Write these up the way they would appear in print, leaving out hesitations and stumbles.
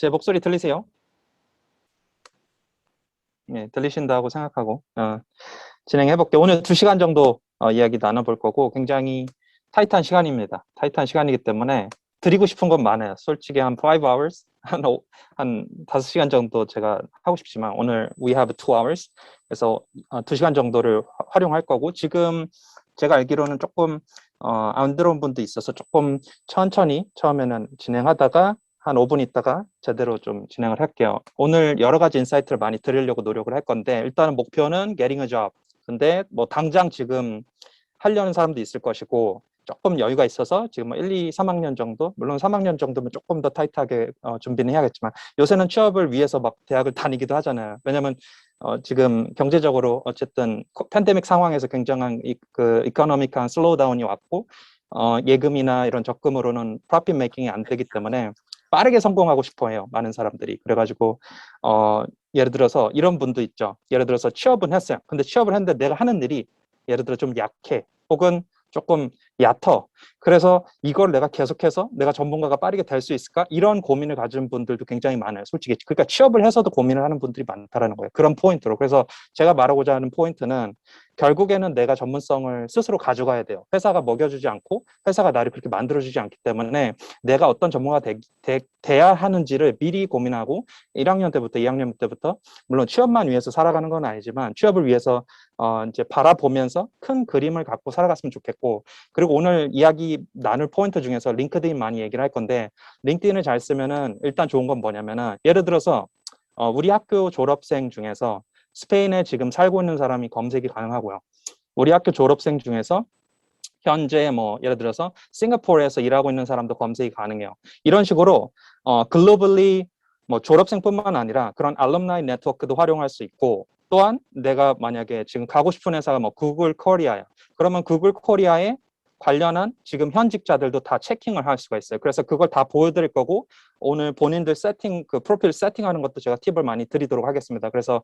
제 목소리 들리세요? 네, 들리신다고 생각하고 진행해 볼게요. 오늘 2시간 정도 이야기 나눠볼 거고 굉장히 타이트한 시간입니다. 타이트한 시간이기 때문에 드리고 싶은 건 많아요. 솔직히 한 5 hours, 한 5시간 정도 제가 하고 싶지만 오늘 we have 2 hours. 그래서 2시간 정도를 활용할 거고 지금 제가 알기로는 조금 안 들어온 분도 있어서 조금 천천히 처음에는 진행하다가 한 5분 있다가 제대로 좀 진행을 할게요. 오늘 여러 가지 인사이트를 많이 드리려고 노력을 할 건데 일단은 목표는 getting a job. 근데 뭐 당장 지금 하려는 사람도 있을 것이고 조금 여유가 있어서 지금 뭐 1, 2, 3학년 정도, 물론 3학년 정도면 조금 더 타이트하게 준비는 해야겠지만 요새는 취업을 위해서 막 대학을 다니기도 하잖아요. 왜냐하면 지금 경제적으로 어쨌든 팬데믹 상황에서 굉장한 그 이코노믹한 슬로우다운이 왔고 예금이나 이런 적금으로는 프로핏 메이킹이 안 되기 때문에 빠르게 성공하고 싶어 해요. 많은 사람들이. 그래가지고 예를 들어서 이런 분도 있죠. 예를 들어서 취업은 했어요. 근데 취업을 했는데 내가 하는 일이 예를 들어 좀 약해. 혹은 조금 얕어. 그래서 이걸 내가 계속해서 내가 전문가가 빠르게 될 수 있을까? 이런 고민을 가진 분들도 굉장히 많아요. 솔직히. 그러니까 취업을 해서도 고민을 하는 분들이 많다라는 거예요. 그런 포인트로. 그래서 제가 말하고자 하는 포인트는 결국에는 내가 전문성을 스스로 가져가야 돼요. 회사가 먹여주지 않고 회사가 나를 그렇게 만들어주지 않기 때문에 내가 어떤 전문가가 돼야 하는지를 미리 고민하고 1학년 때부터 2학년 때부터 물론 취업만 위해서 살아가는 건 아니지만 취업을 위해서 이제 바라보면서 큰 그림을 갖고 살아갔으면 좋겠고 그리고 오늘 이야기 나눌 포인트 중에서 링크드인 많이 얘기를 할 건데 링크드인을 잘 쓰면은 일단 좋은 건 뭐냐면은 예를 들어서 우리 학교 졸업생 중에서 스페인에 지금 살고 있는 사람이 검색이 가능하고요. 우리 학교 졸업생 중에서 현재 뭐 예를 들어서 싱가포르에서 일하고 있는 사람도 검색이 가능해요. 이런 식으로 글로벌리 뭐 졸업생뿐만 아니라 그런 알럼나이 네트워크도 활용할 수 있고 또한 내가 만약에 지금 가고 싶은 회사가 뭐 구글 코리아야. 그러면 구글 코리아에 관련한 지금 현직자들도 다 체킹을 할 수가 있어요. 그래서 그걸 다 보여드릴 거고 오늘 본인들 세팅, 그 프로필 세팅하는 것도 제가 팁을 많이 드리도록 하겠습니다. 그래서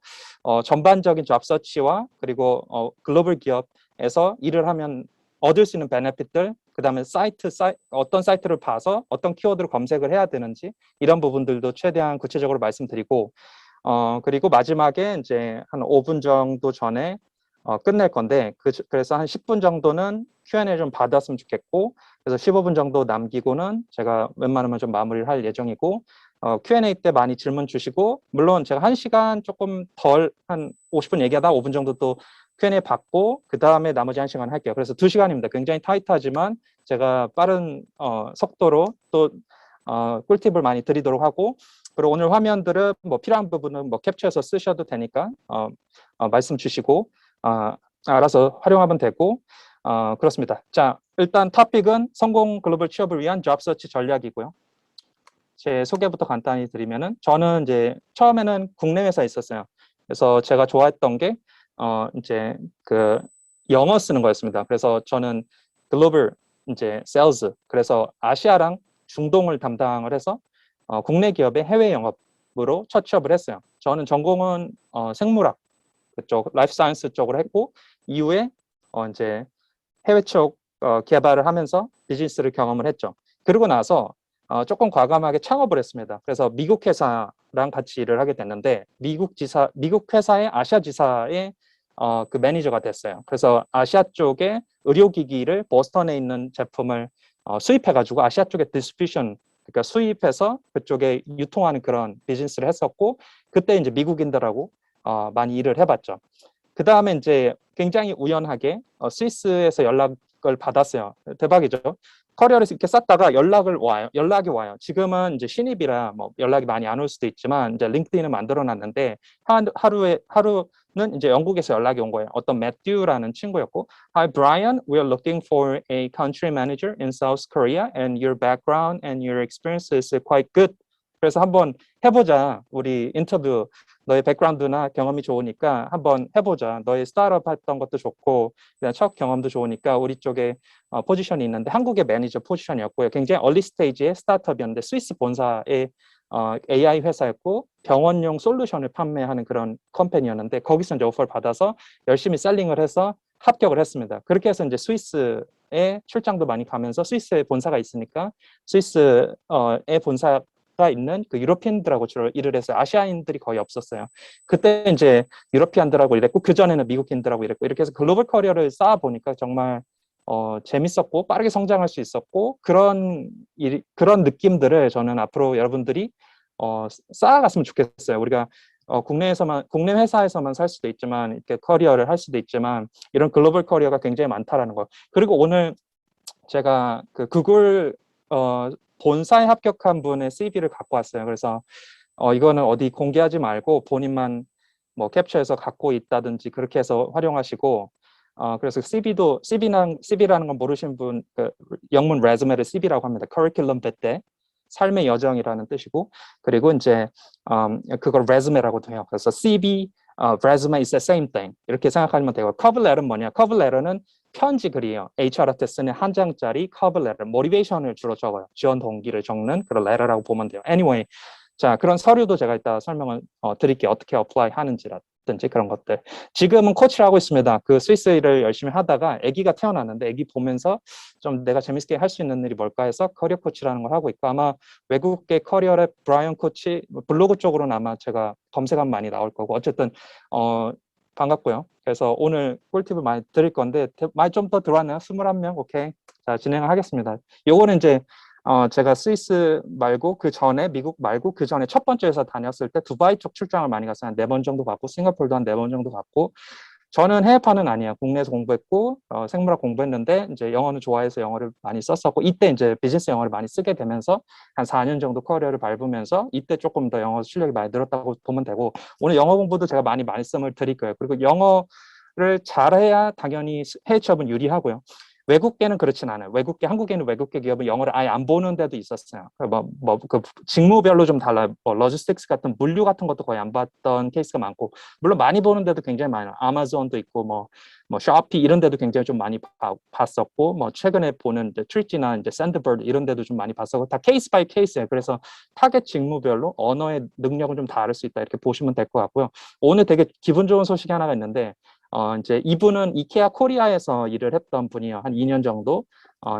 전반적인 잡 서치와 그리고 글로벌 기업에서 일을 하면 얻을 수 있는 베네핏들, 그 다음에 어떤 사이트를 봐서 어떤 키워드를 검색을 해야 되는지 이런 부분들도 최대한 구체적으로 말씀드리고 그리고 마지막에 이제 한 5분 정도 전에 끝낼 건데 그래서 한 10분 정도는 Q&A 좀 받았으면 좋겠고 그래서 15분 정도 남기고는 제가 웬만하면 좀 마무리를 할 예정이고 Q&A 때 많이 질문 주시고 물론 제가 1시간 조금 덜 한 50분 얘기하다 5분 정도 또 Q&A 받고 그 다음에 나머지 1시간 할게요. 그래서 2시간입니다. 굉장히 타이트하지만 제가 빠른 속도로 또 꿀팁을 많이 드리도록 하고 그리고 오늘 화면들은 뭐 필요한 부분은 뭐 캡처해서 쓰셔도 되니까 말씀 주시고 알아서 활용하면 되고 그렇습니다. 자, 일단 토픽은 성공 글로벌 취업을 위한 잡 서치 전략이고요. 제 소개부터 간단히 드리면은 저는 이제 처음에는 국내 회사에 있었어요. 그래서 제가 좋아했던 게 이제 그 영어 쓰는 거였습니다. 그래서 저는 글로벌 이제 세일즈 그래서 아시아랑 중동을 담당을 해서 국내 기업의 해외 영업으로 첫 취업을 했어요. 저는 전공은 생물학 그쪽 라이프 사이언스 쪽으로 했고 이후에 이제 해외 쪽 개발을 하면서 비즈니스를 경험을 했죠. 그러고 나서 조금 과감하게 창업을 했습니다. 그래서 미국 회사랑 같이 일을 하게 됐는데 미국 회사의 아시아 지사의 그 매니저가 됐어요. 그래서 아시아 쪽에 의료기기를 보스턴에 있는 제품을 수입해가지고 아시아 쪽에 디스트리뷰션 그러니까 수입해서 그쪽에 유통하는 그런 비즈니스를 했었고 그때 이제 미국인들하고 많이 일을 해봤죠. 그 다음에 이제 굉장히 우연하게 스위스에서 연락을 받았어요. 대박이죠. 커리어를 이렇게 쌓다가 연락이 와요. 지금은 이제 신입이라 뭐 연락이 많이 안 올 수도 있지만 이제 링크드인을 만들어놨는데 하루는 이제 영국에서 연락이 온 거예요. 어떤 매튜라는 친구였고, Hi Brian, we are looking for a country manager in South Korea, and your background and your experience is quite good. 그래서 한번 해보자. 우리 인터뷰 너의 백그라운드나 경험이 좋으니까 한번 해보자. 너의 스타트업 했던 것도 좋고 첫 경험도 좋으니까 우리 쪽에 포지션이 있는데 한국의 매니저 포지션이었고요. 굉장히 얼리 스테이지의 스타트업이었는데 스위스 본사의 AI 회사였고 병원용 솔루션을 판매하는 그런 컴퍼니였는데 거기서 이제 오퍼를 받아서 열심히 셀링을 해서 합격을 했습니다. 그렇게 해서 이제 스위스에 출장도 많이 가면서 스위스에 본사가 있으니까 스위스의 본사 나가 있는 그 유러피안들하고 주로 일을 했어요. 아시아인들이 거의 없었어요. 그때 이제 유러피안들하고 일했고 그전에는 미국인들하고 일했고 이렇게 해서 글로벌 커리어를 쌓아 보니까 정말 재밌었고 빠르게 성장할 수 있었고 그런 느낌들을 저는 앞으로 여러분들이 쌓아갔으면 좋겠어요. 우리가 국내 회사에서만 살 수도 있지만 이렇게 커리어를 할 수도 있지만 이런 글로벌 커리어가 굉장히 많다라는 거. 그리고 오늘 제가 그 구글 본사에 합격한 분의 CV를 갖고 왔어요. 그래서 이거는 어디 공개하지 말고 본인만 뭐 캡처해서 갖고 있다든지 그렇게 해서 활용하시고 그래서 CV라는 건 모르시는 분, 그 영문 레즈메를 CV라고 합니다. 커리큘럼 뱃대 삶의 여정이라는 뜻이고 그리고 이제 그걸 레즈메라고도 해요. 그래서 CV, resume is the same thing 이렇게 생각하면 되고 커버레터는 뭐냐? 커버레터는 편지 글이에요. HR한테 쓰는 한 장짜리 커버레터, 모티베이션을 주로 적어요. 지원 동기를 적는 그런 레터라고 보면 돼요. Anyway, 자 그런 서류도 제가 이따 설명을 드릴게요. 어떻게 어플라이 하는지라든지 그런 것들. 지금은 코치를 하고 있습니다. 그 스위스 일을 열심히 하다가 아기가 태어났는데 아기 보면서 좀 내가 재밌게 할 수 있는 일이 뭘까 해서 커리어 코치라는 걸 하고 있고 아마 외국계 커리어랩 브라이언 코치 블로그 쪽으로는 아마 제가 검색하면 많이 나올 거고 어쨌든 반갑고요. 그래서 오늘 꿀팁을 많이 드릴 건데 많이 좀 더 들어왔나요? 21명? 오케이. 자, 진행을 하겠습니다. 요거는 이제 제가 스위스 말고 그 전에 미국 말고 그 전에 첫 번째 회사 다녔을 때 두바이 쪽 출장을 많이 갔어요. 한 4번 정도 갔고 싱가포르도 한 4번 정도 갔고 저는 해외파는 아니에요. 국내에서 공부했고 생물학 공부했는데 이제 영어는 좋아해서 영어를 많이 썼었고 이때 이제 비즈니스 영어를 많이 쓰게 되면서 한 4년 정도 커리어를 밟으면서 이때 조금 더 영어 실력이 많이 늘었다고 보면 되고 오늘 영어 공부도 제가 많이 말씀을 드릴 거예요. 그리고 영어를 잘해야 당연히 해외 취업은 유리하고요. 외국계는 그렇진 않아요. 한국에는 외국계 기업은 영어를 아예 안 보는 데도 있었어요. 그 직무별로 좀 달라요. 로지스틱스 같은 물류 같은 것도 거의 안 봤던 케이스가 많고, 물론 많이 보는 데도 굉장히 많아요. 아마존도 있고, 뭐 쇼피 이런 데도 굉장히 좀 많이 봤었고, 뭐 최근에 보는 이제 트리티나 이제 샌드버드 이런 데도 좀 많이 봤었고, 다 케이스 바이 케이스예요. 그래서 타겟 직무별로 언어의 능력은 좀 다를 수 있다 이렇게 보시면 될 것 같고요. 오늘 되게 기분 좋은 소식이 하나가 있는데. 이제 이분은 이케아 코리아에서 일을 했던 분이요. 한 2년 정도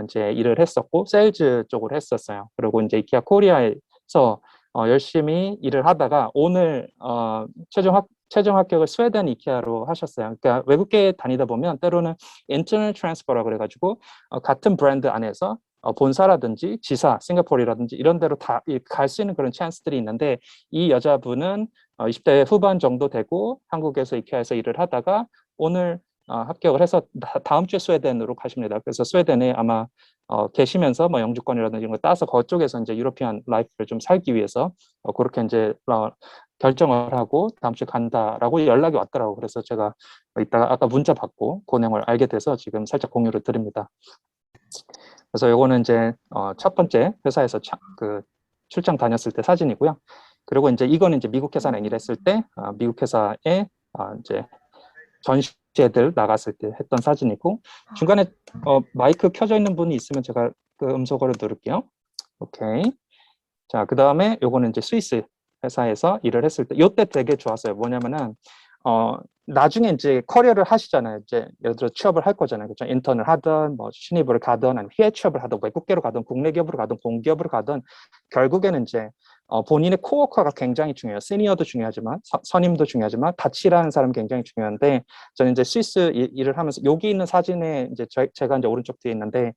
이제 일을 했었고 세일즈 쪽으로 했었어요. 그리고 이제 이케아 코리아에서 열심히 일을 하다가 오늘 최종 합격을 스웨덴 이케아로 하셨어요. 그러니까 외국계 다니다 보면 때로는 인터널 트랜스퍼라 그래가지고 같은 브랜드 안에서 본사라든지 지사, 싱가포르라든지 이런 데로 다 갈 수 있는 그런 찬스들이 있는데 이 여자분은 20대 후반 정도 되고 한국에서 이케아에서 일을 하다가 오늘 합격을 해서 다음 주에 스웨덴으로 가십니다. 그래서 스웨덴에 아마 계시면서 뭐 영주권이라든지 이런 거 따서 그쪽에서 이제 유로피안 라이프를 좀 살기 위해서 그렇게 이제 결정을 하고 다음 주에 간다라고 연락이 왔더라고. 그래서 제가 이따가 아까 문자 받고 그 내용을 알게 돼서 지금 살짝 공유를 드립니다. 그래서 요거는 이제 첫 번째 회사에서 그 출장 다녔을 때 사진이고요. 그리고 이제 이거는 이제 미국 회사에 일했을 때 미국 회사에 이제 전시회들 나갔을 때 했던 사진이고 중간에 마이크 켜져 있는 분이 있으면 제가 그 음소거를 누를게요. 오케이. 자, 그 다음에 요거는 이제 스위스 회사에서 일을 했을 때 요때 되게 좋았어요. 뭐냐면은 나중에 이제 커리어를 하시잖아요. 이제 예를 들어 취업을 할 거잖아요. 그렇죠? 인턴을 하든 뭐 신입을 가든 아니면 해외 취업을 하든 외국계로 가든 국내 기업으로 가든 공기업으로 가든 결국에는 이제 본인의 코워커가 굉장히 중요해요. 시니어도 중요하지만 선임도 중요하지만 같이 일하는 사람이 굉장히 중요한데 저는 이제 스위스 일을 하면서 여기 있는 사진에 이제 제가 이제 오른쪽 뒤에 있는데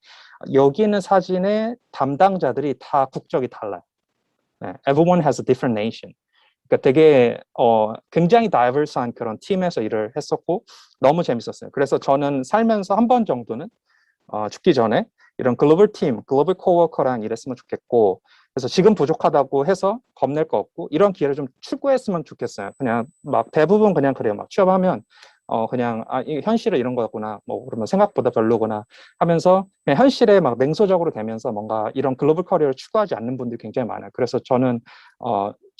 여기 있는 사진의 담당자들이 다 국적이 달라요. 네, everyone has a different nation. 그러니까 되게 굉장히 다이버스한 그런 팀에서 일을 했었고 너무 재밌었어요. 그래서 저는 살면서 한 번 정도는 죽기 전에 이런 글로벌 팀, 글로벌 코워커랑 일했으면 좋겠고 그래서 지금 부족하다고 해서 겁낼 거 없고 이런 기회를 좀 추구했으면 좋겠어요. 그냥 막 대부분 그냥 그래요. 막 취업하면 그냥 이 현실은 이런 거구나 뭐 그러면 생각보다 별로구나 하면서 그냥 현실에 막 냉소적으로 되면서 뭔가 이런 글로벌 커리어를 추구하지 않는 분들이 굉장히 많아요. 그래서 저는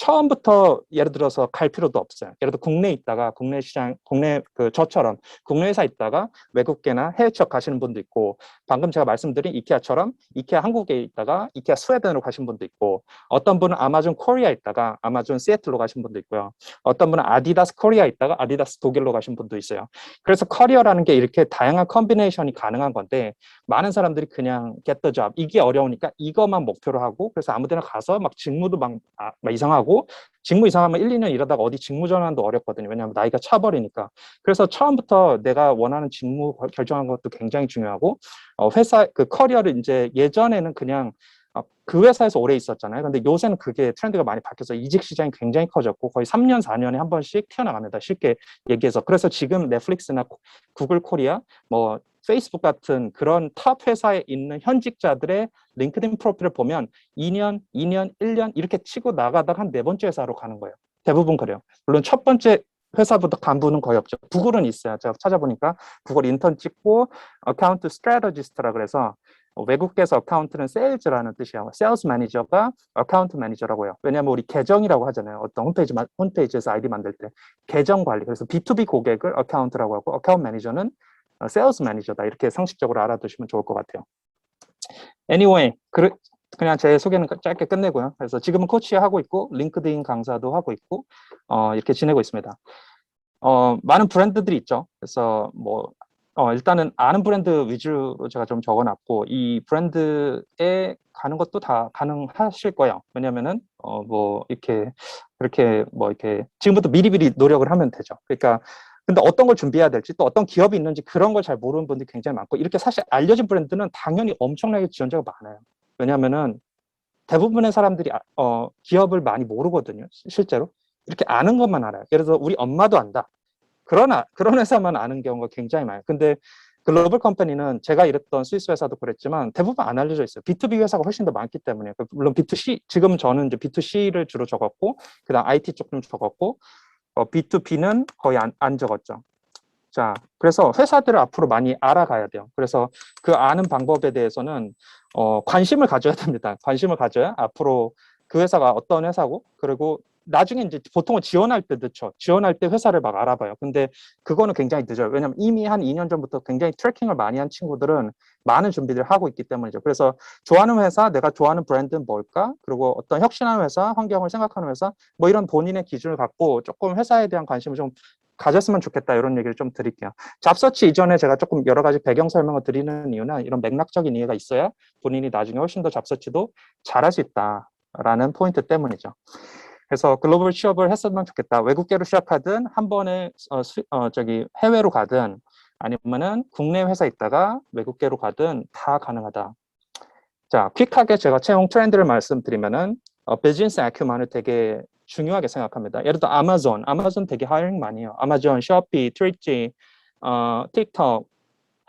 처음부터 예를 들어서 갈 필요도 없어요. 예를 들어 국내에 있다가 국내 시장, 국내 저처럼 국내 회사 있다가 외국계나 해외 취업 가시는 분도 있고, 방금 제가 말씀드린 이케아처럼 이케아 한국에 있다가 이케아 스웨덴으로 가신 분도 있고, 어떤 분은 아마존 코리아 있다가 아마존 시애틀로 가신 분도 있고요. 어떤 분은 아디다스 코리아 있다가 아디다스 독일로 가신 분도 있어요. 그래서 커리어라는 게 이렇게 다양한 컨비네이션이 가능한 건데, 많은 사람들이 그냥 get the job, 이게 어려우니까 이것만 목표로 하고, 그래서 아무 데나 가서 막 직무도 막 이상하고, 직무 이상하면 1, 2년 일하다가 어디 직무 전환도 어렵거든요. 왜냐하면 나이가 차버리니까. 그래서 처음부터 내가 원하는 직무 결정하는 것도 굉장히 중요하고, 회사 그 커리어를 이제 예전에는 그냥 그 회사에서 오래 있었잖아요. 근데 요새는 그게 트렌드가 많이 바뀌어서 이직 시장이 굉장히 커졌고, 거의 3년, 4년에 한 번씩 튀어나갑니다. 쉽게 얘기해서. 그래서 지금 넷플릭스나 구글 코리아, 뭐 페이스북 같은 그런 탑 회사에 있는 현직자들의 링크드인 프로필을 보면 2년, 2년, 1년 이렇게 치고 나가다가 한 네 번째 회사로 가는 거예요. 대부분 그래요. 물론 첫 번째 회사부터 간부는 거의 없죠. 구글은 있어요. 제가 찾아보니까 구글 인턴 찍고 어카운트 스트래터지스트라 그래서 외국계에서 어카운트는 세일즈라는 뜻이에요. 세일즈 매니저가 어카운트 매니저라고요. 왜냐하면 우리 계정이라고 하잖아요. 어떤 홈페이지에서 아이디 만들 때 계정 관리. 그래서 B2B 고객을 어카운트라고 하고 어카운트 매니저는 세일즈 매니저다. 이렇게 상식적으로 알아두시면 좋을 것 같아요. Anyway, 그냥 제 소개는 짧게 끝내고요. 그래서 지금은 코치 하고 있고 링크드인 강사도 하고 있고 이렇게 지내고 있습니다. 많은 브랜드들이 있죠. 그래서 뭐 일단은 아는 브랜드 위주로 제가 좀 적어놨고, 이 브랜드에 가는 것도 다 가능하실 거예요. 왜냐면은 뭐 이렇게 그렇게 뭐 이렇게 지금부터 미리미리 노력을 하면 되죠. 그러니까 근데 어떤 걸 준비해야 될지, 또 어떤 기업이 있는지 그런 걸 잘 모르는 분들이 굉장히 많고, 이렇게 사실 알려진 브랜드는 당연히 엄청나게 지원자가 많아요. 왜냐면은 대부분의 사람들이 기업을 많이 모르거든요. 실제로 이렇게 아는 것만 알아요. 예를 들어서 우리 엄마도 안다. 그런 회사만 아는 경우가 굉장히 많아요. 근데 글로벌 컴퍼니는 제가 일했던 스위스 회사도 그랬지만 대부분 안 알려져 있어요. B2B 회사가 훨씬 더 많기 때문에. 물론 B2C, 지금 저는 이제 B2C를 주로 적었고, 그다음 IT 쪽 좀 적었고, B2B는 거의 안 적었죠. 자, 그래서 회사들을 앞으로 많이 알아가야 돼요. 그래서 그 아는 방법에 대해서는 관심을 가져야 됩니다. 관심을 가져야 앞으로 그 회사가 어떤 회사고, 그리고 나중에 이제 보통은 지원할 때 늦죠. 지원할 때 회사를 막 알아봐요. 근데 그거는 굉장히 늦어요. 왜냐면 이미 한 2년 전부터 굉장히 트래킹을 많이 한 친구들은 많은 준비를 하고 있기 때문이죠. 그래서 좋아하는 회사, 내가 좋아하는 브랜드는 뭘까? 그리고 어떤 혁신하는 회사, 환경을 생각하는 회사, 뭐 이런 본인의 기준을 갖고 조금 회사에 대한 관심을 좀 가졌으면 좋겠다, 이런 얘기를 좀 드릴게요. 잡서치 이전에 제가 조금 여러 가지 배경 설명을 드리는 이유는 이런 맥락적인 이해가 있어야 본인이 나중에 훨씬 더 잡서치도 잘할 수 있다라는 포인트 때문이죠. 그래서 글로벌 취업을 했으면 좋겠다. 외국계로 시작하든 한 번에 해외로 가든 아니면은 국내 회사 있다가 외국계로 가든 다 가능하다. 자, 퀵하게 제가 채용 트렌드를 말씀드리면은 비즈니스 아큐먼을 되게 중요하게 생각합니다. 예를 들어 아마존 되게 하이링 많이 해요. 아마존, 쇼피, 트위치, 틱톡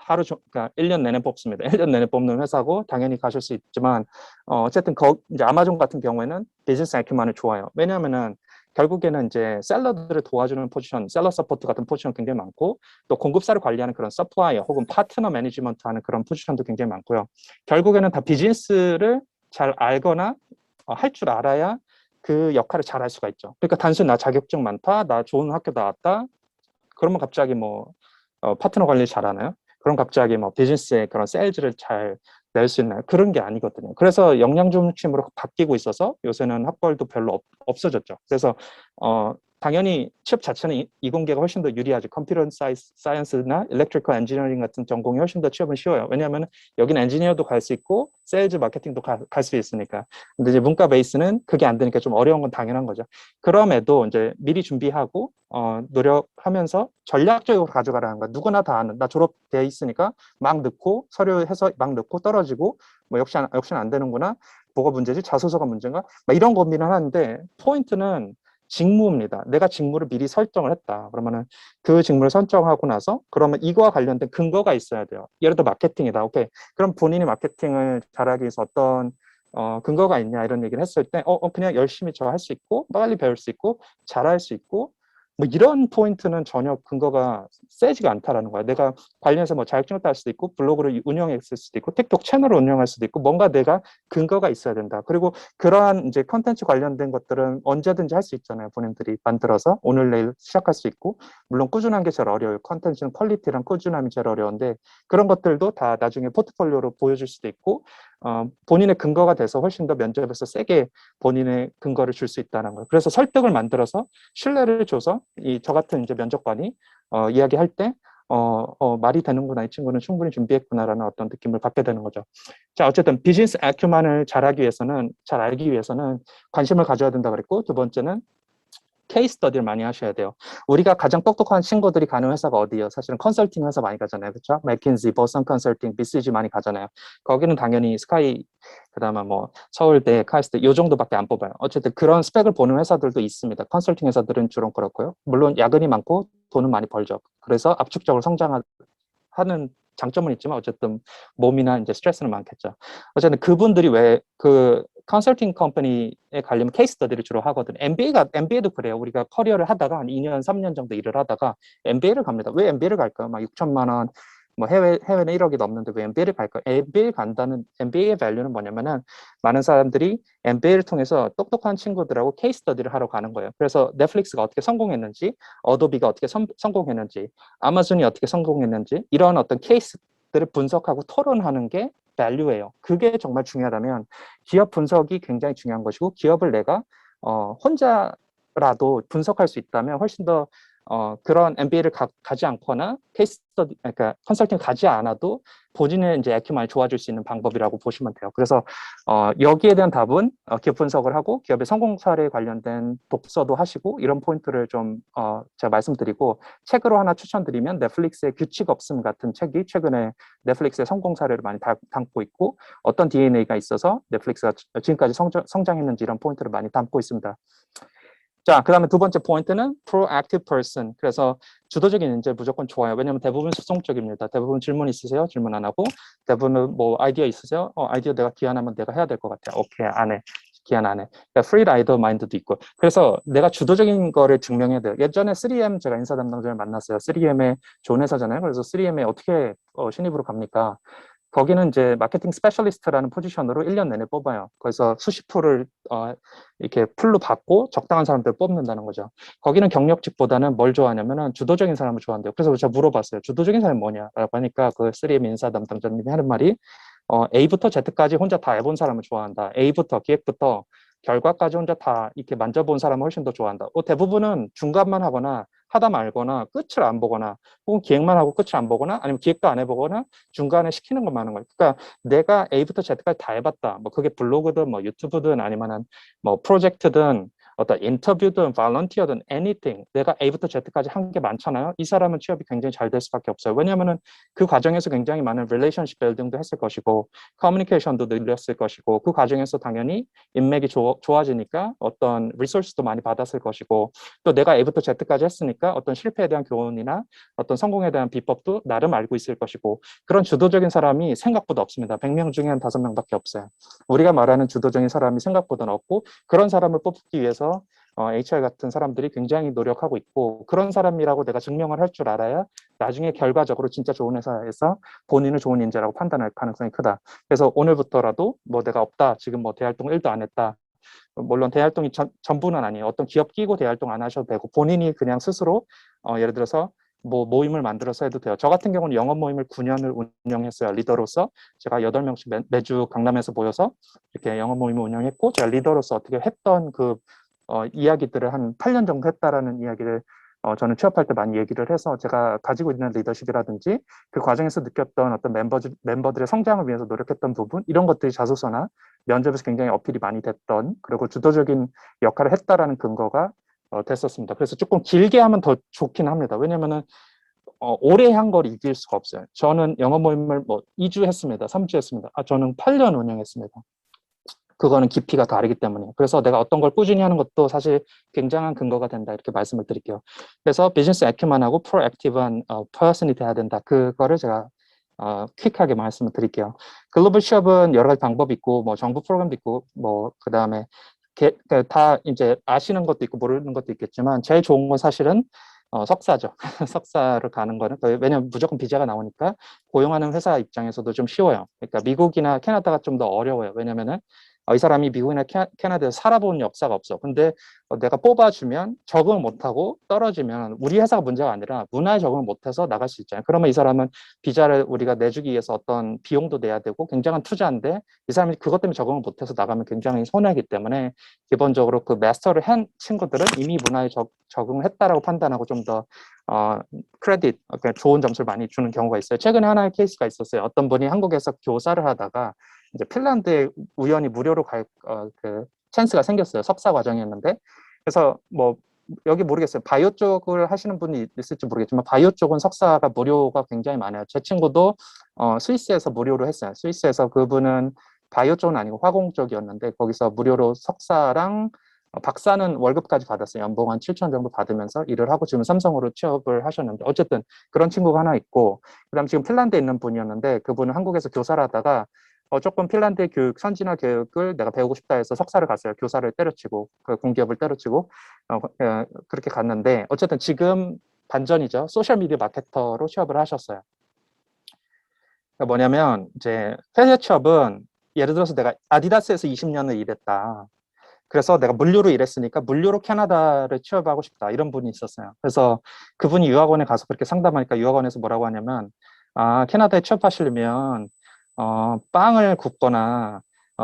그러니까 1년 내내 뽑습니다. 1년 내내 뽑는 회사고 당연히 가실 수 있지만 어쨌든 이제 아마존 같은 경우에는 비즈니스 아큐먼을 좋아해요. 왜냐하면은 결국에는 이제 셀러들을 도와주는 포지션, 셀러 서포트 같은 포지션 굉장히 많고, 또 공급사를 관리하는 그런 서플라이어 혹은 파트너 매니지먼트 하는 그런 포지션도 굉장히 많고요. 결국에는 다 비즈니스를 잘 알거나 할 줄 알아야 그 역할을 잘 할 수가 있죠. 그러니까 단순히 나 자격증 많다, 나 좋은 학교 나왔다, 그러면 갑자기 뭐 파트너 관리 잘하나요? 그럼 갑자기 뭐 비즈니스의 그런 세일즈를 잘 낼 수 있나요? 그런 게 아니거든요. 그래서 역량 중심으로 바뀌고 있어서 요새는 학벌도 별로 없어졌죠. 그래서 당연히 취업 자체는 이공계가 훨씬 더 유리하죠. 컴퓨터 사이언스나 일렉트리컬 엔지니어링 같은 전공이 훨씬 더 취업은 쉬워요. 왜냐하면 여기는 엔지니어도 갈 수 있고 세일즈 마케팅도 갈 수 있으니까. 근데 이제 문과 베이스는 그게 안 되니까 좀 어려운 건 당연한 거죠. 그럼에도 이제 미리 준비하고 노력하면서 전략적으로 가져가라는 거야. 누구나 다 아는, 나 졸업돼 있으니까 막 넣고 서류해서 막 넣고 떨어지고 뭐 역시 안 되는구나. 뭐가 문제지? 자소서가 문제인가? 막 이런 고민을 하는데 포인트는 직무입니다. 내가 직무를 미리 설정을 했다. 그러면은 그 직무를 설정하고 나서 그러면 이거와 관련된 근거가 있어야 돼요. 예를 들어 마케팅이다. 오케이. 그럼 본인이 마케팅을 잘하기 위해서 어떤 근거가 있냐 이런 얘기를 했을 때 그냥 열심히 저 할 수 있고 빨리 배울 수 있고 잘할 수 있고 뭐 이런 포인트는 전혀 근거가 세지가 않다라는 거야. 내가 관련해서 뭐 자격증을 딸 수도 있고 블로그를 운영했을 수도 있고 틱톡 채널을 운영할 수도 있고 뭔가 내가 근거가 있어야 된다. 그리고 그러한 이제 컨텐츠 관련된 것들은 언제든지 할 수 있잖아요. 본인들이 만들어서 오늘 내일 시작할 수 있고 물론 꾸준한 게 제일 어려워요. 컨텐츠는 퀄리티랑 꾸준함이 제일 어려운데 그런 것들도 다 나중에 포트폴리오로 보여줄 수도 있고 본인의 근거가 돼서 훨씬 더 면접에서 세게 본인의 근거를 줄 수 있다는 거예요. 그래서 설득을 만들어서 신뢰를 줘서 저 같은 이제 면접관이 이야기할 때 말이 되는구나, 이 친구는 충분히 준비했구나라는 어떤 느낌을 받게 되는 거죠. 자, 어쨌든 비즈니스 아큐만을 잘 알기 위해서는 관심을 가져야 된다 그랬고, 두 번째는 케이스 스터디를 많이 하셔야 돼요. 우리가 가장 똑똑한 친구들이 가는 회사가 어디예요? 사실은 컨설팅 회사 많이 가잖아요. 그렇죠? 맥킨지, 보스턴 컨설팅, BCG 많이 가잖아요. 거기는 당연히 스카이, 그다음에 뭐 서울대, 카이스트 이 정도밖에 안 뽑아요. 어쨌든 그런 스펙을 보는 회사들도 있습니다. 컨설팅 회사들은 주로 그렇고요. 물론 야근이 많고 돈은 많이 벌죠. 그래서 압축적으로 성장하는 장점은 있지만 어쨌든 몸이나 이제 스트레스는 많겠죠. 어쨌든 그분들이 왜 그 컨설팅 컴퍼니에 가려면 케이스 스터디를 주로 하거든요. MBA도 그래요. 우리가 커리어를 하다가 한 2년, 3년 정도 일을 하다가 MBA를 갑니다. 왜 MBA를 갈까요? 막 6천만 원, 뭐 해외는 1억이 넘는데 왜 MBA를 갈까요? MBA의 밸류는 뭐냐면은 많은 사람들이 MBA를 통해서 똑똑한 친구들하고 케이스 스터디를 하러 가는 거예요. 그래서 넷플릭스가 어떻게 성공했는지, 어도비가 어떻게 성공했는지, 아마존이 어떻게 성공했는지 이런 어떤 케이스들을 분석하고 토론하는 게 밸류예요. 그게 정말 중요하다면 기업 분석이 굉장히 중요한 것이고 기업을 내가 혼자라도 분석할 수 있다면 훨씬 더 그런 MBA를 가지 않거나 케이스 스터디, 그러니까 컨설팅 가지 않아도 본인의 이제 IQ만이 좋아질 수 있는 방법이라고 보시면 돼요. 그래서 여기에 대한 답은 기업 분석을 하고 기업의 성공 사례에 관련된 독서도 하시고 이런 포인트를 좀 제가 말씀드리고 책으로 하나 추천드리면 넷플릭스의 규칙 없음 같은 책이 최근에 넷플릭스의 성공 사례를 많이 담고 있고 어떤 DNA가 있어서 넷플릭스가 지금까지 성장했는지 이런 포인트를 많이 담고 있습니다. 자, 그 다음에 두 번째 포인트는 proactive person. 그래서 주도적인 인재 무조건 좋아요. 왜냐하면 대부분 수동적입니다. 대부분 질문 있으세요? 질문 안 하고. 대부분은 뭐 아이디어 있으세요? 아이디어 내가 기한하면 내가 해야 될 것 같아요. 오케이, 안 해. 기한 안 해. 그러니까 프리라이더 마인드도 있고. 그래서 내가 주도적인 거를 증명해야 돼요. 예전에 3M 제가 인사 담당자를 만났어요. 3M의 좋은 회사잖아요. 그래서 3M에 어떻게 신입으로 갑니까? 거기는 이제 마케팅 스페셜리스트라는 포지션으로 1년 내내 뽑아요. 그래서 수십 풀을 이렇게 풀로 받고 적당한 사람들을 뽑는다는 거죠. 거기는 경력직보다는 뭘 좋아하냐면은 주도적인 사람을 좋아한대요. 그래서 제가 물어봤어요. 주도적인 사람이 뭐냐라고 하니까 그 3M 인사 담당자님이 하는 말이 A부터 Z까지 혼자 다 해본 사람을 좋아한다. A부터 기획부터 결과까지 혼자 다 이렇게 만져본 사람을 훨씬 더 좋아한다. 대부분은 중간만 하거나 하다 말거나 끝을 안 보거나 혹은 기획만 하고 끝을 안 보거나 아니면 기획도 안 해보거나 중간에 시키는 것만 하는 거예요. 그러니까 내가 A부터 Z까지 다 해봤다. 뭐 그게 블로그든 뭐 유튜브든 아니면은 뭐 프로젝트든 어떤 인터뷰든 발런티어든 anything 내가 A부터 Z까지 한 게 많잖아요. 이 사람은 취업이 굉장히 잘 될 수밖에 없어요. 왜냐하면은 그 과정에서 굉장히 많은 릴레이션십 빌딩도 했을 것이고 커뮤니케이션도 늘렸을 것이고 그 과정에서 당연히 인맥이 좋아지니까 어떤 리소스도 많이 받았을 것이고 또 내가 A부터 Z까지 했으니까 어떤 실패에 대한 교훈이나 어떤 성공에 대한 비법도 나름 알고 있을 것이고 그런 주도적인 사람이 생각보다 없습니다. 100명 중에 한 5명밖에 없어요. 우리가 말하는 주도적인 사람이 생각보다는 없고 그런 사람을 뽑기 위해서 HR 같은 사람들이 굉장히 노력하고 있고 그런 사람이라고 내가 증명을 할 줄 알아야 나중에 결과적으로 진짜 좋은 회사에서 본인을 좋은 인재라고 판단할 가능성이 크다. 그래서 오늘부터라도 뭐 내가 없다. 지금 뭐 대활동 1도 안 했다. 물론 대활동이 전부는 아니에요. 어떤 기업 끼고 대활동 안 하셔도 되고 본인이 그냥 스스로 예를 들어서 뭐 모임을 만들어서 해도 돼요. 저 같은 경우는 영업 모임을 9년을 운영했어요. 리더로서 제가 8명씩 매주 강남에서 모여서 이렇게 영업 모임을 운영했고 제가 리더로서 어떻게 했던 그 이야기들을 한 8년 정도 했다라는 이야기를 저는 취업할 때 많이 얘기를 해서 제가 가지고 있는 리더십이라든지 그 과정에서 느꼈던 어떤 멤버들의 성장을 위해서 노력했던 부분 이런 것들이 자소서나 면접에서 굉장히 어필이 많이 됐던 그리고 주도적인 역할을 했다라는 근거가 됐었습니다. 그래서 조금 길게 하면 더 좋긴 합니다. 왜냐면은 오래 한 걸 이길 수가 없어요. 저는 영어 모임을 뭐 2주 했습니다. 3주 했습니다. 저는 8년 운영했습니다. 그거는 깊이가 다르기 때문에. 그래서 내가 어떤 걸 꾸준히 하는 것도 사실 굉장한 근거가 된다. 이렇게 말씀을 드릴게요. 그래서 비즈니스 애큐만하고 프로액티브한 퍼슨이 돼야 된다. 그거를 제가 퀵하게 말씀을 드릴게요. 글로벌 취업은 여러 가지 방법이 있고, 뭐 정부 프로그램도 있고, 뭐 그 다음에 다 이제 아시는 것도 있고 모르는 것도 있겠지만 제일 좋은 건 사실은 석사죠. 석사를 가는 거는 왜냐면 무조건 비자가 나오니까 고용하는 회사 입장에서도 좀 쉬워요. 그러니까 미국이나 캐나다가 좀 더 어려워요. 왜냐면은 이 사람이 미국이나 캐나다에서 살아본 역사가 없어. 근데 내가 뽑아주면 적응을 못하고 떨어지면 우리 회사가 문제가 아니라 문화에 적응을 못해서 나갈 수 있잖아요. 그러면 이 사람은 비자를 우리가 내주기 위해서 어떤 비용도 내야 되고 굉장한 투자인데 이 사람이 그것 때문에 적응을 못해서 나가면 굉장히 손해이기 때문에 기본적으로 그 마스터를 한 친구들은 이미 문화에 적응을 했다라고 판단하고 좀 더 크레딧, 좋은 점수를 많이 주는 경우가 있어요. 최근에 하나의 케이스가 있었어요. 어떤 분이 한국에서 교사를 하다가 이제 핀란드에 우연히 무료로 갈 그 찬스가 생겼어요. 석사 과정이었는데. 그래서 뭐 여기 모르겠어요. 바이오 쪽을 하시는 분이 있을지 모르겠지만 바이오 쪽은 석사가 무료가 굉장히 많아요. 제 친구도 스위스에서 무료로 했어요. 스위스에서 그분은 바이오 쪽은 아니고 화공 쪽이었는데 거기서 무료로 석사랑 박사는 월급까지 받았어요. 연봉 한 7천 정도 받으면서 일을 하고 지금 삼성으로 취업을 하셨는데 어쨌든 그런 친구가 하나 있고 그다음 지금 핀란드에 있는 분이었는데 그분은 한국에서 교사를 하다가 조금 핀란드의 교육, 선진화 교육을 내가 배우고 싶다 해서 석사를 갔어요. 교사를 때려치고, 그 공기업을 때려치고, 그렇게 갔는데, 어쨌든 지금 반전이죠. 소셜미디어 마케터로 취업을 하셨어요. 그러니까 뭐냐면, 이제, 회사 취업은, 예를 들어서 내가 아디다스에서 20년을 일했다. 그래서 내가 물류로 일했으니까 물류로 캐나다를 취업하고 싶다. 이런 분이 있었어요. 그래서 그분이 유학원에 가서 그렇게 상담하니까 유학원에서 뭐라고 하냐면, 캐나다에 취업하시려면, 빵을 굽거나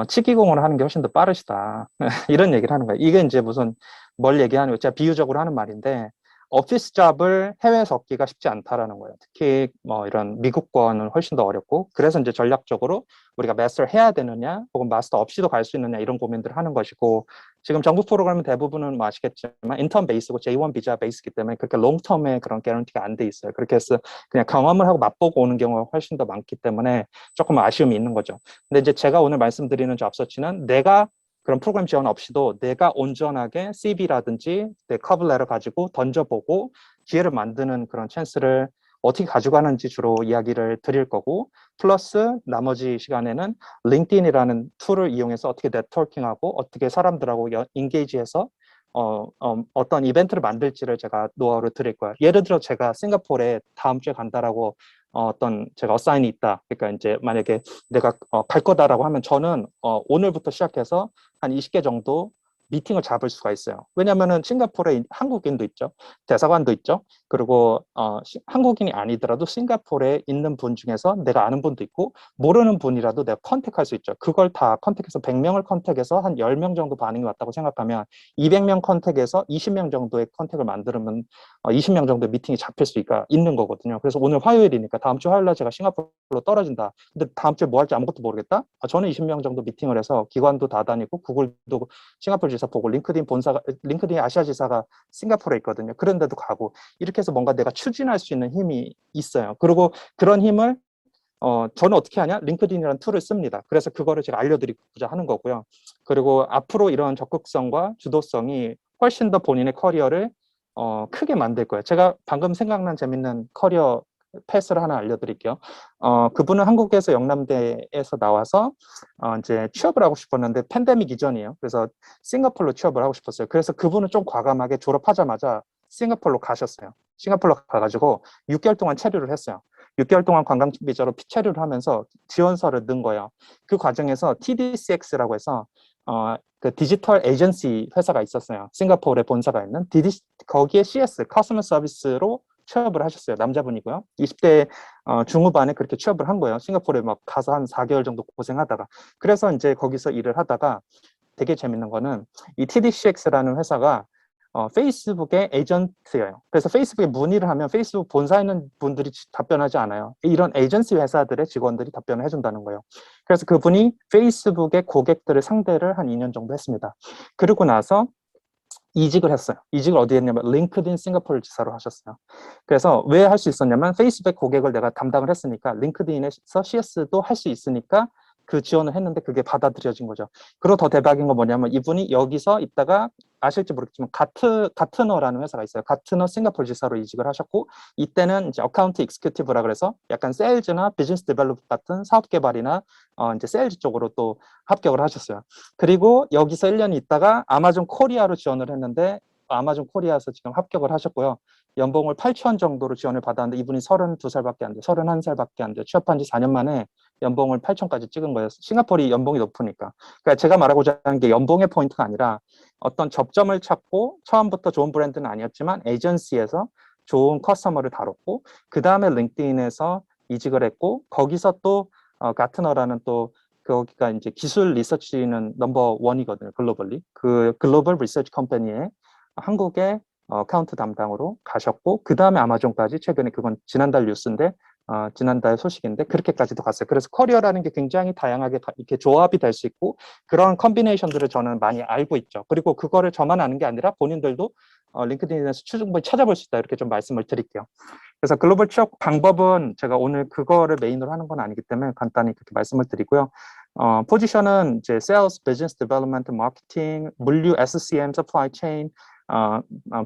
치기공을 하는 게 훨씬 더 빠르시다. 이런 얘기를 하는 거예요. 이게 이제 무슨 뭘 얘기하는 거예요. 제가 비유적으로 하는 말인데 오피스 잡을 해외에서 얻기가 쉽지 않다라는 거예요. 특히 뭐 이런 미국권은 훨씬 더 어렵고 그래서 이제 전략적으로 우리가 마스터 해야 되느냐 혹은 마스터 없이도 갈 수 있느냐 이런 고민들을 하는 것이고 지금 정부 프로그램은 대부분은 뭐 아시겠지만 인턴 베이스고 J1 비자 베이스이기 때문에 그렇게 롱텀에 그런 개런티가 안 돼 있어요. 그렇게 해서 그냥 경험을 하고 맛보고 오는 경우가 훨씬 더 많기 때문에 조금 아쉬움이 있는 거죠. 근데 이제 제가 오늘 말씀드리는 잡서치는 내가 그런 프로그램 지원 없이도 내가 온전하게 CV라든지 내 커블레터 가지고 던져보고 기회를 만드는 그런 찬스를 어떻게 가져가는지 주로 이야기를 드릴 거고 플러스 나머지 시간에는 링크드인이라는 툴을 이용해서 어떻게 네트워킹하고 어떻게 사람들하고 인게이지해서 어떤 이벤트를 만들지를 제가 노하우를 드릴 거예요. 예를 들어 제가 싱가포르에 다음 주에 간다라고 어떤 제가 어사인이 있다. 그러니까 이제 만약에 내가 갈 거다라고 하면 저는 오늘부터 시작해서 한 20개 정도 미팅을 잡을 수가 있어요. 왜냐면은 싱가포르에 한국인도 있죠. 대사관도 있죠. 그리고 한국인이 아니더라도 싱가포르에 있는 분 중에서 내가 아는 분도 있고 모르는 분이라도 내가 컨택할 수 있죠. 그걸 다 컨택해서 100명을 컨택해서 한 10명 정도 반응이 왔다고 생각하면 200명 컨택해서 20명 정도의 컨택을 만들면 20명 정도의 미팅이 잡힐 수 있는 거거든요. 그래서 오늘 화요일이니까 다음 주 화요일 날 제가 싱가포르로 떨어진다. 근데 다음 주에 뭐 할지 아무것도 모르겠다? 저는 20명 정도 미팅을 해서 기관도 다 다니고 구글도 싱가포르 지사 보고 링크드인 아시아 지사가 싱가포르에 있거든요. 그런데도 가고 이렇게 해서 뭔가 내가 추진할 수 있는 힘이 있어요. 그리고 그런 힘을 저는 어떻게 하냐? 링크드인이라는 툴을 씁니다. 그래서 그거를 제가 알려드리고자 하는 거고요. 그리고 앞으로 이런 적극성과 주도성이 훨씬 더 본인의 커리어를 크게 만들 거예요. 제가 방금 생각난 재밌는 커리어 패스를 하나 알려드릴게요. 그분은 한국에서 영남대에서 나와서 이제 취업을 하고 싶었는데 팬데믹 이전이에요. 그래서 싱가포르로 취업을 하고 싶었어요. 그래서 그분은 좀 과감하게 졸업하자마자 싱가포르로 가셨어요. 싱가포르로 가가지고 6개월 동안 체류를 했어요. 6개월 동안 관광 비자로 체류를 하면서 지원서를 넣은 거예요. 그 과정에서 TDCX라고 해서 그 디지털 에이전시 회사가 있었어요. 싱가포르에 본사가 있는 거기에 CS, 커스터머 서비스로 취업을 하셨어요. 남자분이고요. 20대 중후반에 그렇게 취업을 한 거예요. 싱가포르에 막 가서 한 4개월 정도 고생하다가. 그래서 이제 거기서 일을 하다가 되게 재밌는 거는 이 TDCX라는 회사가 페이스북의 에이전트예요. 그래서 페이스북에 문의를 하면 페이스북 본사에 있는 분들이 답변하지 않아요. 이런 에이전시 회사들의 직원들이 답변을 해준다는 거예요. 그래서 그분이 페이스북의 고객들을 상대를 한 2년 정도 했습니다. 그러고 나서 이직을 했어요. 이직을 어디 했냐면 링크드인 싱가포르 지사로 하셨어요. 그래서 왜 할 수 있었냐면 페이스북 고객을 내가 담당을 했으니까 링크드인에서 CS도 할 수 있으니까 그 지원을 했는데 그게 받아들여진 거죠. 그리고 더 대박인 건 뭐냐면 이분이 여기서 있다가 아실지 모르겠지만 가트너라는 회사가 있어요. 가트너 싱가포르 지사로 이직을 하셨고 이때는 이제 어카운트 익스큐티브라 그래서 약간 세일즈나 비즈니스 디벨롭 같은 사업 개발이나 이제 세일즈 쪽으로 또 합격을 하셨어요. 그리고 여기서 1년 있다가 아마존 코리아로 지원을 했는데 아마존 코리아에서 지금 합격을 하셨고요. 연봉을 8천 정도로 지원을 받았는데 이분이 32살밖에 안 돼, 31살밖에 안 돼. 취업한 지 4년 만에 연봉을 8천까지 찍은 거예요. 싱가포르이 연봉이 높으니까. 그러니까 제가 말하고자 하는 게 연봉의 포인트가 아니라 어떤 접점을 찾고 처음부터 좋은 브랜드는 아니었지만 에이전시에서 좋은 커스터머를 다뤘고 그 다음에 링크드인에서 이직을 했고 거기서 또 가트너라는 또 거기가 이제 기술 리서치는 넘버 원이거든요. 글로벌리. 그 글로벌 리서치 컴퍼니에 한국의 카운트 담당으로 가셨고 그 다음에 아마존까지 최근에 그건 지난달 뉴스인데 지난달 소식인데 그렇게까지도 갔어요. 그래서 커리어라는 게 굉장히 다양하게 이렇게 조합이 될 수 있고 그런 컨비네이션들을 저는 많이 알고 있죠. 그리고 그거를 저만 아는 게 아니라 본인들도 링크드인에서 충분히 찾아볼 수 있다 이렇게 좀 말씀을 드릴게요. 그래서 글로벌 취업 방법은 제가 오늘 그거를 메인으로 하는 건 아니기 때문에 간단히 그렇게 말씀을 드리고요. 포지션은 이제 Sales, Business Development, Marketing, 물류, SCM, Supply Chain,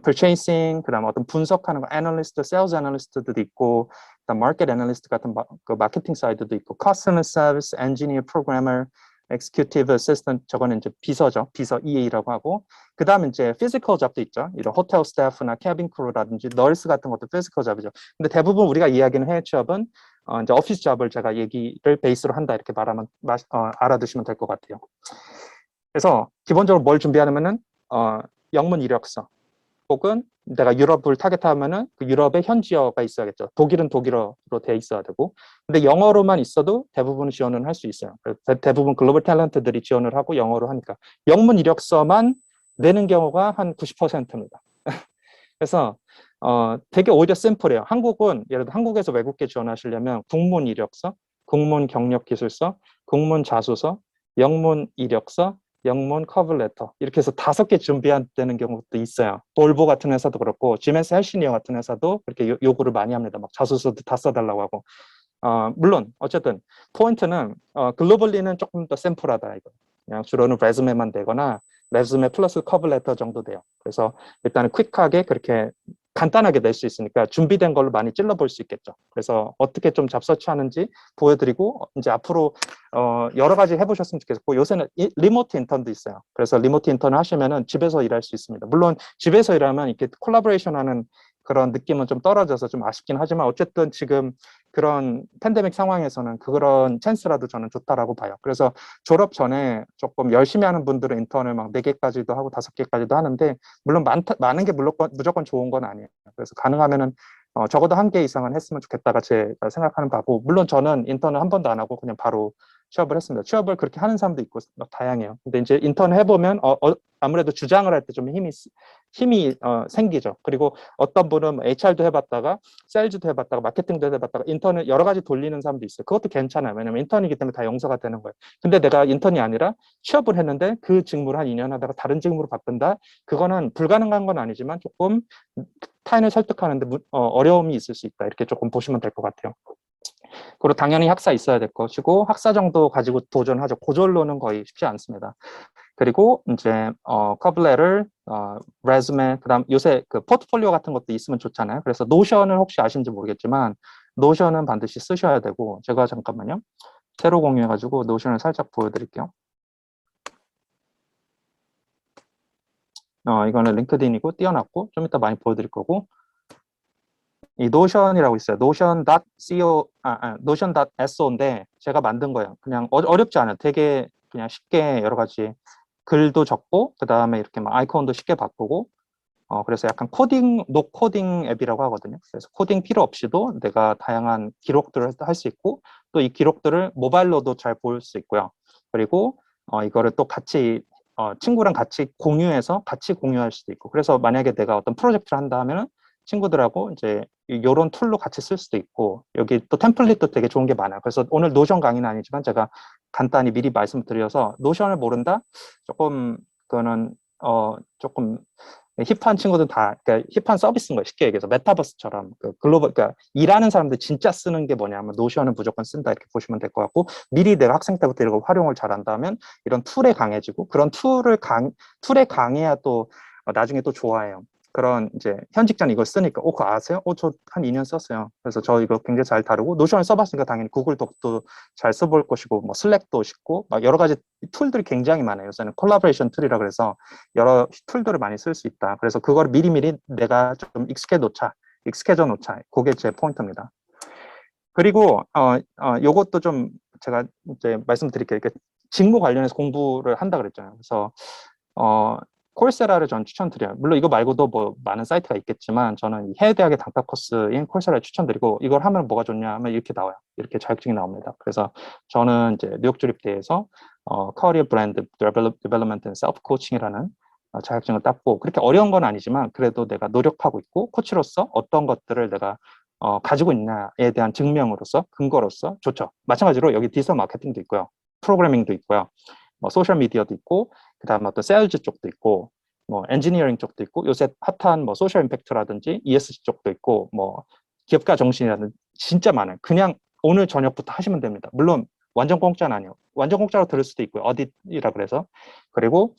purchasing, 그다음 어떤 분석하는 거, 애널리스트, 세일즈 애널리스트도 있고, 그다음 마켓 애널리스트 같은 그 마케팅 사이드도 있고, customer service, engineer, programmer, executive assistant 저거는 이제 비서죠, 비서 EA라고 하고, 그다음 이제 physical 잡도 있죠, 이런 호텔 스태프나 캐빈 크루라든지 널스 같은 것도 physical 잡이죠. 근데 대부분 우리가 이야기하는 해외 취업은 이제 오피스 잡을 제가 얘기를 베이스로 한다 이렇게 말하면 알아두시면 될 것 같아요. 그래서 기본적으로 뭘 준비하냐면은 영문 이력서 혹은 내가 유럽을 타겟하면은 그 유럽의 현지어가 있어야겠죠. 독일은 독일어로 돼 있어야 되고 근데 영어로만 있어도 대부분 지원은 할 수 있어요. 대부분 글로벌 탤런트들이 지원을 하고 영어로 하니까 영문 이력서만 내는 경우가 한 90%입니다. 그래서 되게 오히려 심플해요. 한국은 예를 들어 한국에서 외국계 지원하시려면 국문 이력서, 국문 경력 기술서, 국문 자소서, 영문 이력서, 영문 커버레터 이렇게 해서 5개 준비해야 되는 경우도 있어요. 볼보 같은 회사도 그렇고 지멘스 헬시니어 같은 회사도 그렇게 요구를 많이 합니다. 막 자소서도 다 써달라고 하고 물론 어쨌든 포인트는 글로벌리는 조금 더 심플하다 이거. 그냥 주로는 레즈메만 되거나 레즈메 플러스 커버레터 정도 돼요. 그래서 일단은 퀵하게 그렇게 간단하게 낼 수 있으니까 준비된 걸로 많이 찔러볼 수 있겠죠. 그래서 어떻게 좀 잡서치하는지 보여드리고 이제 앞으로 여러 가지 해보셨으면 좋겠고 요새는 리모트 인턴도 있어요. 그래서 리모트 인턴을 하시면은 집에서 일할 수 있습니다. 물론 집에서 일하면 이렇게 콜라보레이션하는 그런 느낌은 좀 떨어져서 좀 아쉽긴 하지만 어쨌든 지금 그런 팬데믹 상황에서는 그런 찬스라도 저는 좋다라고 봐요. 그래서 졸업 전에 조금 열심히 하는 분들은 인턴을 막 4개까지도 하고 5개까지도 하는데 물론 많은 게 무조건 좋은 건 아니에요. 그래서 가능하면은 적어도 1개 이상은 했으면 좋겠다가 제가 생각하는 바고 물론 저는 인턴을 한 번도 안 하고 그냥 바로 취업을 했습니다. 취업을 그렇게 하는 사람도 있고 다양해요. 근데 이제 인턴 해보면 아무래도 주장을 할 때 좀 힘이 생기죠. 그리고 어떤 분은 HR도 해봤다가 세일즈도 해봤다가 마케팅도 해봤다가 인턴을 여러 가지 돌리는 사람도 있어요. 그것도 괜찮아요. 왜냐면 인턴이기 때문에 다 용서가 되는 거예요. 근데 내가 인턴이 아니라 취업을 했는데 그 직무를 한 2년 하다가 다른 직무로 바꾼다? 그거는 불가능한 건 아니지만 조금 타인을 설득하는데 어려움이 있을 수 있다. 이렇게 조금 보시면 될 것 같아요. 그리고 당연히 학사 있어야 될 것이고 학사 정도 가지고 도전하죠. 고졸로는 거의 쉽지 않습니다. 그리고 이제 커블레를 레즈메 그다음 요새 그 포트폴리오 같은 것도 있으면 좋잖아요. 그래서 노션을 혹시 아시는지 모르겠지만 노션은 반드시 쓰셔야 되고 제가 잠깐만요. 새로 공유해가지고 노션을 살짝 보여드릴게요. 이거는 링크드인이고 띄워놨고 좀 이따 많이 보여드릴 거고 이 노션이라고 있어요. notion.so인데 제가 만든 거예요. 그냥 어렵지 않아요. 되게 그냥 쉽게 여러 가지 글도 적고 그 다음에 이렇게 막 아이콘도 쉽게 바꾸고 그래서 약간 노 코딩 앱이라고 하거든요. 그래서 코딩 필요 없이도 내가 다양한 기록들을 할 수 있고 또 이 기록들을 모바일로도 잘 볼 수 있고요. 그리고 이거를 또 같이 친구랑 같이 공유해서 같이 공유할 수도 있고 그래서 만약에 내가 어떤 프로젝트를 한다 하면은 친구들하고 이제 이런 툴로 같이 쓸 수도 있고 여기 또 템플릿도 되게 좋은 게 많아요. 그래서 오늘 노션 강의는 아니지만 제가 간단히 미리 말씀드려서 노션을 모른다? 조금 그거는 조금 힙한 친구들 다, 그러니까 힙한 서비스인 거예요. 쉽게 얘기해서 메타버스처럼 그 글로벌, 그러니까 일하는 사람들 진짜 쓰는 게 뭐냐면 노션은 무조건 쓴다 이렇게 보시면 될 것 같고, 미리 내가 학생 때부터 이런 거 활용을 잘한다면 이런 툴에 강해지고, 그런 툴에 강해야 또 나중에 또 좋아해요. 그런 이제 현 직장 이걸 쓰니까 그거 아세요? 저 한 2년 썼어요. 그래서 저 이거 굉장히 잘 다루고, 노션을 써봤으니까 당연히 구글 독도 잘 써볼 것이고, 뭐 슬랙도 쉽고 막 여러 가지 툴들이 굉장히 많아요. 요새는 콜라보레이션 툴이라 그래서 여러 툴들을 많이 쓸 수 있다. 그래서 그걸 미리미리 내가 좀 익숙해져 놓자. 그게 제 포인트입니다. 그리고 요것도 좀 제가 이제 말씀드릴게요. 이렇게 직무 관련해서 공부를 한다 그랬잖아요. 그래서 콜세라를 전 추천드려요. 물론 이거 말고도 뭐 많은 사이트가 있겠지만 저는 해외 대학의 단타 코스인 콜세라를 추천드리고, 이걸 하면 뭐가 좋냐 하면 이렇게 나와요. 이렇게 자격증이 나옵니다. 그래서 저는 이제 뉴욕 주립대에서 커리어 브랜드 데벨롭먼트 앤 셀프 코칭이라는 자격증을 땄고, 그렇게 어려운 건 아니지만 그래도 내가 노력하고 있고 코치로서 어떤 것들을 내가 가지고 있냐에 대한 증명으로서, 근거로서 좋죠. 마찬가지로 여기 디지털 마케팅도 있고요. 프로그래밍도 있고요. 뭐 소셜 미디어도 있고, 그다음에 어떤 세일즈 쪽도 있고, 뭐 엔지니어링 쪽도 있고, 요새 핫한 뭐 소셜 임팩트라든지 ESG 쪽도 있고, 뭐 기업가 정신이라든지 진짜 많아요. 그냥 오늘 저녁부터 하시면 됩니다. 물론 완전 공짜는 아니에요. 완전 공짜로 들을 수도 있고요. 어디라 그래서. 그리고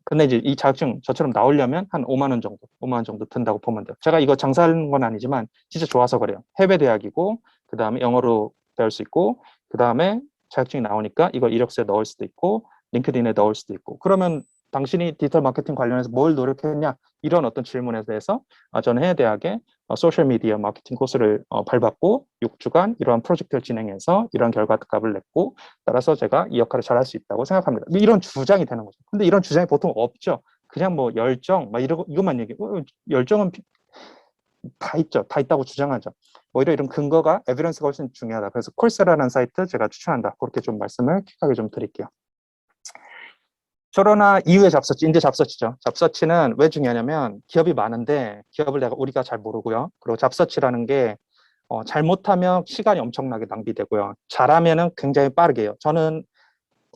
근데 이제 이 자격증 저처럼 나오려면 한 5만 원 정도, 5만 원 정도 든다고 보면 돼요. 제가 이거 장사하는 건 아니지만 진짜 좋아서 그래요. 해외 대학이고, 그다음에 영어로 배울 수 있고, 그다음에 자격증이 나오니까 이걸 이력서에 넣을 수도 있고, 링크드인에 넣을 수도 있고. 그러면 당신이 디지털 마케팅 관련해서 뭘 노력했냐, 이런 어떤 질문에 대해서 저는 해외 대학에 소셜미디어 마케팅 코스를 밟았고 6주간 이러한 프로젝트를 진행해서 이런 결과값을 냈고, 따라서 제가 이 역할을 잘할 수 있다고 생각합니다. 이런 주장이 되는 거죠. 근데 이런 주장이 보통 없죠. 그냥 뭐 열정 막 이것만 얘기해. 열정은 다 있죠. 다 있다고 주장하죠. 오히려 이런 근거가, 에비던스가 훨씬 중요하다. 그래서 콜세라라는 사이트 제가 추천한다. 그렇게 좀 말씀을 킥하게 좀 드릴게요. 코로나 이후의 잡서치, 이제 잡서치죠. 잡서치는 왜 중요하냐면 기업이 많은데 기업을 우리가 잘 모르고요. 그리고 잡서치라는 게 잘못하면 시간이 엄청나게 낭비되고요. 잘하면은 굉장히 빠르게 해요. 저는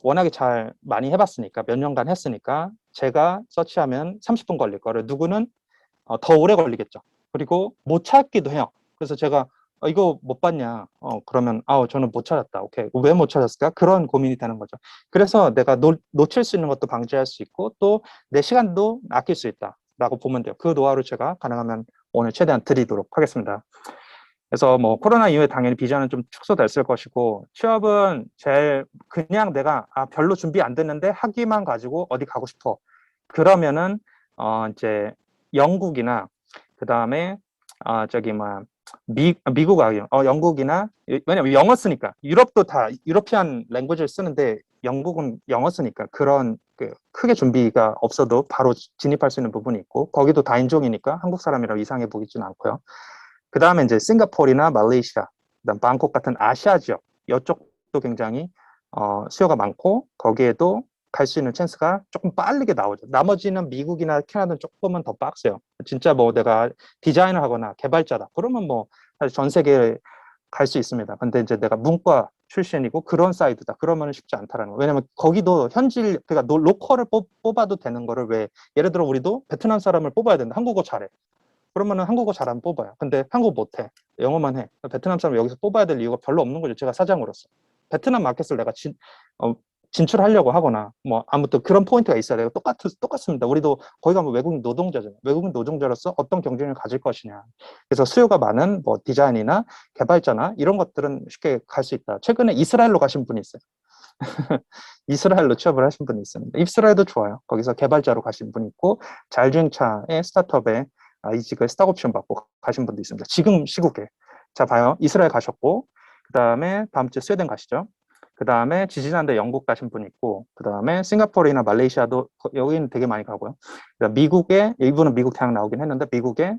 워낙에 잘 많이 해봤으니까, 몇 년간 했으니까 제가 서치하면 30분 걸릴 거를 누구는 더 오래 걸리겠죠. 그리고 못 찾기도 해요. 그래서 제가 이거 못 봤냐? 그러면 저는 못 찾았다. 오케이. 왜 못 찾았을까? 그런 고민이 되는 거죠. 그래서 내가 놓칠 수 있는 것도 방지할 수 있고, 또 내 시간도 아낄 수 있다라고 보면 돼요. 그 노하우를 제가 가능하면 오늘 최대한 드리도록 하겠습니다. 그래서 뭐 코로나 이후에 당연히 비전은 좀 축소됐을 것이고, 취업은 제일 그냥 내가 별로 준비 안 됐는데 학위만 가지고 어디 가고 싶어. 그러면은 이제 영국이나, 그다음에 저기 뭐 미국 영국이나, 왜냐면 영어 쓰니까, 유럽도 다 유러피안 랭귀지를 쓰는데 영국은 영어 쓰니까 그런 크게 준비가 없어도 바로 진입할 수 있는 부분이 있고, 거기도 다인종이니까 한국 사람이라고 이상해 보이지는 않고요. 그 다음에 이제 싱가포르나 말레이시아, 그다음 방콕 같은 아시아 지역, 이쪽도 굉장히 수요가 많고, 거기에도 갈 수 있는 찬스가 조금 빠르게 나오죠. 나머지는 미국이나 캐나다는 조금은 더 빡세요. 진짜 뭐 내가 디자인을 하거나 개발자다, 그러면 뭐 사실 전 세계에 갈 수 있습니다. 근데 이제 내가 문과 출신이고 그런 사이드다, 그러면 쉽지 않다라는 거예요. 왜냐면 거기도 그러니까 로컬을 뽑아도 되는 거를, 왜 예를 들어 우리도 베트남 사람을 뽑아야 된다. 한국어 잘해. 그러면은 한국어 잘 안 뽑아요. 근데 한국어 못해. 영어만 해. 베트남 사람 여기서 뽑아야 될 이유가 별로 없는 거죠. 제가 사장으로서. 베트남 마켓을 내가 진출하려고 하거나, 뭐, 아무튼 그런 포인트가 있어야 돼요. 똑같습니다. 우리도 거기 가면 외국인 노동자잖아요. 외국인 노동자로서 어떤 경쟁력을 가질 것이냐. 그래서 수요가 많은 뭐 디자인이나 개발자나 이런 것들은 쉽게 갈 수 있다. 최근에 이스라엘로 가신 분이 있어요. 이스라엘로 취업을 하신 분이 있습니다. 이스라엘도 좋아요. 거기서 개발자로 가신 분이 있고, 자율주행차의 스타트업에 이직을 스탁 옵션 받고 가신 분도 있습니다. 지금 시국에. 자, 봐요. 이스라엘 가셨고, 그 다음에 다음 주에 스웨덴 가시죠. 그 다음에 지지난달 영국 가신 분이 있고, 그 다음에 싱가포르나 말레이시아도 여기는 되게 많이 가고요. 미국에, 이분은 미국 대학 나오긴 했는데 미국에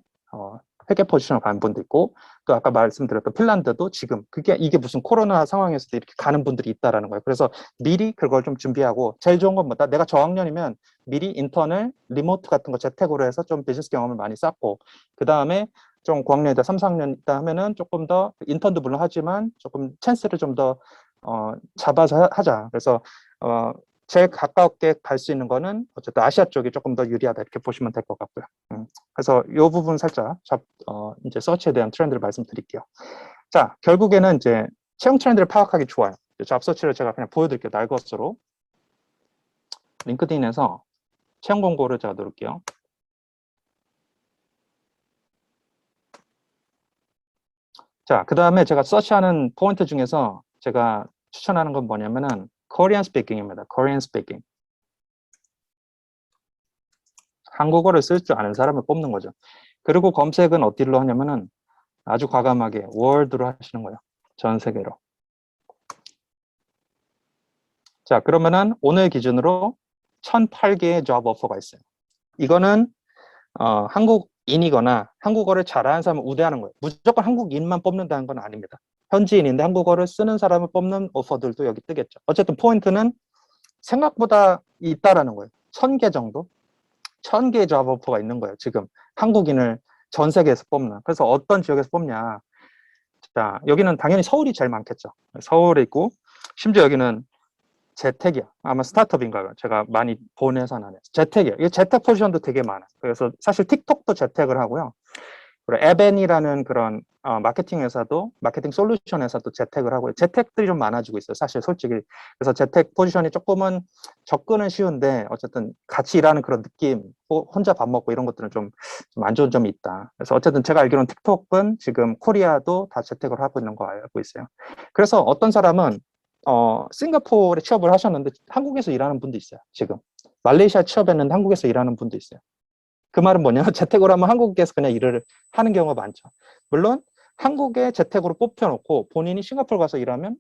회계 포지션을 가는 분도 있고, 또 아까 말씀드렸던 핀란드도 지금 이게 무슨 코로나 상황에서도 이렇게 가는 분들이 있다라는 거예요. 그래서 미리 그걸 좀 준비하고, 제일 좋은 건 뭐다? 내가 저학년이면 미리 인턴을 리모트 같은 거 재택으로 해서 좀 비즈니스 경험을 많이 쌓고, 그 다음에 좀 고학년이다, 3, 4학년 있다 하면은 조금 더 인턴도 물론 하지만 조금 찬스를 좀 더 잡아서 하자. 그래서 제일 가깝게 갈 수 있는 거는 어쨌든 아시아 쪽이 조금 더 유리하다 이렇게 보시면 될 것 같고요. 그래서 이 부분 살짝 이제 서치에 대한 트렌드를 말씀드릴게요. 자, 결국에는 이제 채용 트렌드를 파악하기 좋아요. 잡 서치를 제가 그냥 보여드릴게요. 날것으로. 링크드인에서 채용 공고를 제가 누를게요. 자, 그 다음에 제가 서치하는 포인트 중에서 제가 추천하는 건 뭐냐면은 Korean speaking입니다. Korean speaking. 한국어를 쓸 줄 아는 사람을 뽑는 거죠. 그리고 검색은 어디로 하냐면은 아주 과감하게 월드로 하시는 거예요. 전 세계로. 자, 그러면은 오늘 기준으로 1008개의 job offer가 있어요. 이거는 한국인이거나 한국어를 잘하는 사람을 우대하는 거예요. 무조건 한국인만 뽑는다는 건 아닙니다. 현지인인데 한국어를 쓰는 사람을 뽑는 오퍼들도 여기 뜨겠죠. 어쨌든 포인트는 생각보다 있다라는 거예요. 1000개 정도? 1000개의 job offer가 있는 거예요. 지금 한국인을 전 세계에서 뽑는. 그래서 어떤 지역에서 뽑냐. 자, 여기는 당연히 서울이 제일 많겠죠. 서울에 있고, 심지어 여기는 재택이야. 아마 스타트업인가요? 제가 많이 본 회사는 안에서. 재택이야. 이 재택 포지션도 되게 많아요. 그래서 사실 틱톡도 재택을 하고요. 그리고 에벤이라는 그런 마케팅 회사도, 마케팅 솔루션 회사도 재택을 하고요. 재택들이 좀 많아지고 있어요. 사실 솔직히. 그래서 재택 포지션이 조금은 접근은 쉬운데 어쨌든 같이 일하는 그런 느낌, 혼자 밥 먹고 이런 것들은 좀 안 좋은 점이 있다. 그래서 어쨌든 제가 알기로는 틱톡은 지금 코리아도 다 재택을 하고 있는 거 알고 있어요. 그래서 어떤 사람은 싱가포르에 취업을 하셨는데 한국에서 일하는 분도 있어요. 지금 말레이시아 취업했는데 한국에서 일하는 분도 있어요. 그 말은 뭐냐면 재택으로 하면 한국에서 그냥 일을 하는 경우가 많죠. 물론 한국에 재택으로 뽑혀놓고 본인이 싱가포르 가서 일하면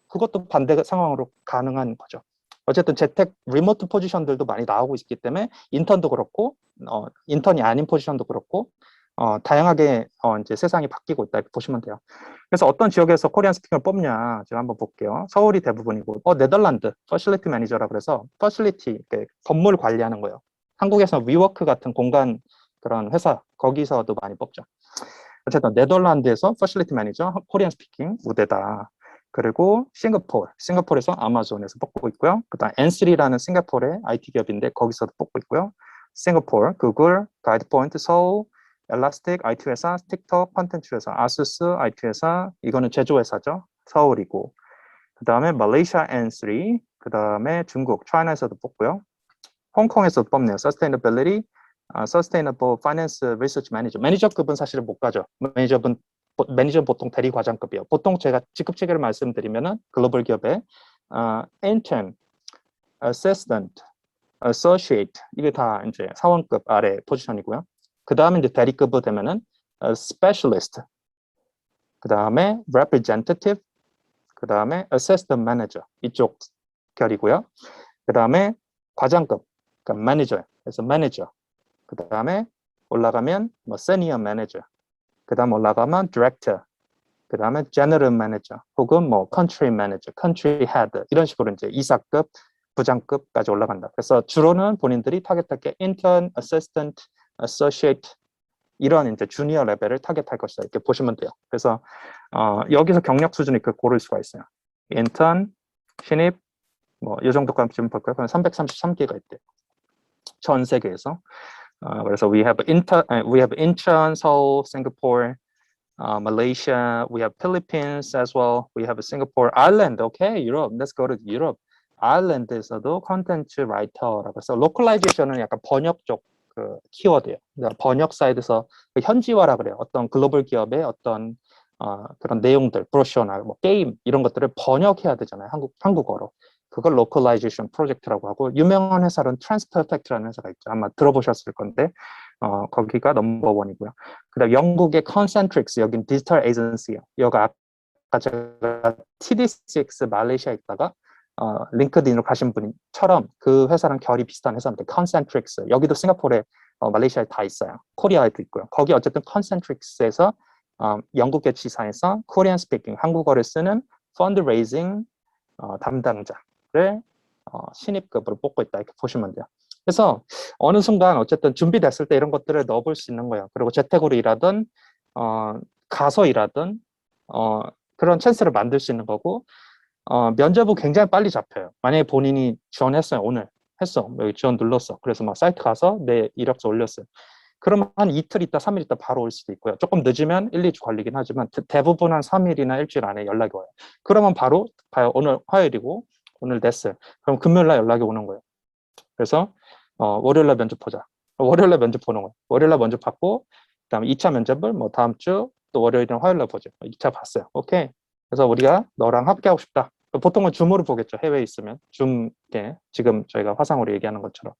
그것도 반대 상황으로 가능한 거죠. 어쨌든 재택 리모트 포지션들도 많이 나오고 있기 때문에 인턴도 그렇고 인턴이 아닌 포지션도 그렇고 다양하게 이제 세상이 바뀌고 있다 이렇게 보시면 돼요. 그래서 어떤 지역에서 코리안 스피커를 뽑냐 제가 한번 볼게요. 서울이 대부분이고 네덜란드 퍼실리티 매니저라 그래서 퍼실리티 건물 관리하는 거예요. 한국에서 위워크 같은 공간 그런 회사 거기서도 많이 뽑죠. 어쨌든 네덜란드에서 퍼실리티 매니저 코리안 스피킹 우대다. 그리고 싱가포르에서 아마존에서 뽑고 있고요. 그다음 N3라는 싱가포르의 IT 기업인데 거기서도 뽑고 있고요. 싱가포르, 구글, 가이드포인트, 서울, 엘라스틱, IT 회사, 틱톡, 컨텐츠 회사, 아수스, IT 회사, 이거는 제조회사죠. 서울이고. 그 다음에 말레이시아 N3, 그 다음에 중국, 차이나에서도 뽑고요. 홍콩에서도 뽑네요. Sustainability, Sustainable Finance Research Manager. 매니저급은 사실은 못 가죠. 매니저는 보통 대리과장급이에요. 보통 제가 직급 체계를 말씀드리면은 글로벌 기업에 Intern, Assistant, Associate 이게 다 이제 사원급 아래 포지션이고요. 그 다음에 이제 대리급으로 되면은 Specialist, 그 다음에 Representative, 그 다음에 Assistant Manager 이쪽 결이고요. 그 다음에 과장급, 그러니까 Manager, 그래서 Manager. 그 다음에 올라가면 뭐 Senior Manager. 그 다음 올라가면 Director. 그 다음에 General Manager 혹은 뭐 Country Manager, Country Head 이런 식으로 이제 이사급, 부장급까지 올라간다. 그래서 주로는 본인들이 타겟할 게 Intern, Assistant, Associate 이런 이제 주니어 레벨을 타겟할 것이다 이렇게 보시면 돼요. 그래서 여기서 경력 수준이 그 고를 수가 있어요. 인턴, 신입 뭐 이 정도까지 좀 볼까요? 그럼 333개가 있대요. 전 세계에서. 그래서 we have Incheon, Seoul, Singapore, Malaysia, we have Philippines as well, we have Singapore, Ireland, okay, Europe, let's go to Europe. 아일랜드에서도 컨텐츠 라이터라고 해서 로컬라이제이션은 약간 번역 쪽 그 키워드예요. 그러니까 번역 사이드에서 현지화라 그래요. 어떤 글로벌 기업의 어떤 그런 내용들, 브로셔나 뭐 게임 이런 것들을 번역해야 되잖아요. 한국어로. 그걸 로컬라이제이션 프로젝트라고 하고 유명한 회사는 트랜스퍼펙트라는 회사가 있죠. 아마 들어보셨을 건데 거기가 넘버원이고요. 그다음 영국의 컨센트릭스 여긴 디지털 에이전시예요. 여기가 아까 제가 TD6 말레이시아에 있다가 링크드인으로 가신 분처럼 그 회사랑 결이 비슷한 회사인데 컨센트릭스 여기도 싱가포르에 말레이시아에 다 있어요. 코리아에도 있고요. 거기 어쨌든 컨센트릭스에서 영국의 지사에서 코리안 스피킹 한국어를 쓰는 펀드레이징 담당자를 신입급으로 뽑고 있다 이렇게 보시면 돼요. 그래서 어느 순간 어쨌든 준비됐을 때 이런 것들을 넣어볼 수 있는 거예요. 그리고 재택으로 일하든 가서 일하든 그런 찬스를 만들 수 있는 거고 면접은 굉장히 빨리 잡혀요. 만약에 본인이 지원했어요. 오늘 했어. 여기 지원 눌렀어. 그래서 막 사이트 가서 내 이력서 올렸어요. 그러면 한 이틀 있다, 3일 있다 바로 올 수도 있고요. 조금 늦으면 1, 2주 걸리긴 하지만 대부분 한 3일이나 일주일 안에 연락이 와요. 그러면 바로 봐요. 오늘 화요일이고 오늘 냈어요. 그럼 금요일 날 연락이 오는 거예요. 그래서 월요일 날 면접 보자. 월요일 날 면접 보는 거예요. 월요일 날 먼저 받고 그다음에 2차 면접을 뭐 다음 주 또 월요일이나 화요일 날 보죠. 2차 봤어요. 오케이. 그래서 우리가 너랑 합격하고 싶다. 보통은 줌으로 보겠죠. 해외에 있으면. 줌에 지금 저희가 화상으로 얘기하는 것처럼.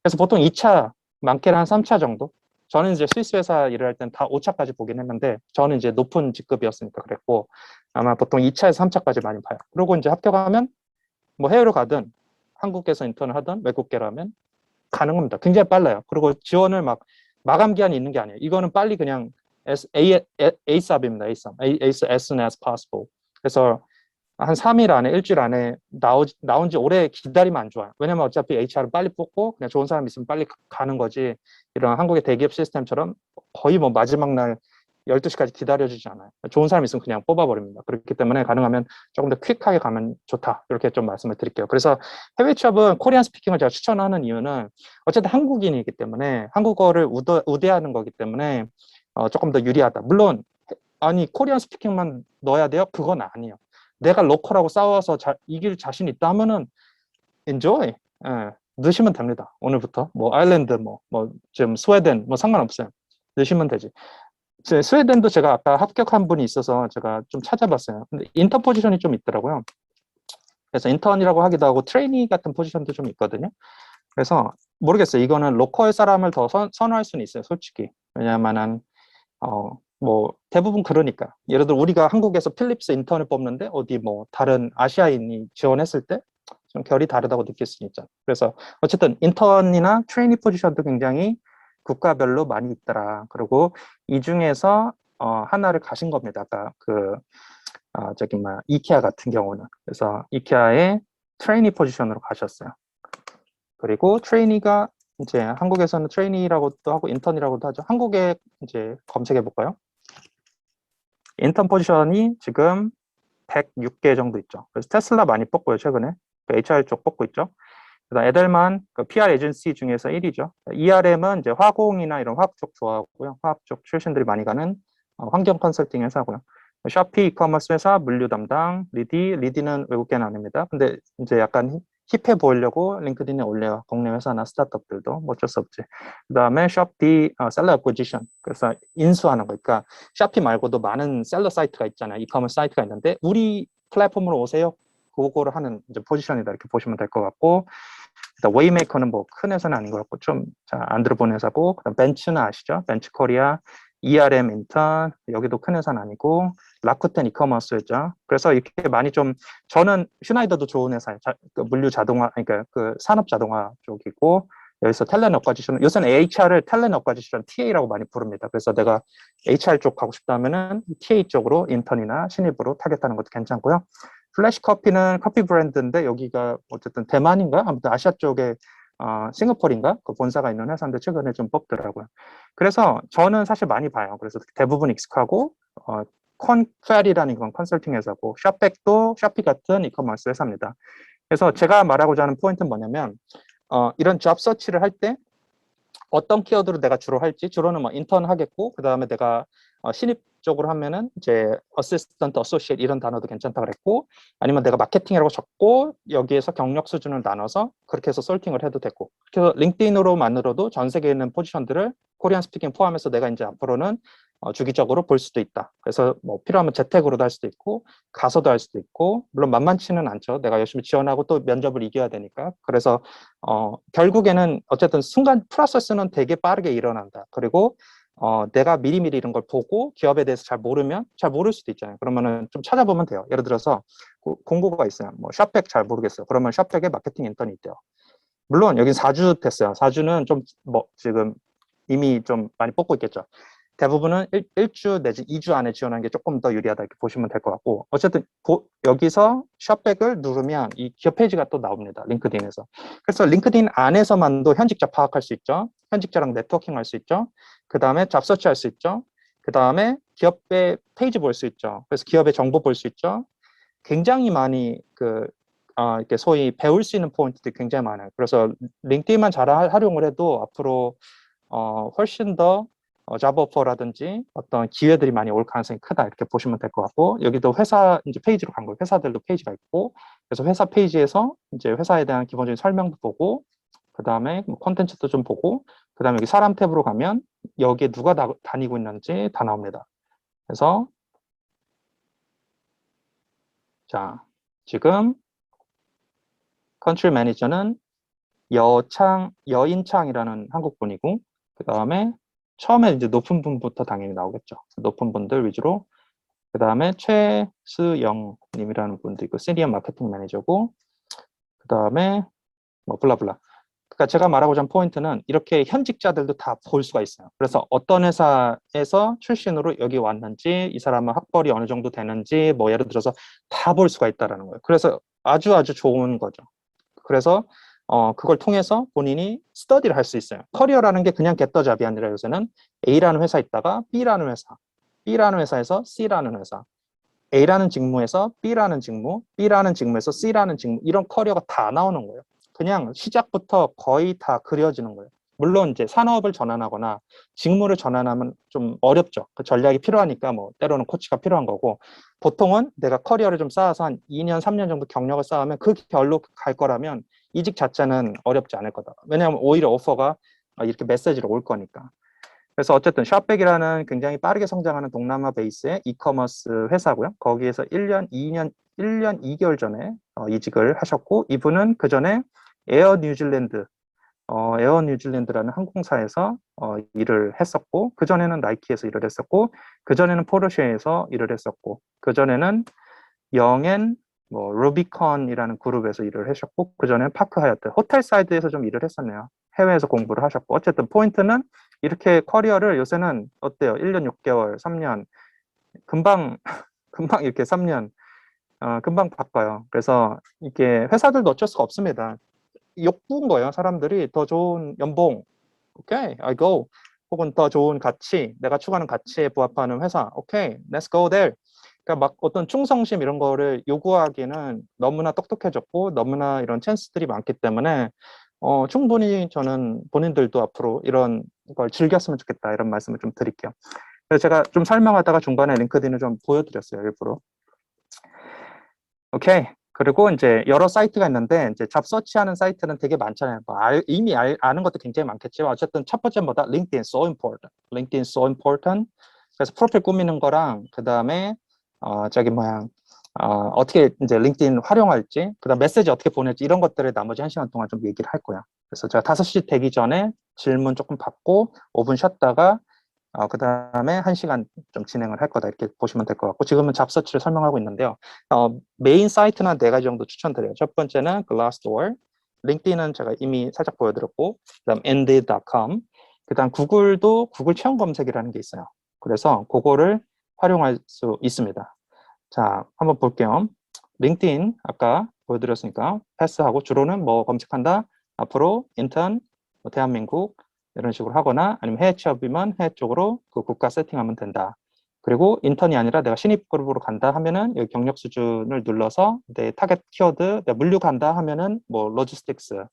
그래서 보통 2차, 많게는 한 3차 정도. 저는 이제 스위스 회사 일을 할 땐 다 5차까지 보긴 했는데 저는 이제 높은 직급이었으니까 그랬고 아마 보통 2차에서 3차까지 많이 봐요. 그리고 이제 합격하면 뭐 해외로 가든 한국에서 인턴을 하든 외국계라면 가는 겁니다. 굉장히 빨라요. 그리고 지원을 막 마감 기한이 있는 게 아니에요. 이거는 빨리 그냥 ASAP입니다. ASAP, as soon as possible. 그래서 한 3일 안에, 일주일 안에 나온 지 오래 기다리면 안 좋아요. 왜냐면 어차피 HR은 빨리 뽑고 그냥 좋은 사람 있으면 빨리 가는 거지. 이런 한국의 대기업 시스템처럼 거의 뭐 마지막 날 12시까지 기다려주지 않아요. 좋은 사람 있으면 그냥 뽑아버립니다. 그렇기 때문에 가능하면 조금 더 퀵하게 가면 좋다. 이렇게 좀 말씀을 드릴게요. 그래서 해외 취업은 코리안 스피킹을 제가 추천하는 이유는 어쨌든 한국인이기 때문에 한국어를 우대하는 거기 때문에 조금 더 유리하다. 물론 아니 코리안 스피킹만 넣어야 돼요? 그건 아니에요. 내가 로컬하고 싸워서 이길 자신 있다 하면은 enjoy. 예, 넣으시면 됩니다. 오늘부터 뭐 아일랜드 뭐 지금 스웨덴 뭐 상관없어요. 넣으시면 되지. 스웨덴도 제가 아까 합격한 분이 있어서 제가 좀 찾아봤어요. 근데 인턴 포지션이 좀 있더라고요. 그래서 인턴이라고 하기도 하고 트레이니 같은 포지션도 좀 있거든요. 그래서 모르겠어요. 이거는 로컬 사람을 더 선호할 수는 있어요. 솔직히. 왜냐하면은 뭐 대부분 그러니까. 예를 들어 우리가 한국에서 필립스 인턴을 뽑는데 어디 뭐 다른 아시아인이 지원했을 때 좀 결이 다르다고 느낄 수 있죠. 그래서 어쨌든 인턴이나 트레이니 포지션도 굉장히 국가별로 많이 있더라. 그리고 이 중에서 하나를 가신 겁니다. 아까 저기 이케아 같은 경우는. 그래서 이케아의 트레이니 포지션으로 가셨어요. 그리고 트레이니가 이제 한국에서는 트레이니라고도 하고 인턴이라고도 하죠. 한국에 이제 검색해 볼까요? 인턴 포지션이 지금 106개 정도 있죠. 그래서 테슬라 많이 뽑고요, 최근에. HR 쪽 뽑고 있죠. 그다음 에델만 PR 에이전시 중에서 1위죠. ERM은 이제 화공이나 이런 화학 쪽 좋아하고요. 화학 쪽 출신들이 많이 가는 환경 컨설팅 회사고요. 샤피 이커머스 회사 물류 담당 리디는 외국계는 아닙니다. 근데 이제 약간 힙해 보이려고 링크드인에 올려요. 국내 회사나 스타트업들도 뭐 어쩔 수 없지. 그다음에 샤피 셀러 어쿠지션. 그래서 인수하는 거. 그러니까 샤피 말고도 많은 셀러 사이트가 있잖아요. 이커머스 사이트가 있는데 우리 플랫폼으로 오세요. 그거를 하는 이제 포지션이다 이렇게 보시면 될 것 같고. 웨이메이커는 뭐 큰 회사는 아닌 것 같고 좀 안 들어본 회사고, 그다음 벤츠는 아시죠? 벤츠 코리아, ERM 인턴, 여기도 큰 회사는 아니고, 라쿠텐 이커머스죠. 그래서 이렇게 많이 좀, 저는 슈나이더도 좋은 회사예요. 물류 자동화, 그러니까 그 산업 자동화 쪽이고, 여기서 탤런트 어쿠지션, 요새는 HR을 탤런트 어쿠지션 TA라고 많이 부릅니다. 그래서 내가 HR 쪽 가고 싶다면은 TA 쪽으로 인턴이나 신입으로 타겟하는 것도 괜찮고요. 플래시 커피는 커피 브랜드인데 여기가 어쨌든 대만인가? 아무튼 아시아 쪽에 싱가포르인가? 그 본사가 있는 회사인데 최근에 좀 뽑더라고요. 그래서 저는 사실 많이 봐요. 그래서 대부분 익숙하고 컨펠이라는 이건 컨설팅 회사고 샵백도 샤피 같은 이커머스 회사입니다. 그래서 제가 말하고자 하는 포인트는 뭐냐면 이런 잡 서치를 할 때 어떤 키워드로 내가 주로 할지, 주로는 뭐 인턴 하겠고, 그 다음에 내가 신입 쪽으로 하면은 이제 어시스턴트, 어소시에이트 이런 단어도 괜찮다 그랬고, 아니면 내가 마케팅이라고 적고 여기에서 경력 수준을 나눠서 그렇게 해서 솔팅을 해도 되고, 그래서 링크드인으로만으로도 전 세계에 있는 포지션들을 코리안 스피킹 포함해서 내가 이제 앞으로는 주기적으로 볼 수도 있다. 그래서 뭐 필요하면 재택으로도 할 수도 있고 가서도 할 수도 있고, 물론 만만치는 않죠. 내가 열심히 지원하고 또 면접을 이겨야 되니까. 그래서 결국에는 어쨌든 순간 프로세스는 되게 빠르게 일어난다. 그리고 내가 미리미리 이런 걸 보고 기업에 대해서 잘 모르면 잘 모를 수도 있잖아요. 그러면은 좀 찾아보면 돼요. 예를 들어서 공고가 있어요. 뭐 샵백 잘 모르겠어요. 그러면 샵백에 마케팅 인턴이 있대요. 물론 여긴 4주 됐어요. 4주는 좀 뭐 지금 이미 좀 많이 뽑고 있겠죠. 대부분은 1주 내지 2주 안에 지원하는 게 조금 더 유리하다 이렇게 보시면 될 것 같고, 어쨌든 여기서 샵백을 누르면 이 기업 페이지가 또 나옵니다. 링크드인에서. 그래서 링크드인 안에서만도 현직자 파악할 수 있죠. 현직자랑 네트워킹 할 수 있죠. 그 다음에 잡서치 할 수 있죠. 그 다음에 기업의 페이지 볼 수 있죠. 그래서 기업의 정보 볼 수 있죠. 굉장히 많이 이렇게 소위 배울 수 있는 포인트들이 굉장히 많아요. 그래서 링크드인만 잘 활용을 해도 앞으로 훨씬 더 잡 오퍼라든지 어떤 기회들이 많이 올 가능성이 크다 이렇게 보시면 될 것 같고, 여기도 회사 이제 페이지로 간 거예요. 회사들도 페이지가 있고, 그래서 회사 페이지에서 이제 회사에 대한 기본적인 설명도 보고, 그 다음에 콘텐츠도 좀 보고, 그 다음에 여기 사람 탭으로 가면 여기에 누가 다니고 있는지 다 나옵니다. 그래서 자, 지금 컨트리 매니저는 여인창이라는 한국 분이고, 그 다음에 처음에 이제 높은 분부터 당연히 나오겠죠. 높은 분들 위주로. 그 다음에 최수영 님이라는 분도 있고, 시니어 마케팅 매니저고, 그 다음에 뭐 블라블라. 그러니까 제가 말하고자 한 포인트는 이렇게 현직자들도 다 볼 수가 있어요. 그래서 어떤 회사에서 출신으로 여기 왔는지, 이 사람은 학벌이 어느 정도 되는지, 뭐 예를 들어서 다 볼 수가 있다는 거예요. 그래서 아주 좋은 거죠. 그래서 그걸 통해서 본인이 스터디를 할 수 있어요. 커리어라는 게 그냥 겟더잡이 아니라 요새는 A라는 회사 있다가 B라는 회사, B라는 회사에서 C라는 회사, A라는 직무에서 B라는 직무, B라는 직무에서 C라는 직무, 이런 커리어가 다 나오는 거예요. 그냥 시작부터 거의 다 그려지는 거예요. 물론 이제 산업을 전환하거나 직무를 전환하면 좀 어렵죠. 그 전략이 필요하니까 뭐 때로는 코치가 필요한 거고, 보통은 내가 커리어를 좀 쌓아서 한 2년, 3년 정도 경력을 쌓으면 그 결로 갈 거라면 이직 자체는 어렵지 않을 거다. 왜냐하면 오히려 오퍼가 이렇게 메시지로 올 거니까. 그래서 어쨌든 샵백이라는 굉장히 빠르게 성장하는 동남아 베이스의 이커머스 회사고요. 거기에서 1년 2개월 전에 이직을 하셨고, 이분은 그 전에 에어 뉴질랜드, 에어 뉴질랜드라는 항공사에서 일을 했었고, 그 전에는 나이키에서 일을 했었고, 그 전에는 포르쉐에서 일을 했었고, 그 전에는 영앤 뭐 루비컨이라는 그룹에서 일을 하셨고, 그 전에는 파크 하얏트, 호텔 사이드에서 좀 일을 했었네요. 해외에서 공부를 하셨고, 어쨌든 포인트는 이렇게 커리어를 요새는 어때요? 1년 6개월, 3년, 금방 금방 이렇게 3년 금방 바꿔요. 그래서 이게 회사들도 어쩔 수가 없습니다. 욕구인 거예요. 사람들이 더 좋은 연봉, 오케이, I go. 혹은 더 좋은 가치, 내가 추구하는 가치에 부합하는 회사, 오케이, let's go there. 그러니까 막 어떤 충성심 이런 거를 요구하기는 너무나 똑똑해졌고 너무나 이런 찬스들이 많기 때문에 충분히 저는 본인들도 앞으로 이런 걸 즐겼으면 좋겠다 이런 말씀을 좀 드릴게요. 그래서 제가 좀 설명하다가 중간에 링크드인을 좀 보여드렸어요, 일부러. 오케이. 그리고 이제 여러 사이트가 있는데, 이제 잡 서치하는 사이트는 되게 많잖아요. 뭐 이미 아는 것도 굉장히 많겠지만, 어쨌든 첫 번째보다 LinkedIn so important. LinkedIn so important. 그래서 프로필 꾸미는 거랑, 그 다음에 어떻게 이제 링크드인 활용할지, 그 다음 메시지 어떻게 보낼지, 이런 것들을 나머지 1시간 동안 좀 얘기를 할 거야. 그래서 제가 5시 되기 전에 질문 조금 받고 5분 쉬었다가 그 다음에 1시간 좀 진행을 할 거다 이렇게 보시면 될 것 같고, 지금은 잡서치를 설명하고 있는데요. 메인 사이트는 4가지 정도 추천드려요. 첫 번째는 Glassdoor, 링크드인은 제가 이미 살짝 보여드렸고, 그 다음 Indeed.com, 그 다음 구글도 구글 체험 검색이라는 게 있어요. 그래서 그거를 활용할 수 있습니다. 자, 한번 볼게요. 링크드인 아까 보여드렸으니까 패스하고, 주로는 뭐 검색한다? 앞으로 인턴, 뭐 대한민국 이런 식으로 하거나, 아니면 해외 취업이면 해외 쪽으로 그 국가 세팅하면 된다. 그리고 인턴이 아니라 내가 신입 그룹으로 간다 하면은 여기 경력 수준을 눌러서 내 타겟 키워드, 내가 물류 간다 하면은 뭐 로지스틱스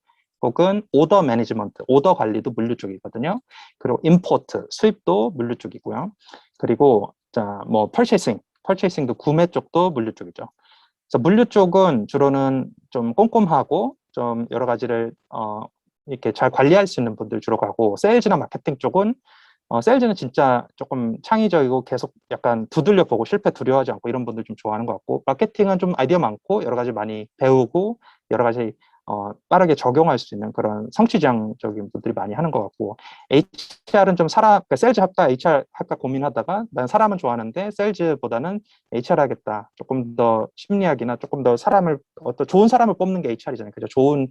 혹은 오더 매니지먼트, 오더 관리도 물류 쪽이거든요. 그리고 임포트, 수입도 물류 쪽이고요. 그리고 자, 뭐 퍼체이싱도 구매 쪽도 물류 쪽이죠. 그래서 물류 쪽은 주로는 좀 꼼꼼하고 좀 여러 가지를 이렇게 잘 관리할 수 있는 분들 주로 가고, 세일즈나 마케팅 쪽은 세일즈는 진짜 조금 창의적이고 계속 약간 두들려 보고 실패 두려워하지 않고 이런 분들 좀 좋아하는 것 같고, 마케팅은 좀 아이디어 많고 여러 가지 많이 배우고 여러 가지 빠르게 적용할 수 있는 그런 성취지향적인 분들이 많이 하는 것 같고, HR은 좀 그러니까 세일즈 할까 HR 할까 고민하다가 난 사람은 좋아하는데 세일즈보다는 HR 하겠다. 조금 더 심리학이나 조금 더 어떤 좋은 사람을 뽑는 게 HR이잖아요. 그죠? 좋은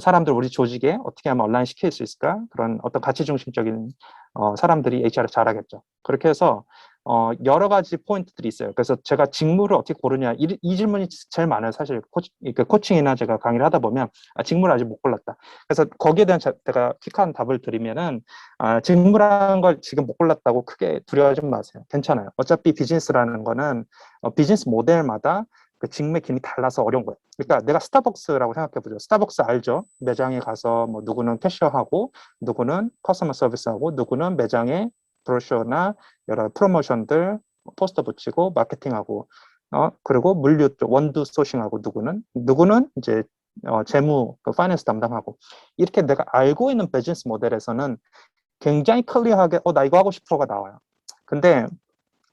사람들 우리 조직에 어떻게 하면 온라인 시킬 수 있을까? 그런 어떤 가치 중심적인 사람들이 HR을 잘하겠죠. 그렇게 해서 여러 가지 포인트들이 있어요. 그래서 제가 직무를 어떻게 고르냐, 이 질문이 제일 많아요. 사실 코칭이나 제가 강의를 하다 보면 직무를 아직 못 골랐다. 그래서 거기에 대한 제가 퀵한 답을 드리면은 직무라는 걸 지금 못 골랐다고 크게 두려워하지 마세요. 괜찮아요. 어차피 비즈니스라는 거는 비즈니스 모델마다 그 직맥 기능이 달라서 어려운 거예요. 그러니까 내가 스타벅스라고 생각해보죠. 스타벅스 알죠? 매장에 가서 뭐 누구는 캐셔하고 누구는 커스터머 서비스하고 누구는 매장에 브로셔나 여러 프로모션들 포스터 붙이고 마케팅하고 그리고 물류 쪽 원두 소싱하고 누구는 이제 재무 그 파이낸스 담당하고 이렇게 내가 알고 있는 비즈니스 모델에서는 굉장히 클리어하게 나 이거 하고 싶어가 나와요. 근데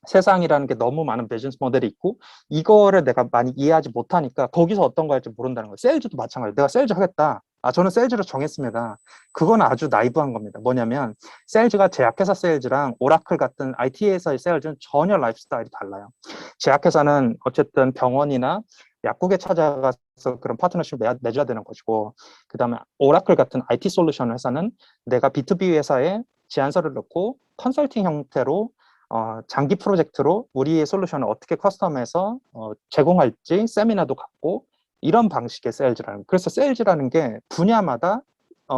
세상이라는 게 너무 많은 비즈니스 모델이 있고 이거를 내가 많이 이해하지 못하니까 거기서 어떤 거 할지 모른다는 거예요. 세일즈도 마찬가지예요. 내가 세일즈 하겠다. 저는 세일즈로 정했습니다. 그건 아주 나이브한 겁니다. 뭐냐면 세일즈가 제약회사 세일즈랑 오라클 같은 IT에서의 세일즈는 전혀 라이프스타일이 달라요. 제약회사는 어쨌든 병원이나 약국에 찾아가서 그런 파트너십을 맺어야 되는 것이고 그 다음에 오라클 같은 IT 솔루션 회사는 내가 B2B 회사에 제안서를 넣고 컨설팅 형태로 장기 프로젝트로 우리의 솔루션을 어떻게 커스텀해서 제공할지 세미나도 갖고 이런 방식의 세일즈라는 그래서 세일즈라는 게 분야마다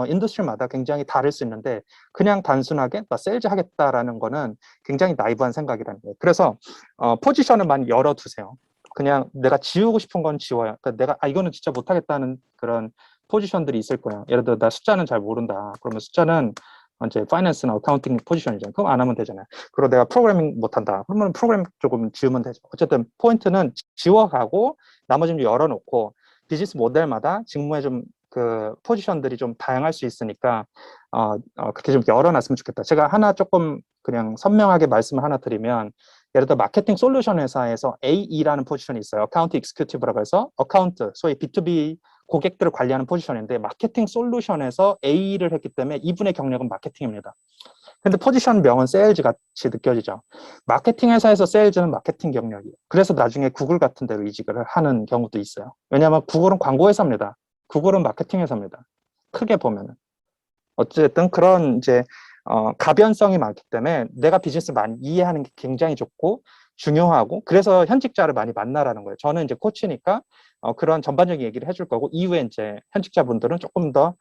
인더스트리마다 굉장히 다를 수 있는데 그냥 단순하게 나 세일즈 하겠다라는 거는 굉장히 나이브한 생각이라는 거예요. 그래서 포지션을 많이 열어두세요. 그냥 내가 지우고 싶은 건 지워요. 그러니까 내가 이거는 진짜 못하겠다는 그런 포지션들이 있을 거예요. 예를 들어 나 숫자는 잘 모른다. 그러면 숫자는 이제 파이낸스나 어카운팅 포지션이잖아요. 그럼 안 하면 되잖아요. 그리고 내가 프로그래밍 못한다. 그러면 프로그래밍 조금 지우면 되죠. 어쨌든 포인트는 지워가고 나머지는 열어놓고 비즈니스 모델마다 직무에 좀 그 포지션들이 좀 다양할 수 있으니까 그렇게 좀 열어놨으면 좋겠다. 제가 하나 조금 그냥 선명하게 말씀을 하나 드리면 예를 들어 마케팅 솔루션 회사에서 AE라는 포지션이 있어요. 어카운트 익스큐티브라고 해서 어카운트, 소위 B2B 고객들을 관리하는 포지션인데 마케팅 솔루션에서 A를 했기 때문에 이분의 경력은 마케팅입니다. 근데 포지션명은 세일즈 같이 느껴지죠. 마케팅 회사에서 세일즈는 마케팅 경력이에요. 그래서 나중에 구글 같은 데로 이직을 하는 경우도 있어요. 왜냐하면 구글은 광고 회사입니다. 구글은 마케팅 회사입니다. 크게 보면은. 어쨌든 그런 이제 가변성이 많기 때문에 내가 비즈니스를 많이 이해하는 게 굉장히 좋고 중요하고 그래서 현직자를 많이 만나라는 거예요. 저는 이제 코치니까 그런 전반적인 얘기를 해줄 거고 이후에 이제 현직자분들은 조금 더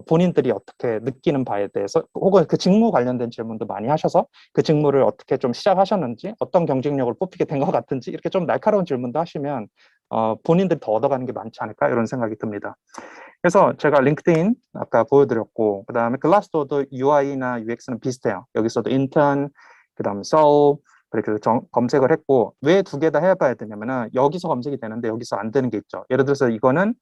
본인들이 어떻게 느끼는 바에 대해서 혹은 그 직무 관련된 질문도 많이 하셔서 그 직무를 어떻게 좀 시작하셨는지 어떤 경쟁력을 뽑히게 된 것 같은지 이렇게 좀 날카로운 질문도 하시면 본인들이 더 얻어가는 게 많지 않을까 이런 생각이 듭니다. 그래서 제가 링크드인 아까 보여드렸고 그 다음에 글라스도어도 UI나 UX는 비슷해요. 여기서도 인턴, 그 다음 소울 그렇게 검색을 했고 왜 두 개 다 해봐야 되냐면은 여기서 검색이 되는데 여기서 안 되는 게 있죠. 예를 들어서 이거는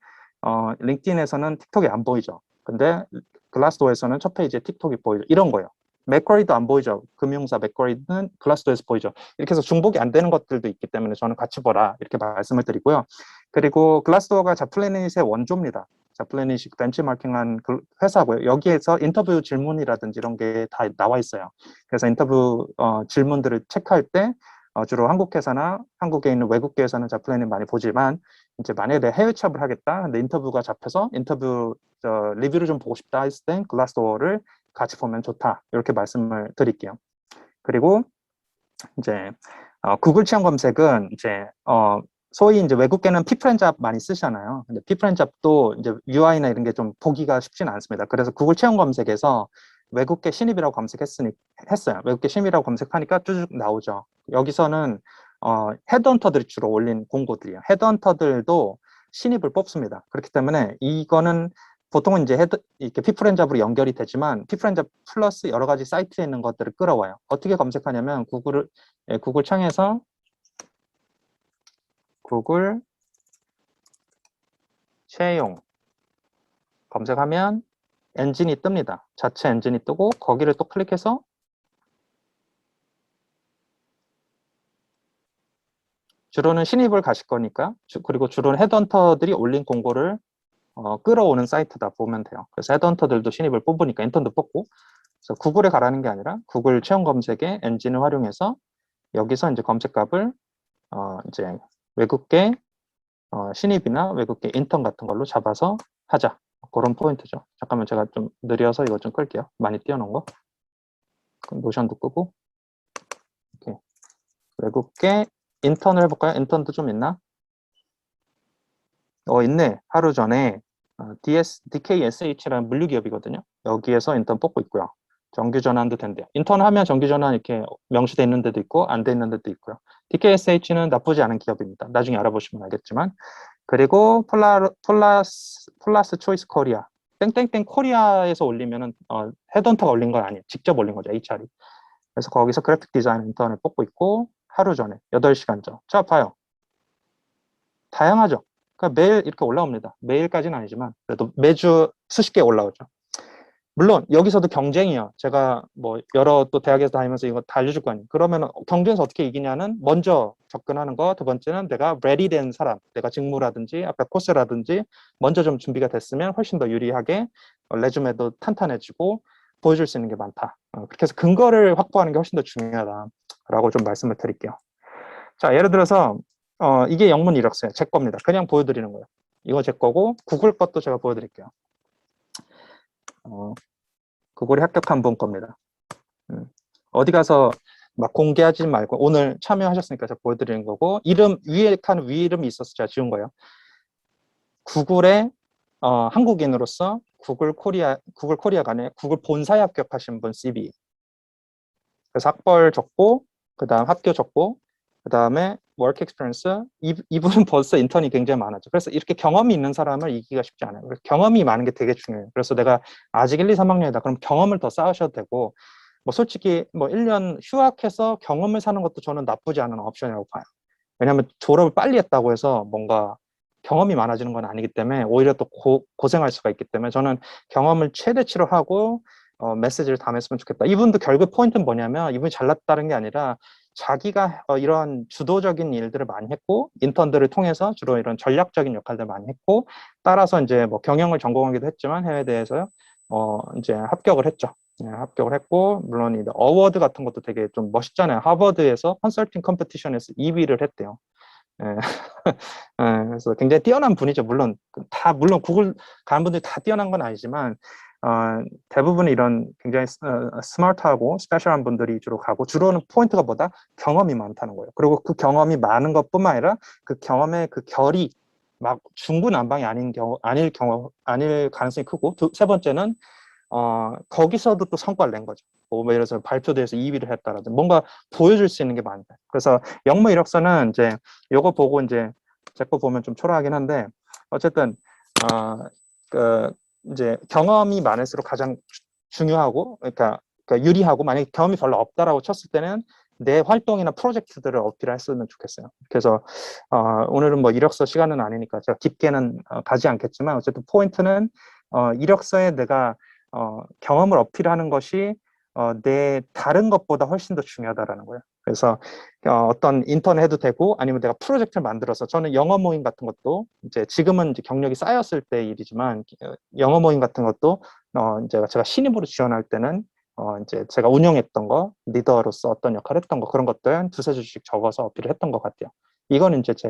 링크드인에서는 틱톡이 안 보이죠. 근데 글라스도어에서는 첫 페이지에 틱톡이 보이죠. 이런 거예요. 맥쿼리도 안 보이죠. 금융사 맥쿼리는 글라스도어에서 보이죠. 이렇게 해서 중복이 안 되는 것들도 있기 때문에 저는 같이 보라 이렇게 말씀을 드리고요. 그리고 글라스도어가 자플래닛의 원조입니다. 자플래닛이 벤치마킹한 회사고요. 여기에서 인터뷰 질문이라든지 이런 게 다 나와 있어요. 그래서 인터뷰 질문들을 체크할 때 주로 한국 회사나 한국에 있는 외국계 회사는 자플래닛 많이 보지만 이제 만약에 내가 해외 취업을 하겠다. 근데 인터뷰가 잡혀서 인터뷰 리뷰를 좀 보고 싶다 했을 땐 글라스도어를 같이 보면 좋다. 이렇게 말씀을 드릴게요. 그리고 이제 구글 체험 검색은 이제 소위 이제 외국계는 피프렌잡 많이 쓰잖아요. 근데 피프렌잡도 이제 UI나 이런 게 좀 보기가 쉽지는 않습니다. 그래서 구글 체험 검색에서 외국계 신입이라고 했어요. 외국계 신입이라고 검색하니까 쭉 나오죠. 여기서는 헤드헌터들이 주로 올린 공고들이에요. 헤드헌터들도 신입을 뽑습니다. 그렇기 때문에 이거는 보통은 이제 이렇게 피프렌잡으로 연결이 되지만 피프렌잡 플러스 여러 가지 사이트에 있는 것들을 끌어와요. 어떻게 검색하냐면 구글 창에서 구글 채용 검색하면 엔진이 뜹니다. 자체 엔진이 뜨고 거기를 또 클릭해서 주로는 신입을 가실 거니까 그리고 주로는 헤드헌터들이 올린 공고를 끌어오는 사이트다 보면 돼요. 그래서 헤드헌터들도 신입을 뽑으니까 인턴도 뽑고 그래서 구글에 가라는 게 아니라 구글 채용 검색의 엔진을 활용해서 여기서 이제 검색값을 이제 외국계 신입이나 외국계 인턴 같은 걸로 잡아서 하자. 그런 포인트죠. 잠깐만 제가 좀 느려서 이거 좀 끌게요. 많이 띄워놓은 거. 노션도 끄고. 이렇게. 외국계 인턴을 해볼까요? 인턴도 좀 있나? 있네. 하루 전에 DKSH라는 물류기업이거든요. 여기에서 인턴 뽑고 있고요. 정규 전환도 된대요. 인턴 하면 정규 전환 이렇게 명시돼 있는 데도 있고 안 돼 있는 데도 있고요. DKSH는 나쁘지 않은 기업입니다. 나중에 알아보시면 알겠지만. 그리고 플러스 초이스 코리아. 땡땡땡 코리아에서 올리면은 헤드헌터가 올린 건 아니에요. 직접 올린 거죠, HR이. 그래서 거기서 그래픽 디자인 인턴을 뽑고 있고 하루 전에 8시간 전. 자, 봐요. 다양하죠. 그러니까 매일 이렇게 올라옵니다. 매일까지는 아니지만 그래도 매주 수십 개 올라오죠. 물론 여기서도 경쟁이요. 제가 뭐 여러 또 대학에서 다니면서 이거 다 알려줄 거 아니에요. 그러면 경쟁에서 어떻게 이기냐는 먼저 접근하는 거, 두 번째는 내가 레디 된 사람, 내가 직무라든지 아까 코스라든지 먼저 좀 준비가 됐으면 훨씬 더 유리하게 레주메도 탄탄해지고 보여줄 수 있는 게 많다. 그렇게 해서 근거를 확보하는 게 훨씬 더 중요하다라고 좀 말씀을 드릴게요. 자, 예를 들어서 이게 영문 이력서예요. 제 겁니다. 그냥 보여드리는 거예요. 이거 제 거고 구글 것도 제가 보여드릴게요. 구글에 합격한 분 겁니다. 어디 가서 막 공개하지 말고 오늘 참여하셨으니까 제가 보여드리는 거고 이름 위에 칸 위 이름이 있어서 제가 지운 거예요. 구글에 한국인으로서 구글 코리아가 아니라 구글 본사에 합격하신 분 CV. 그래서 학벌 적고 그다음 학교 적고 그다음에 work experience 이분은 벌써 인턴이 굉장히 많았죠. 그래서 이렇게 경험이 있는 사람을 이기기가 쉽지 않아요. 그래서 경험이 많은 게 되게 중요해요. 그래서 내가 아직 1, 2, 3학년이다. 그럼 경험을 더 쌓으셔도 되고 뭐 솔직히 뭐 1년 휴학해서 경험을 사는 것도 저는 나쁘지 않은 옵션이라고 봐요. 왜냐하면 졸업을 빨리 했다고 해서 뭔가 경험이 많아지는 건 아니기 때문에 오히려 또 고생할 수가 있기 때문에 저는 경험을 최대치로 하고 메시지를 담았으면 좋겠다. 이분도 결국 포인트는 뭐냐면 이분이 잘났다는 게 아니라 자기가 이러한 주도적인 일들을 많이 했고 인턴들을 통해서 주로 이런 전략적인 역할들을 많이 했고 따라서 이제 뭐 경영을 전공하기도 했지만 해외 대해서요 이제 합격을 했죠. 네, 합격을 했고 물론 이제 어워드 같은 것도 되게 좀 멋있잖아요. 하버드에서 컨설팅 컴피티션에서 2위를 했대요. 네. 네, 그래서 굉장히 뛰어난 분이죠. 물론 물론 구글 가는 분들이 다 뛰어난 건 아니지만 대부분 이런 굉장히 스마트하고 스페셜한 분들이 주로 가고 주로는 포인트가 뭐다? 경험이 많다는 거예요. 그리고 그 경험이 많은 것뿐만 아니라 그 경험의 그 결이 막 중구난방이 아닐 가능성이 크고 세 번째는 거기서도 또 성과를 낸 거죠. 뭐 예를 들어서 발표대회에서 2위를 했다라든지 뭔가 보여줄 수 있는 게 많다. 그래서 영문 이력서는 이제 요거 보고 이제 제 거 보면 좀 초라하긴 한데 어쨌든 그 이제 경험이 많을수록 가장 중요하고 그러니까 유리하고 만약에 경험이 별로 없다라고 쳤을 때는 내 활동이나 프로젝트들을 어필했으면 좋겠어요. 그래서 오늘은 뭐 이력서 시간은 아니니까 제가 깊게는 가지 않겠지만 어쨌든 포인트는 이력서에 내가 경험을 어필하는 것이 내 다른 것보다 훨씬 더 중요하다라는 거예요. 그래서 어떤 인턴 해도 되고 아니면 내가 프로젝트를 만들어서 저는 영어 모임 같은 것도 이제 지금은 이제 경력이 쌓였을 때 일이지만 영어 모임 같은 것도 이제 제가 신입으로 지원할 때는 이제 제가 운영했던 거 리더로서 어떤 역할을 했던 거 그런 것들 한 두세 줄씩 적어서 어필을 했던 것 같아요. 이거는 이제 제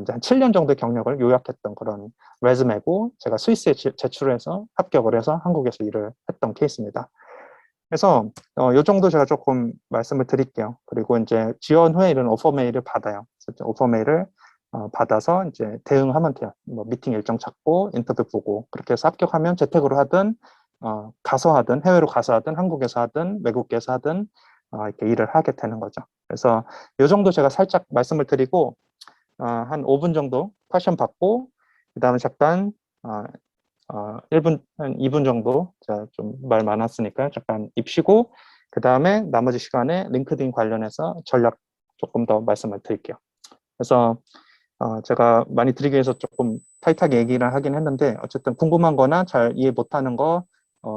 이제 한 7년 정도의 경력을 요약했던 그런 레즈메고 제가 스위스에 제출해서 합격을 해서 한국에서 일을 했던 케이스입니다. 그래서 요 정도 제가 조금 말씀을 드릴게요. 그리고 이제 지원 후에 이런 오퍼 메일을 받아요. 오퍼 메일을 받아서 이제 대응하면 돼요. 뭐 미팅 일정 잡고 인터뷰 보고 그렇게 해서 합격하면 재택으로 하든 가서 하든 해외로 가서 하든 한국에서 하든 외국에서 하든 이렇게 일을 하게 되는 거죠. 그래서 요 정도 제가 살짝 말씀을 드리고 한 5분 정도 퀘션 받고 그 다음에 잠깐 1분, 한 2분 정도 제가 좀 말 많았으니까 잠깐 입쉬고 그 다음에 나머지 시간에 링크드인 관련해서 전략 조금 더 말씀을 드릴게요. 그래서 제가 많이 드리기 위해서 조금 타이트하게 얘기를 하긴 했는데 어쨌든 궁금한 거나 잘 이해 못하는 거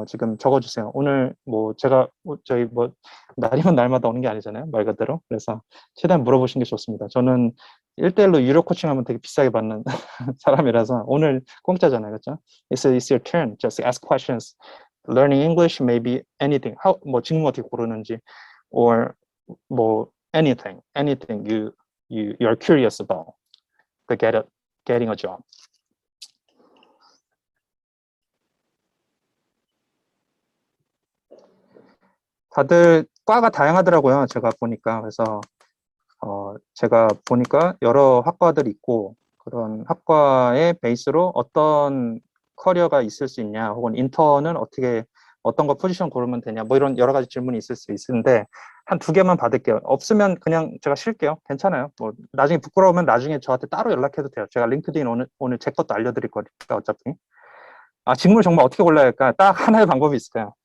지금 적어주세요. 오늘 뭐 제가 저희 뭐 날이면 날마다 오는 게 아니잖아요. 말 그대로. 그래서 최대한 물어보시는 게 좋습니다. 저는 1대1로 유료 코칭하면 되게 비싸게 받는 사람이라서 오늘 공짜잖아요. 그렇죠? It's your turn. Just ask questions. Learning English may be anything. 뭐 직무 어떻게 고르는지 or 뭐 anything you're curious about the getting a job. 다들 과가 다양하더라고요. 제가 보니까. 그래서 제가 보니까 여러 학과들이 있고 그런 학과의 베이스로 어떤 커리어가 있을 수 있냐 혹은 인턴은 어떻게 어떤 거 포지션 고르면 되냐, 뭐 이런 여러 가지 질문이 있을 수 있는데 한 2개만 받을게요. 없으면 그냥 제가 쉴게요. 괜찮아요. 뭐 나중에 부끄러우면 나중에 저한테 따로 연락해도 돼요. 제가 링크드인 오늘 제 것도 알려드릴 거니까 어차피. 직무를 정말 어떻게 골라야 할까? 딱 하나의 방법이 있을까요?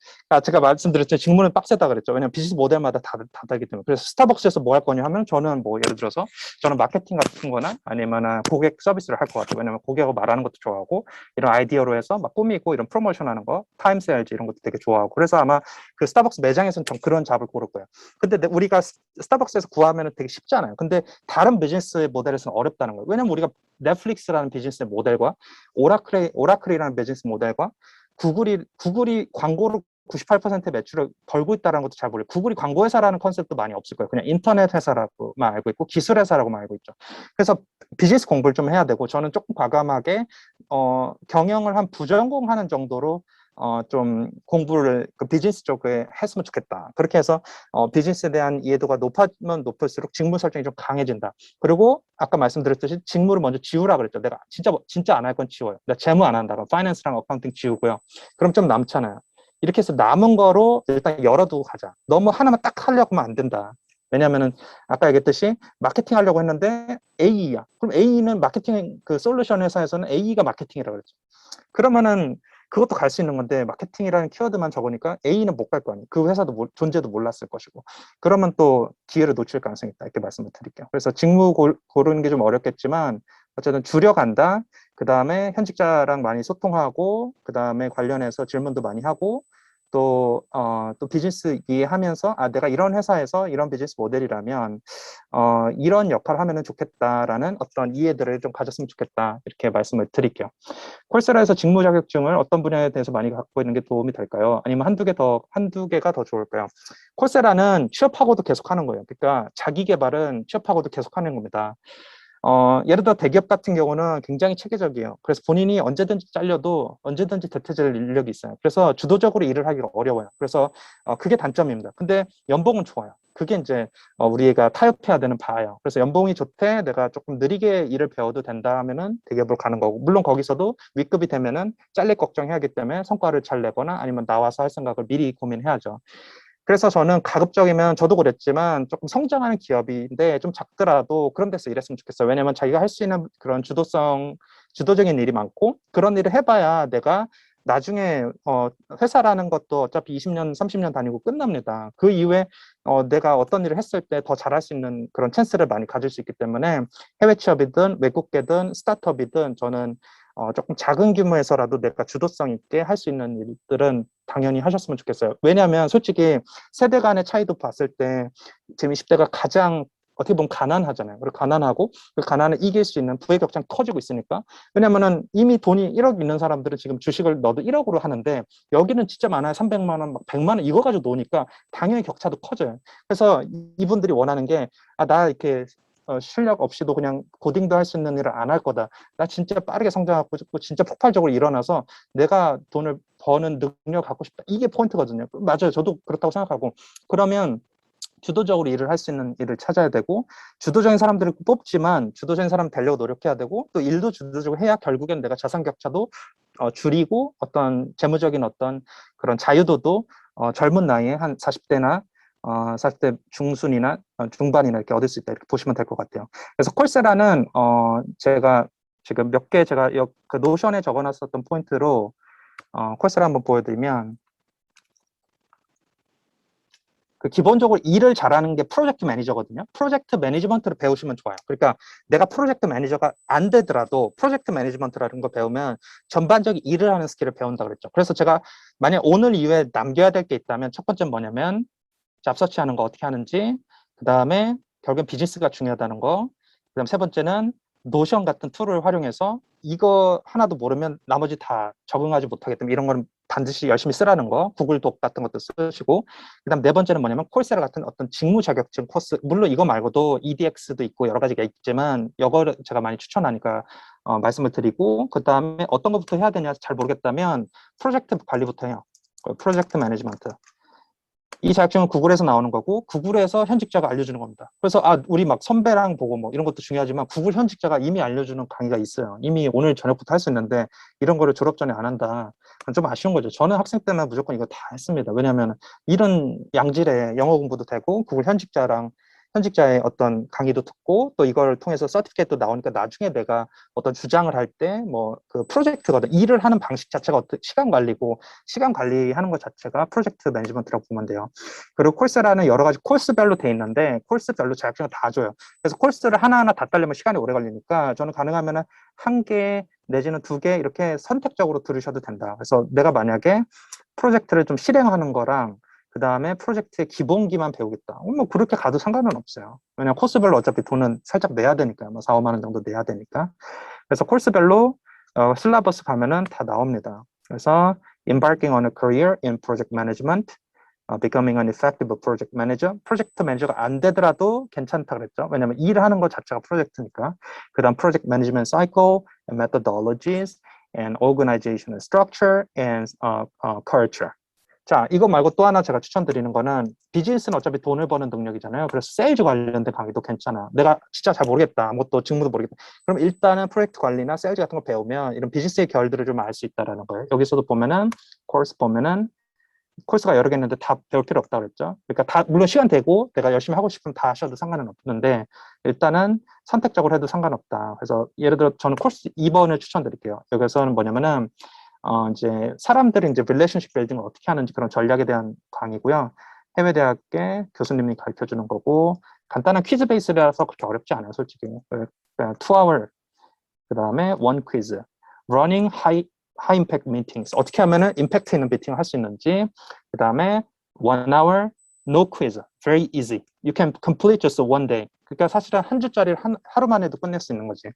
제가 말씀드렸죠. 직무는 빡세다 그랬죠. 왜냐면 비즈니스 모델마다 다 다르기 때문에. 그래서 스타벅스에서 뭐 할 거냐 하면 저는 뭐 예를 들어서 저는 마케팅 같은 거나 아니면 고객 서비스를 할 것 같아요. 왜냐면 고객하고 말하는 것도 좋아하고 이런 아이디어로 해서 막 꾸미고 이런 프로모션 하는 거, 타임 세일즈 이런 것도 되게 좋아하고 그래서 아마 그 스타벅스 매장에서는 좀 그런 잡을 고를 거예요. 근데 우리가 스타벅스에서 구하면 되게 쉽잖아요. 근데 다른 비즈니스 모델에서는 어렵다는 거예요. 왜냐면 우리가 넷플릭스라는 비즈니스 모델과 오라클이라는 비즈니스 모델과 구글이 광고로 98% 매출을 벌고 있다는 것도 잘 모르고 구글이 광고 회사라는 컨셉도 많이 없을 거예요. 그냥 인터넷 회사라고만 알고 있고 기술 회사라고만 알고 있죠. 그래서 비즈니스 공부를 좀 해야 되고 저는 조금 과감하게 경영을 한 부전공하는 정도로 좀 공부를 그 비즈니스 쪽에 했으면 좋겠다. 그렇게 해서 비즈니스에 대한 이해도가 높아지면 높을수록 직무 설정이 좀 강해진다. 그리고 아까 말씀드렸듯이 직무를 먼저 지우라 그랬죠. 내가 진짜 안 할 건 지워요. 내가 재무 안 한다. 그럼 파이낸스랑 어카운팅 지우고요. 그럼 좀 남잖아요. 이렇게 해서 남은 거로 일단 열어두고 가자. 너무 하나만 딱 하려고 하면 안 된다. 왜냐면은 아까 얘기했듯이 마케팅 하려고 했는데 AE야. 그럼 AE는 마케팅 그 솔루션 회사에서는 AE가 마케팅이라고 그랬죠. 그러면은 그것도 갈 수 있는 건데 마케팅이라는 키워드만 적으니까 A는 못 갈 거 아니에요. 그 회사도 존재도 몰랐을 것이고. 그러면 또 기회를 놓칠 가능성이 있다. 이렇게 말씀을 드릴게요. 그래서 직무 고르는 게 좀 어렵겠지만 어쨌든 줄여간다. 그 다음에 현직자랑 많이 소통하고 그 다음에 관련해서 질문도 많이 하고 또 비즈니스 이해하면서 내가 이런 회사에서 이런 비즈니스 모델이라면 이런 역할을 하면 좋겠다라는 어떤 이해들을 좀 가졌으면 좋겠다. 이렇게 말씀을 드릴게요. 콜세라에서 직무 자격증을 어떤 분야에 대해서 많이 갖고 있는 게 도움이 될까요? 아니면 한두 개가 더 좋을까요? 콜세라는 취업하고도 계속 하는 거예요. 그러니까 자기 개발은 취업하고도 계속 하는 겁니다. 예를 들어 대기업 같은 경우는 굉장히 체계적이에요. 그래서 본인이 언제든지 잘려도 언제든지 대체될 인력이 있어요. 그래서 주도적으로 일을 하기가 어려워요. 그래서 그게 단점입니다. 근데 연봉은 좋아요. 그게 이제 우리가 타협해야 되는 바예요. 그래서 연봉이 좋대, 내가 조금 느리게 일을 배워도 된다 하면은 대기업으로 가는 거고, 물론 거기서도 윗급이 되면은 잘릴 걱정해야 하기 때문에 성과를 잘 내거나 아니면 나와서 할 생각을 미리 고민해야죠. 그래서 저는 가급적이면 저도 그랬지만 조금 성장하는 기업인데 좀 작더라도 그런 데서 일했으면 좋겠어요. 왜냐면 자기가 할 수 있는 그런 주도적인 일이 많고 그런 일을 해봐야 내가 나중에 회사라는 것도 어차피 20년, 30년 다니고 끝납니다. 그 이후에 내가 어떤 일을 했을 때 더 잘할 수 있는 그런 찬스를 많이 가질 수 있기 때문에 해외 취업이든 외국계든 스타트업이든 저는 조금 작은 규모에서라도 내가 주도성 있게 할 수 있는 일들은 당연히 하셨으면 좋겠어요. 왜냐하면 솔직히 세대 간의 차이도 봤을 때 지금 20대가 가장 어떻게 보면 가난하잖아요. 그리고 가난하고 그 가난을 이길 수 있는 부의 격차는 커지고 있으니까. 왜냐면은 이미 돈이 1억 있는 사람들은 지금 주식을 넣어도 1억으로 하는데 여기는 진짜 많아요. 300만 원, 막 100만 원 이거 가지고 노니까 당연히 격차도 커져요. 그래서 이분들이 원하는 게 나 이렇게 실력 없이도 그냥 코딩도 할 수 있는 일을 안 할 거다. 나 진짜 빠르게 성장하고 싶고 진짜 폭발적으로 일어나서 내가 돈을 버는 능력 갖고 싶다. 이게 포인트거든요. 맞아요. 저도 그렇다고 생각하고. 그러면 주도적으로 일을 할 수 있는 일을 찾아야 되고 주도적인 사람들을 뽑지만 주도적인 사람 되려고 노력해야 되고 또 일도 주도적으로 해야 결국엔 내가 자산 격차도 줄이고 어떤 재무적인 어떤 그런 자유도도 젊은 나이에 한 40대나 40대 중순이나 중반이나 이렇게 얻을 수 있다 이렇게 보시면 될 것 같아요. 그래서 콜세라는 제가 지금 몇 개 제가 그 노션에 적어놨었던 포인트로 콜세라 한번 보여드리면 그 기본적으로 일을 잘하는 게 프로젝트 매니저거든요. 프로젝트 매니지먼트를 배우시면 좋아요. 그러니까 내가 프로젝트 매니저가 안 되더라도 프로젝트 매니지먼트라는 거 배우면 전반적인 일을 하는 스킬을 배운다 그랬죠. 그래서 제가 만약 오늘 이후에 남겨야 될 게 있다면 첫 번째는 뭐냐면 잡서치 하는 거 어떻게 하는지, 그 다음에 결국엔 비즈니스가 중요하다는 거, 그 다음 세 번째는 노션 같은 툴을 활용해서 이거 하나도 모르면 나머지 다 적응하지 못하기 때문에 이런 거는 반드시 열심히 쓰라는 거, 구글 독 같은 것도 쓰시고, 그 다음 네 번째는 뭐냐면 콜세라 같은 어떤 직무 자격증 코스, 물론 이거 말고도 EDX도 있고 여러 가지가 있지만 이거를 제가 많이 추천하니까 말씀을 드리고, 그 다음에 어떤 것부터 해야 되냐 잘 모르겠다면 프로젝트 관리부터 해요. 프로젝트 매니지먼트. 이 자격증은 구글에서 나오는 거고 구글에서 현직자가 알려주는 겁니다. 그래서 우리 막 선배랑 보고 뭐 이런 것도 중요하지만 구글 현직자가 이미 알려주는 강의가 있어요. 이미 오늘 저녁부터 할 수 있는데 이런 거를 졸업 전에 안 한다. 좀 아쉬운 거죠. 저는 학생 때는 무조건 이거 다 했습니다. 왜냐하면 이런 양질의 영어 공부도 되고 구글 현직자의 어떤 강의도 듣고 또 이걸 통해서 서티피케이트도 나오니까 나중에 내가 어떤 주장을 할 때 뭐 그 프로젝트거든. 일을 하는 방식 자체가 시간 관리고 시간 관리하는 것 자체가 프로젝트 매니지먼트라고 보면 돼요. 그리고 콜세라는 여러 가지 코스별로 돼 있는데 콜스별로 자격증을 다 줘요. 그래서 콜스를 하나하나 다 따려면 시간이 오래 걸리니까 저는 가능하면 한 개 내지는 두 개 이렇게 선택적으로 들으셔도 된다. 그래서 내가 만약에 프로젝트를 좀 실행하는 거랑 그 다음에 프로젝트의 기본기만 배우겠다. 뭐 그렇게 가도 상관은 없어요. 왜냐면 코스별로 어차피 돈은 살짝 내야 되니까, 뭐 4, 5만 원 정도 내야 되니까. 그래서 코스별로 실라버스 가면은 다 나옵니다. 그래서 embarking on a career in project management, becoming an effective project manager. 프로젝트 매니저가 안 되더라도 괜찮다 그랬죠. 왜냐면 일하는 것 자체가 프로젝트니까. 그 다음 project management cycle, and methodologies, and organizational structure, and culture. 자, 이거 말고 또 하나 제가 추천드리는 거는 비즈니스는 어차피 돈을 버는 능력이잖아요. 그래서 세일즈 관련된 강의도 괜찮아. 내가 진짜 잘 모르겠다. 아무것도 직무도 모르겠다. 그럼 일단은 프로젝트 관리나 세일즈 같은 거 배우면 이런 비즈니스의 결들을 좀 알 수 있다는 거예요. 여기서도 보면은 코र्스 보면은 코र्스가 여러 개 있는데 다 배울 필요 없다고 그랬죠. 그러니까 다 물론 시간 되고 내가 열심히 하고 싶으면 다 하셔도 상관은 없는데 일단은 선택적으로 해도 상관없다. 그래서 예를 들어 저는 코र्스 2번을 추천드릴게요. 여기서는 뭐냐면은 이제 사람들이 이제 릴레이션십 빌딩을 어떻게 하는지 그런 전략에 대한 강의고요. 해외 대학의 교수님이 가르쳐 주는 거고 간단한 퀴즈 베이스라서 그렇게 어렵지 않아요, 솔직히. 2hour 그다음에 1퀴즈. running high impact meetings. 어떻게 하면은 임팩트 있는 미팅을 할 수 있는지. 그다음에 1hour no quiz. very easy. You can complete just one day. 그러니까 사실은 한 주짜리를 하루 만에도 끝낼 수 있는 거지.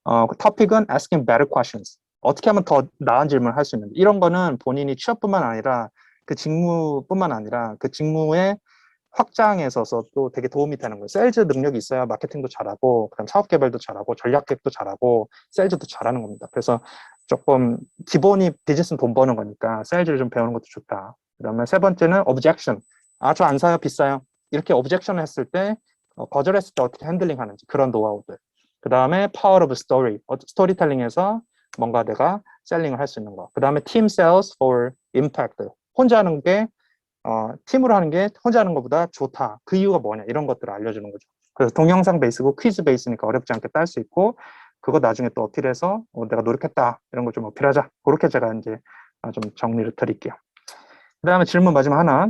그 토픽은 asking better questions. 어떻게 하면 더 나은 질문을 할 수 있는지. 이런 거는 본인이 취업뿐만 아니라 그 직무뿐만 아니라 그 직무의 확장에 있어서도 되게 도움이 되는 거예요. 세일즈 능력이 있어야 마케팅도 잘하고 그다음 사업 개발도 잘하고 전략 계획도 잘하고 세일즈도 잘하는 겁니다. 그래서 조금 기본이 비즈니스는 돈 버는 거니까 세일즈를 좀 배우는 것도 좋다. 그다음에 세 번째는 objection. 아, 저 안 사요, 비싸요. 이렇게 objection을 했을 때 거절했을 때 어떻게 핸들링 하는지 그런 노하우들. 그다음에 power of story. 스토리텔링에서 뭔가 내가 셀링을 할 수 있는 거. 그다음에 team sales for impact. 혼자 하는 게 팀으로 하는 게 혼자 하는 것보다 좋다. 그 이유가 뭐냐 이런 것들을 알려주는 거죠. 그래서 동영상 베이스고 퀴즈 베이스니까 어렵지 않게 딸 수 있고 그거 나중에 또 어필해서 내가 노력했다 이런 걸 좀 어필하자. 그렇게 제가 이제 좀 정리를 드릴게요. 그 다음에 질문 마지막 하나.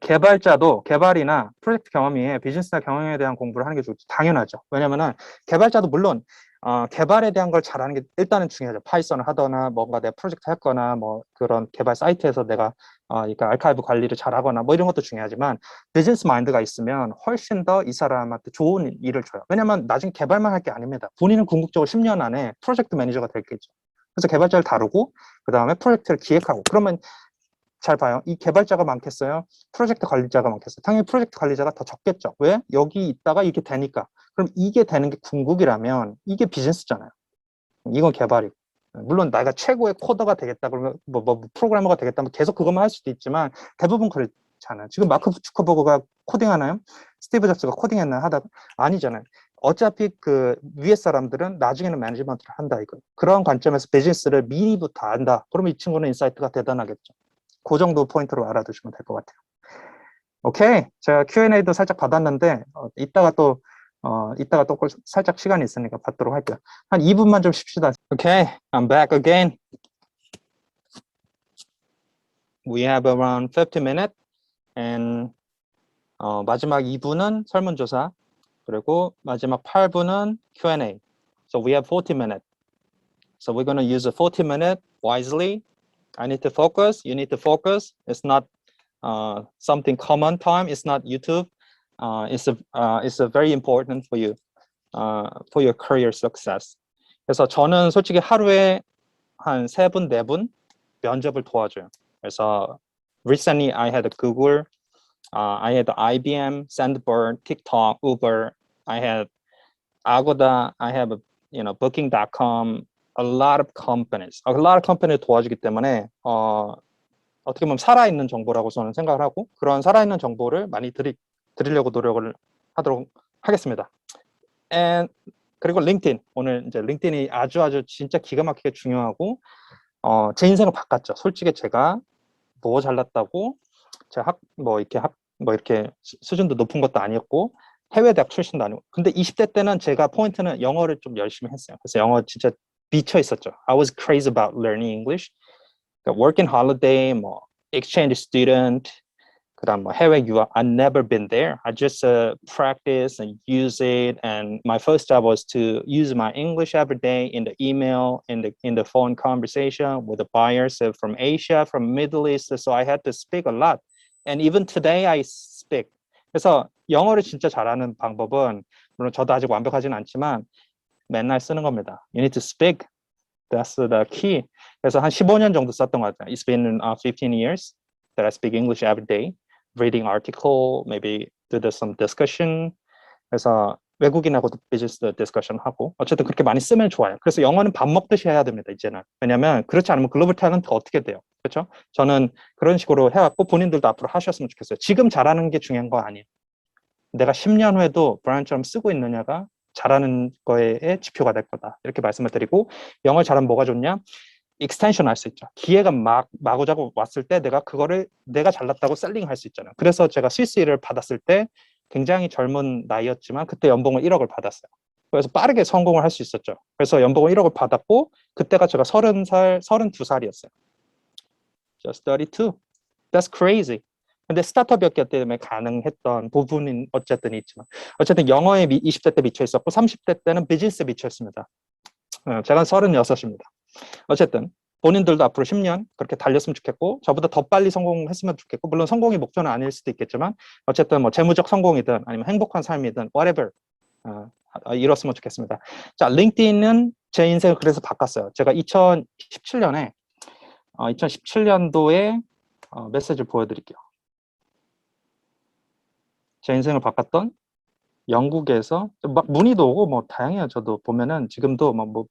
개발자도 개발이나 프로젝트 경험이 비즈니스나 경영에 대한 공부를 하는 게 좋죠. 당연하죠. 왜냐면은 개발자도 물론 개발에 대한 걸 잘하는 게 일단은 중요하죠. 파이썬을 하거나 뭔가 내 프로젝트 했거나 뭐 그런 개발 사이트에서 내가 그러니까 아카이브 관리를 잘하거나 뭐 이런 것도 중요하지만 비즈니스 마인드가 있으면 훨씬 더 이 사람한테 좋은 일을 줘요. 왜냐면 나중에 개발만 할 게 아닙니다. 본인은 궁극적으로 10년 안에 프로젝트 매니저가 될겠죠. 그래서 개발자를 다루고 그 다음에 프로젝트를 기획하고 그러면 잘 봐요. 이 개발자가 많겠어요? 프로젝트 관리자가 많겠어요? 당연히 프로젝트 관리자가 더 적겠죠. 왜? 여기 있다가 이게 되니까. 그럼 이게 되는 게 궁극이라면 이게 비즈니스잖아요. 이건 개발이고. 물론 내가 최고의 코더가 되겠다 그러면 뭐 프로그래머가 되겠다면 계속 그것만 할 수도 있지만 대부분 그렇잖아요. 지금 마크 주커버그가 코딩하나요? 스티브 잡스가 코딩했나 하다 아니잖아요. 어차피 그 위에 사람들은 나중에는 매니지먼트를 한다 이거. 그런 관점에서 비즈니스를 미리부터 안다. 그러면 이 친구는 인사이트가 대단하겠죠. 그 정도 포인트로 알아두시면 될 것 같아요. 오케이. 제가 Q&A도 살짝 받았는데 이따가 또 살짝 시간이 있으니까 받도록 할게요. 한 2분만 좀 쉽시다. Okay, I'm back again. We have around 50 minutes and 마지막 2분은 설문조사 그리고 마지막 8분은 Q&A. So we have 40 minutes. So we're going to use the 40 minutes wisely. I need to focus. You need to focus. It's not something common time. It's not YouTube. It's a very important for you, for your career success. 그래서 저는 솔직히 하루에 한 3분, 4분 면접을 도와줘요. 그래서 recently I had Google, I had IBM, Sandberg, TikTok, Uber, I had Agoda, I have Booking.com, a lot of companies 도와주기 때문에 어떻게 보면 살아있는 정보라고 저는 생각을 하고 그런 살아있는 정보를 많이 드리려고 노력을 하도록 하겠습니다. 그리고 링크드인 오늘 이제 링크드인이 아주 진짜 기가 막히게 중요하고 제 인생을 바꿨죠. 솔직히 제가 뭐 잘났다고 제가 이렇게 수준도 높은 것도 아니었고 해외 대학 출신도 아니고 근데 20대 때는 제가 포인트는 영어를 좀 열심히 했어요. 그래서 영어 진짜 미쳐 있었죠. I was crazy about learning English. 그러니까 working holiday, 뭐 exchange student, 그다음 뭐 해외 유학. I've never been there. I just practice and use it. And my first job was to use my English every day in the email, in the phone conversation with the buyers from Asia, from Middle East. So I had to speak a lot. And even today I speak. 그래서 영어를 진짜 잘하는 방법은 물론 저도 아직 완벽하지는 않지만 맨날 쓰는 겁니다. You need to speak. That's the key. 그래서 한 15년 정도 썼던 것 같아요. It's been 15 years that I speak English every day. Reading article, maybe do some discussion. 그래서 외국인하고도 비즈니스 디스커션 하고 어쨌든 그렇게 많이 쓰면 좋아요. 그래서 영어는 밥 먹듯이 해야 됩니다, 이제는. 왜냐하면 그렇지 않으면 글로벌 탤런트가 어떻게 돼요? 그렇죠? 저는 그런 식으로 해왔고 본인들도 앞으로 하셨으면 좋겠어요. 지금 잘하는 게 중요한 거 아니에요. 내가 10년 후에도 브라이언처럼 쓰고 있느냐가 잘하는 거에 지표가 될 거다. 이렇게 말씀을 드리고 영어 잘하면 뭐가 좋냐? 익스텐션 할 수 있죠. 기회가 마구자구 왔을 때 내가 잘났다고 셀링 할 수 있잖아요. 그래서 제가 스위스 일을 받았을 때 굉장히 젊은 나이였지만 그때 연봉을 1억을 받았어요. 그래서 빠르게 성공을 할 수 있었죠. 그래서 연봉을 1억을 받았고 그때가 제가 32살이었어요. Just 32. That's crazy. 근데 스타트업이었기 때문에 가능했던 부분은 어쨌든 있지만 어쨌든 영어에 20대 때 미쳐 있었고 30대 때는 비즈니스에 미쳐 있습니다. 제가 36입니다. 어쨌든 본인들도 앞으로 10년 그렇게 달렸으면 좋겠고 저보다 더 빨리 성공했으면 좋겠고 물론 성공이 목표는 아닐 수도 있겠지만 어쨌든 뭐 재무적 성공이든 아니면 행복한 삶이든 whatever 이뤘으면 좋겠습니다. 자, 링크드인은 제 인생을 그래서 바꿨어요. 제가 2017년도에 메시지를 보여드릴게요. 제 인생을 바꿨던 영국에서 막 문의도 오고 뭐 다양해요. 저도 보면은 지금도 뭐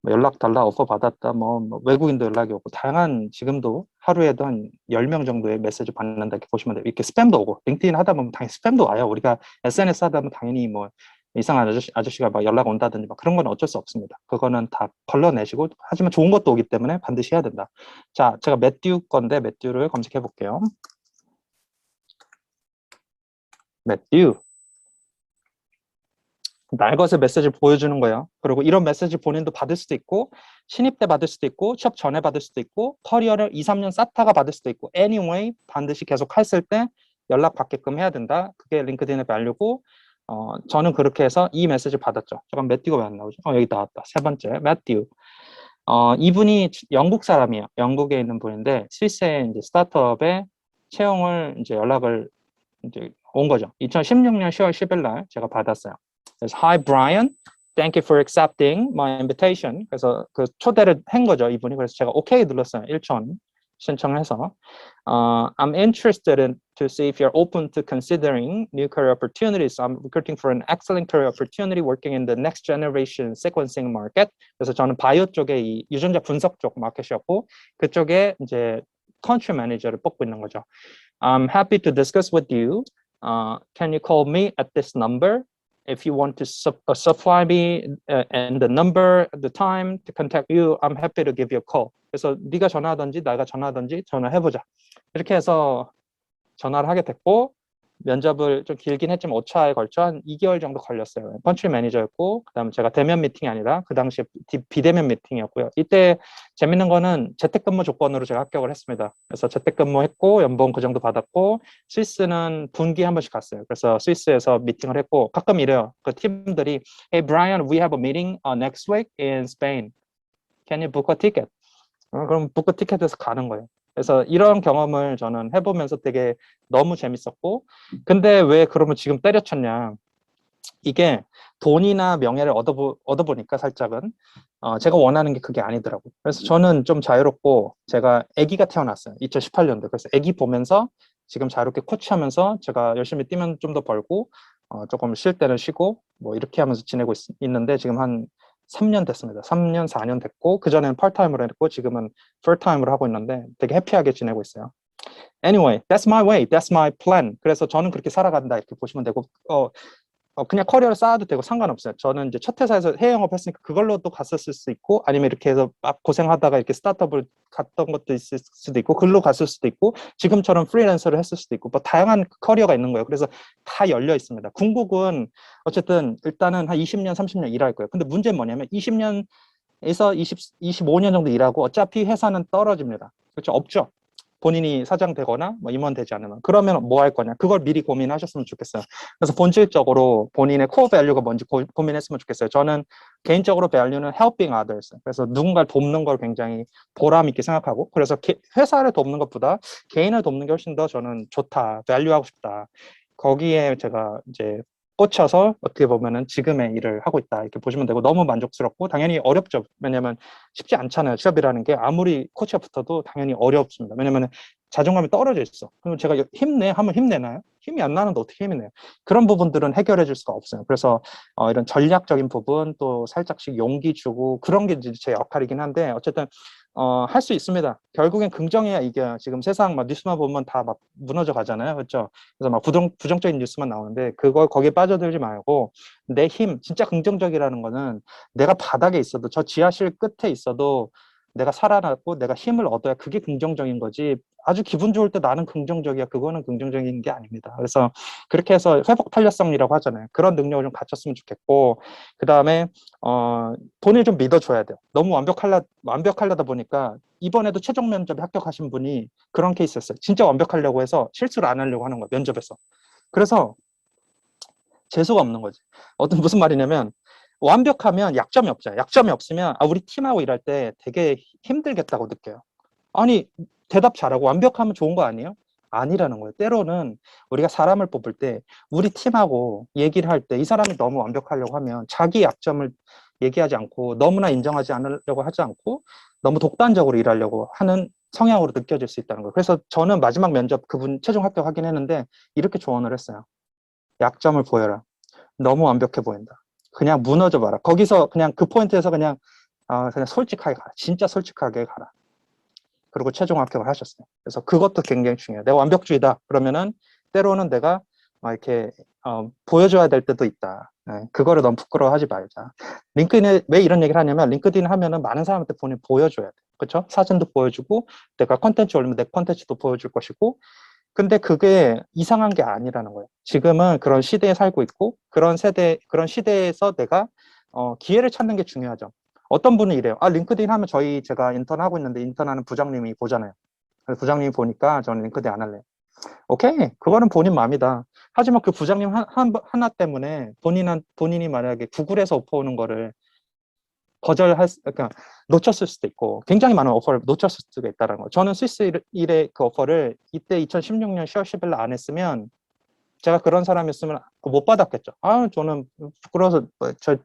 연락 달라 오퍼 받았다 뭐 외국인도 연락이 오고 다양한 지금도 하루에도 한 10명 정도의 메시지 받는다 이렇게 보시면 돼요. 이렇게 스팸도 오고 링크드인 하다 보면 당연히 스팸도 와요. 우리가 SNS 하다 보면 당연히 뭐 이상한 아저씨가 막 연락 온다든지 막 그런 건 어쩔 수 없습니다. 그거는 다 걸러내시고 하지만 좋은 것도 오기 때문에 반드시 해야 된다. 자, 제가 매튜 건데 매튜를 검색해 볼게요. 매튜. 날것의 메시지를 보여주는 거예요. 그리고 이런 메시지 본인도 받을 수도 있고 신입 때 받을 수도 있고 취업 전에 받을 수도 있고 커리어를 2, 3년 쌓다가 받을 수도 있고 anyway 반드시 계속 했을 때 연락 받게끔 해야 된다. 그게 링크드인의 밸류고 저는 그렇게 해서 이 메시지 받았죠. 잠깐 매튜가 왜 안 나오죠? 여기 나왔다. 세 번째 매튜. 이분이 영국 사람이에요. 영국에 있는 분인데 스위스의 이제 스타트업에 채용을 이제 연락을 이제 온 거죠. 2016년 10월 10일 날 제가 받았어요. 그래서 Hi Brian, thank you for accepting my invitation. 그래서 그 초대를 한 거죠, 이분이. 그래서 제가 OK 눌렀어요. 1천 신청을 해서 I'm interested to see if you're open to considering new career opportunities. I'm recruiting for an excellent career opportunity working in the next generation sequencing market. 그래서 저는 바이오 쪽에 이 유전자 분석 쪽 마켓이었고 그쪽에 이제 country manager를 뽑고 있는 거죠. I'm happy to discuss with you. Can you call me at this number? If you want to supply me and the number, the time to contact you, I'm happy to give you a call. 그래서 네가 전화하든지 내가 전화하든지 전화해보자. 이렇게 해서 전화를 하게 됐고 면접을 좀 길긴 했지만 5차에 걸쳐 한 2개월 정도 걸렸어요. 컨트리 매니저였고 그다음에 제가 대면 미팅이 아니라 그 당시에 비대면 미팅이었고요. 이때 재밌는 거는 재택근무 조건으로 제가 합격을 했습니다. 그래서 재택근무했고 연봉 그 정도 받았고 스위스는 분기에 한 번씩 갔어요. 그래서 스위스에서 미팅을 했고 가끔 이래요. 그 팀들이 Hey Brian, we have a meeting next week in Spain. Can you book a ticket? 그럼 부크 티켓에서 가는 거예요. 그래서 이런 경험을 저는 해보면서 되게 너무 재밌었고 근데 왜 그러면 지금 때려쳤냐 이게 돈이나 명예를 얻어보니까 살짝은 제가 원하는 게 그게 아니더라고요. 그래서 저는 좀 자유롭고 제가 아기가 태어났어요. 2018년도. 그래서 아기 보면서 지금 자유롭게 코치하면서 제가 열심히 뛰면 좀 더 벌고 조금 쉴 때는 쉬고 뭐 이렇게 하면서 지내고 있는데 지금 한 3년 됐습니다. 3년, 4년 됐고 그전에는 파트타임으로 했고 지금은 풀타임으로 하고 있는데 되게 해피하게 지내고 있어요. Anyway, that's my way, that's my plan. 그래서 저는 그렇게 살아간다 이렇게 보시면 되고 그냥 커리어를 쌓아도 되고 상관없어요. 저는 이제 첫 회사에서 해외 영업 했으니까 그걸로도 갔었을 수 있고, 아니면 이렇게 해서 막 고생하다가 이렇게 스타트업을 갔던 것도 있을 수도 있고, 글로 갔을 수도 있고, 지금처럼 프리랜서를 했을 수도 있고, 뭐 다양한 커리어가 있는 거예요. 그래서 다 열려 있습니다. 궁극은 어쨌든 일단은 한 20년, 30년 일할 거예요. 근데 문제는 뭐냐면 20년에서 25년 정도 일하고 어차피 회사는 떨어집니다. 그렇죠? 없죠. 본인이 사장 되거나 뭐 임원 되지 않으면. 그러면 뭐 할 거냐, 그걸 미리 고민하셨으면 좋겠어요. 그래서 본질적으로 본인의 코어 밸류가 뭔지 고민했으면 좋겠어요. 저는 개인적으로 밸류는 helping others, 그래서 누군가를 돕는 걸 굉장히 보람 있게 생각하고, 그래서 회사를 돕는 것보다 개인을 돕는 게 훨씬 더 저는 좋다, 밸류하고 싶다. 거기에 제가 이제 꽂혀서 어떻게 보면은 지금의 일을 하고 있다, 이렇게 보시면 되고, 너무 만족스럽고 당연히 어렵죠. 왜냐면 쉽지 않잖아요. 취업이라는 게 아무리 코치가 붙어도 당연히 어렵습니다. 왜냐면 자존감이 떨어져 있어. 그럼 제가 힘내 하면 힘내나요? 힘이 안 나는데 어떻게 힘이 내요? 그런 부분들은 해결해 줄 수가 없어요. 그래서 이런 전략적인 부분, 또 살짝씩 용기 주고, 그런 게 이제 제 역할이긴 한데, 어쨌든 할 수 있습니다. 결국엔 긍정해야 이겨요. 지금 세상 막 뉴스만 보면 다 막 무너져 가잖아요. 그렇죠? 그래서 막 부정적인 뉴스만 나오는데, 그거 거기에 빠져들지 말고 내 힘, 진짜 긍정적이라는 거는 내가 바닥에 있어도, 저 지하실 끝에 있어도 내가 살아났고 내가 힘을 얻어야 그게 긍정적인 거지. 아주 기분 좋을 때 나는 긍정적이야, 그거는 긍정적인 게 아닙니다. 그래서 그렇게 해서 회복 탄력성이라고 하잖아요. 그런 능력을 좀 갖췄으면 좋겠고, 그 다음에 본인을 좀 믿어줘야 돼요. 너무 완벽하려다 보니까, 이번에도 최종 면접에 합격하신 분이 그런 케이스였어요. 진짜 완벽하려고 해서 실수를 안 하려고 하는 거예요, 면접에서. 그래서 재수가 없는 거지. 무슨 말이냐면, 완벽하면 약점이 없잖아요. 약점이 없으면 우리 팀하고 일할 때 되게 힘들겠다고 느껴요. 아니, 대답 잘하고 완벽하면 좋은 거 아니에요? 아니라는 거예요. 때로는 우리가 사람을 뽑을 때, 우리 팀하고 얘기를 할 때 이 사람이 너무 완벽하려고 하면 자기 약점을 얘기하지 않고, 너무나 인정하지 않으려고 하지 않고, 너무 독단적으로 일하려고 하는 성향으로 느껴질 수 있다는 거예요. 그래서 저는 마지막 면접 그분 최종 합격하긴 했는데 이렇게 조언을 했어요. 약점을 보여라. 너무 완벽해 보인다. 그냥 무너져 봐라. 거기서 그냥 그 포인트에서 그냥 솔직하게 가라. 진짜 솔직하게 가라. 그리고 최종 합격을 하셨어요. 그래서 그것도 굉장히 중요해요. 내가 완벽주의다 그러면은 때로는 내가 막 이렇게 보여줘야 될 때도 있다. 네, 그거를 너무 부끄러워하지 말자. 링크드인에 왜 이런 얘기를 하냐면, 링크드인 하면은 많은 사람한테 본인 보여줘야 돼. 그렇죠? 사진도 보여주고, 내가 컨텐츠 올리면 내 컨텐츠도 보여줄 것이고. 근데 그게 이상한 게 아니라는 거예요. 지금은 그런 시대에 살고 있고, 그런 시대에서 내가 기회를 찾는 게 중요하죠. 어떤 분은 이래요. 링크드인 하면 제가 인턴하고 있는데, 인턴하는 부장님이 보잖아요. 그래서 부장님이 보니까 저는 링크드인 안 할래요. 오케이, 그거는 본인 마음이다. 하지만 그 부장님 하나 때문에 본인이 만약에 구글에서 오퍼 오는 거를 그러니까 놓쳤을 수도 있고, 굉장히 많은 오퍼를 놓쳤을 수도 있다는 거. 저는 스위스 일의 그 오퍼를 이때 2016년 10월 10일 날 안 했으면, 제가 그런 사람이었으면 못 받았겠죠. 저는 부끄러워서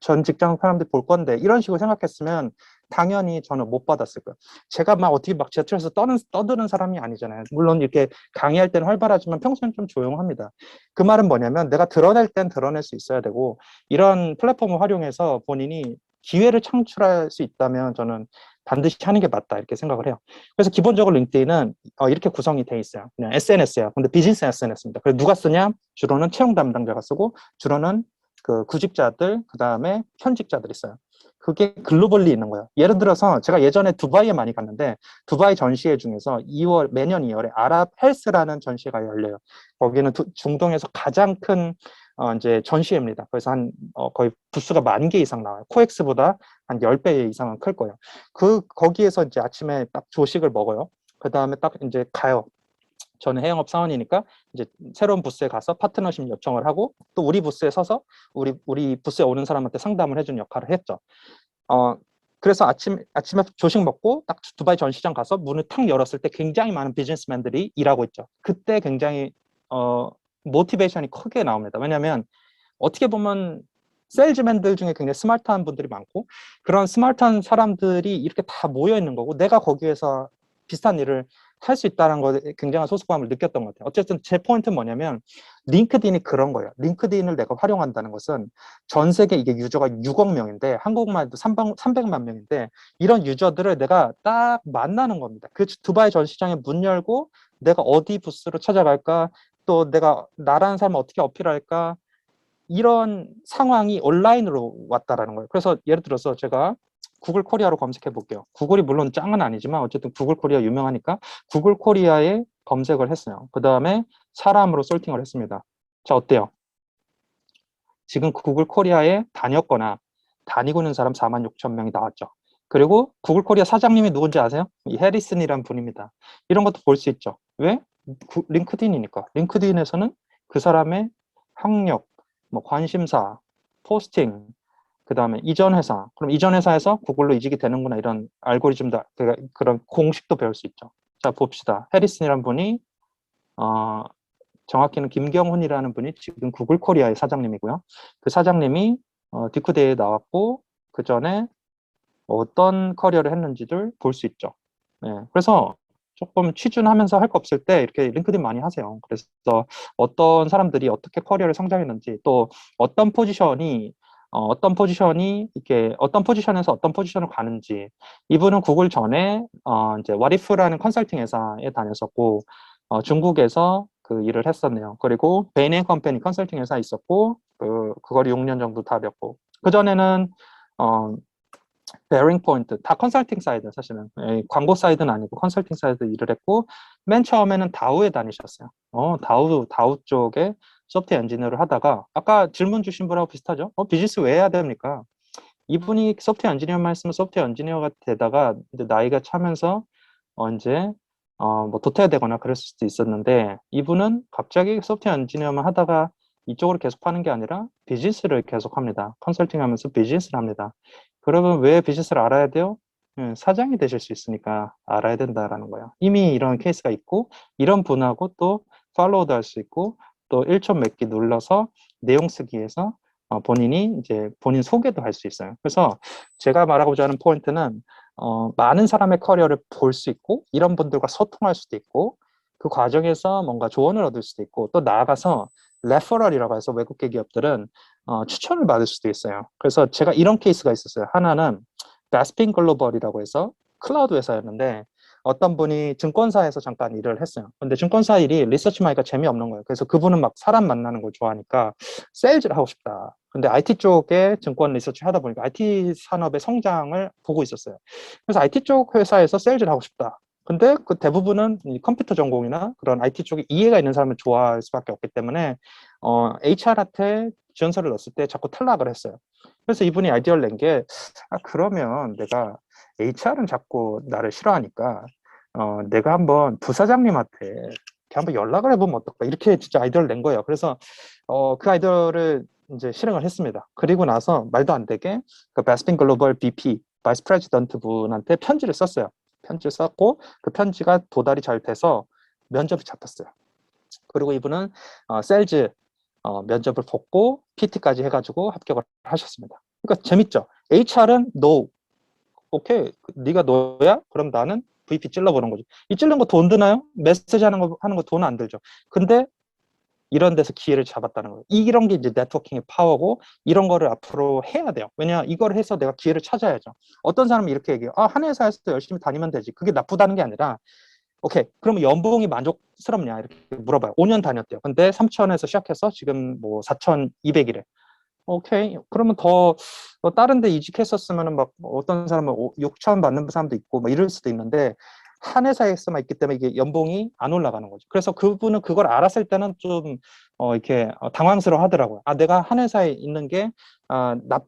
전 직장 사람들 볼 건데, 이런 식으로 생각했으면 당연히 저는 못 받았을 거예요. 제가 막 어떻게 막 제출해서 떠드는 사람이 아니잖아요. 물론 이렇게 강의할 때는 활발하지만 평소엔 좀 조용합니다. 그 말은 뭐냐면, 내가 드러낼 땐 드러낼 수 있어야 되고, 이런 플랫폼을 활용해서 본인이 기회를 창출할 수 있다면 저는 반드시 하는 게 맞다, 이렇게 생각을 해요. 그래서 기본적으로 링크드인은 이렇게 구성이 돼 있어요. 그냥 SNS야. 근데 비즈니스 SNS입니다. 그래서 누가 쓰냐? 주로는 채용 담당자가 쓰고, 주로는 그 구직자들, 그 다음에 현직자들이 써요. 그게 글로벌리 있는 거예요. 예를 들어서 제가 예전에 두바이에 많이 갔는데, 두바이 전시회 중에서 매년 2월에 아랍 헬스라는 전시회가 열려요. 거기는 중동에서 가장 큰 이제 전시회입니다. 그래서 거의 부스가 10,000개 이상 나와요. 코엑스보다 한 10배 이상은 클 거예요. 거기에서 이제 아침에 딱 조식을 먹어요. 그 다음에 딱 이제 가요. 저는 해영업 사원이니까 이제 새로운 부스에 가서 파트너십 요청을 하고, 또 우리 부스에 서서 우리 부스에 오는 사람한테 상담을 해주는 역할을 했죠. 그래서 아침에 조식 먹고 딱 두바이 전시장 가서 문을 탁 열었을 때 굉장히 많은 비즈니스맨들이 일하고 있죠. 그때 굉장히 모티베이션이 크게 나옵니다. 왜냐하면 어떻게 보면 세일즈맨들 중에 굉장히 스마트한 분들이 많고, 그런 스마트한 사람들이 이렇게 다 모여 있는 거고, 내가 거기에서 비슷한 일을 할 수 있다는 것에 굉장한 소속감을 느꼈던 것 같아요. 어쨌든 제 포인트는 뭐냐면, 링크드인이 그런 거예요. 링크드인을 내가 활용한다는 것은, 전 세계 이게 유저가 6억 명인데 한국만 해도 300만 명인데, 이런 유저들을 내가 딱 만나는 겁니다. 그 두바이 전시장에 문 열고 내가 어디 부스로 찾아갈까, 또 내가 나라는 사람을 어떻게 어필할까, 이런 상황이 온라인으로 왔다라는 거예요. 그래서 예를 들어서 제가 구글 코리아로 검색해 볼게요. 구글이 물론 짱은 아니지만 어쨌든 구글 코리아 유명하니까 구글 코리아에 검색을 했어요. 그 다음에 사람으로 솔팅을 했습니다. 자, 어때요? 지금 구글 코리아에 다녔거나 다니고 있는 사람 46,000명이 나왔죠. 그리고 구글 코리아 사장님이 누군지 아세요? 이 해리슨이란 분입니다. 이런 것도 볼 수 있죠. 왜? 링크드인이니까. 링크드인에서는 그 사람의 학력, 뭐 관심사, 포스팅, 그 다음에 이전 회사, 그럼 이전 회사에서 구글로 이직이 되는구나, 이런 알고리즘도, 그런 공식도 배울 수 있죠. 자, 봅시다. 해리슨이란 분이 정확히는 김경훈이라는 분이 지금 구글 코리아의 사장님이고요. 그 사장님이 디크데이에 나왔고 그 전에 어떤 커리어를 했는지를 볼 수 있죠. 네, 그래서 조금 취준하면서 할 거 없을 때 이렇게 링크드인 많이 하세요. 그래서 어떤 사람들이 어떻게 커리어를 성장했는지, 또 어떤 포지션이 이렇게 어떤 포지션에서 어떤 포지션을 가는지. 이분은 구글 전에 이제 와리프라는 컨설팅 회사에 다녔었고 중국에서 그 일을 했었네요. 그리고 베인앤컴퍼니 컨설팅 회사에 있었고 그걸 6년 정도 다녔고 그 전에는 베어링 포인트, 다 컨설팅 사이드, 사실은 광고 사이드는 아니고 컨설팅 사이드 일을 했고 맨 처음에는 다우에 다니셨어요. 다우 쪽에 소프트웨어 엔지니어를 하다가 아까 질문 주신 분하고 비슷하죠. 비즈니스 왜 해야 됩니까? 이분이 소프트웨어 엔지니어만 했으면 소프트웨어 엔지니어가 되다가 이제 나이가 차면서 이제 뭐 도태되거나 그럴 수도 있었는데 이분은 갑자기 소프트웨어 엔지니어만 하다가 이쪽으로 계속 하는 게 아니라 비즈니스를 계속 합니다. 컨설팅 하면서 비즈니스를 합니다. 그러면 왜 비즈니스를 알아야 돼요? 사장이 되실 수 있으니까 알아야 된다라는 거예요. 이미 이런 케이스가 있고 이런 분하고 또 팔로우도 할 수 있고 또 1초 몇 개 눌러서 내용 쓰기에서 본인이 이제 본인 소개도 할 수 있어요. 그래서 제가 말하고자 하는 포인트는 많은 사람의 커리어를 볼 수 있고 이런 분들과 소통할 수도 있고 그 과정에서 뭔가 조언을 얻을 수도 있고 또 나아가서 레퍼럴이라고 해서 외국계 기업들은 추천을 받을 수도 있어요. 그래서 제가 이런 케이스가 있었어요. 하나는 바스핀 글로벌이라고 해서 클라우드 회사였는데 어떤 분이 증권사에서 잠깐 일을 했어요. 근데 증권사 일이 리서치만 하니까 재미없는 거예요. 그래서 그분은 막 사람 만나는 걸 좋아하니까 세일즈를 하고 싶다. 근데 IT 쪽에 증권 리서치 하다 보니까 IT 산업의 성장을 보고 있었어요. 그래서 IT 쪽 회사에서 세일즈를 하고 싶다. 근데 그 대부분은 컴퓨터 전공이나 그런 IT 쪽에 이해가 있는 사람을 좋아할 수밖에 없기 때문에 HR한테 지원서를 넣었을 때 자꾸 탈락을 했어요. 그래서 이분이 아이디어를 낸 게 그러면 내가 HR은 자꾸 나를 싫어하니까 내가 한번 부사장님한테 이렇게 한번 연락을 해보면 어떨까 이렇게 진짜 아이디어를 낸 거예요. 그래서 그 아이디어를 이제 실행을 했습니다. 그리고 나서 말도 안 되게 그 베스핀 글로벌 BP 바이스 프레지던트 분한테 편지를 썼어요. 편지를 썼고 그 편지가 도달이 잘 돼서 면접이 잡혔어요. 그리고 이분은 셀즈 면접을 붙고 PT까지 해가지고 합격을 하셨습니다. 그러니까 재밌죠. HR은 no, 오케이, 네가 너야? 그럼 나는 VP 찔러보는 거죠. 이 찔른 거 돈 드나요? 메시지 하는 거 돈 안 들죠. 근데 이런 데서 기회를 잡았다는 거예요. 이런 게 이제 네트워킹의 파워고 이런 거를 앞으로 해야 돼요. 왜냐 이걸 해서 내가 기회를 찾아야죠. 어떤 사람은 이렇게 얘기해요. 한 회사에서 열심히 다니면 되지. 그게 나쁘다는 게 아니라 오케이, 그러면 연봉이 만족스럽냐 이렇게 물어봐요. 5년 다녔대요. 근데 3천에서 시작해서 지금 뭐 4,200이래. 오케이, 그러면 더 다른 데 이직했었으면 막 어떤 사람은 6천 받는 사람도 있고 막 이럴 수도 있는데 한 회사에서만 있기 때문에 이게 연봉이 안 올라가는 거죠. 그래서 그분은 그걸 알았을 때는 좀 이렇게 당황스러워 하더라고요. 내가 한 회사에 있는 게 그러니까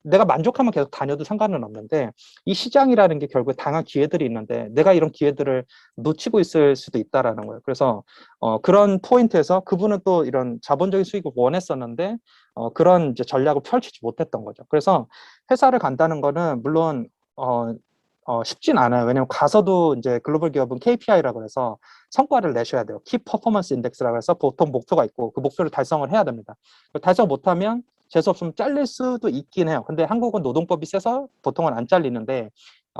내가 만족하면 계속 다녀도 상관은 없는데 이 시장이라는 게 결국에 당한 기회들이 있는데 내가 이런 기회들을 놓치고 있을 수도 있다라는 거예요. 그래서 그런 포인트에서 그분은 또 이런 자본적인 수익을 원했었는데 그런 이제 전략을 펼치지 못했던 거죠. 그래서 회사를 간다는 거는 물론 쉽진 않아요. 왜냐면 가서도 이제 글로벌 기업은 KPI라고 해서 성과를 내셔야 돼요. 키 퍼포먼스 인덱스라고 해서 보통 목표가 있고 그 목표를 달성을 해야 됩니다. 달성 못하면 재수없으면 잘릴 수도 있긴 해요. 근데 한국은 노동법이 세서 보통은 안 잘리는데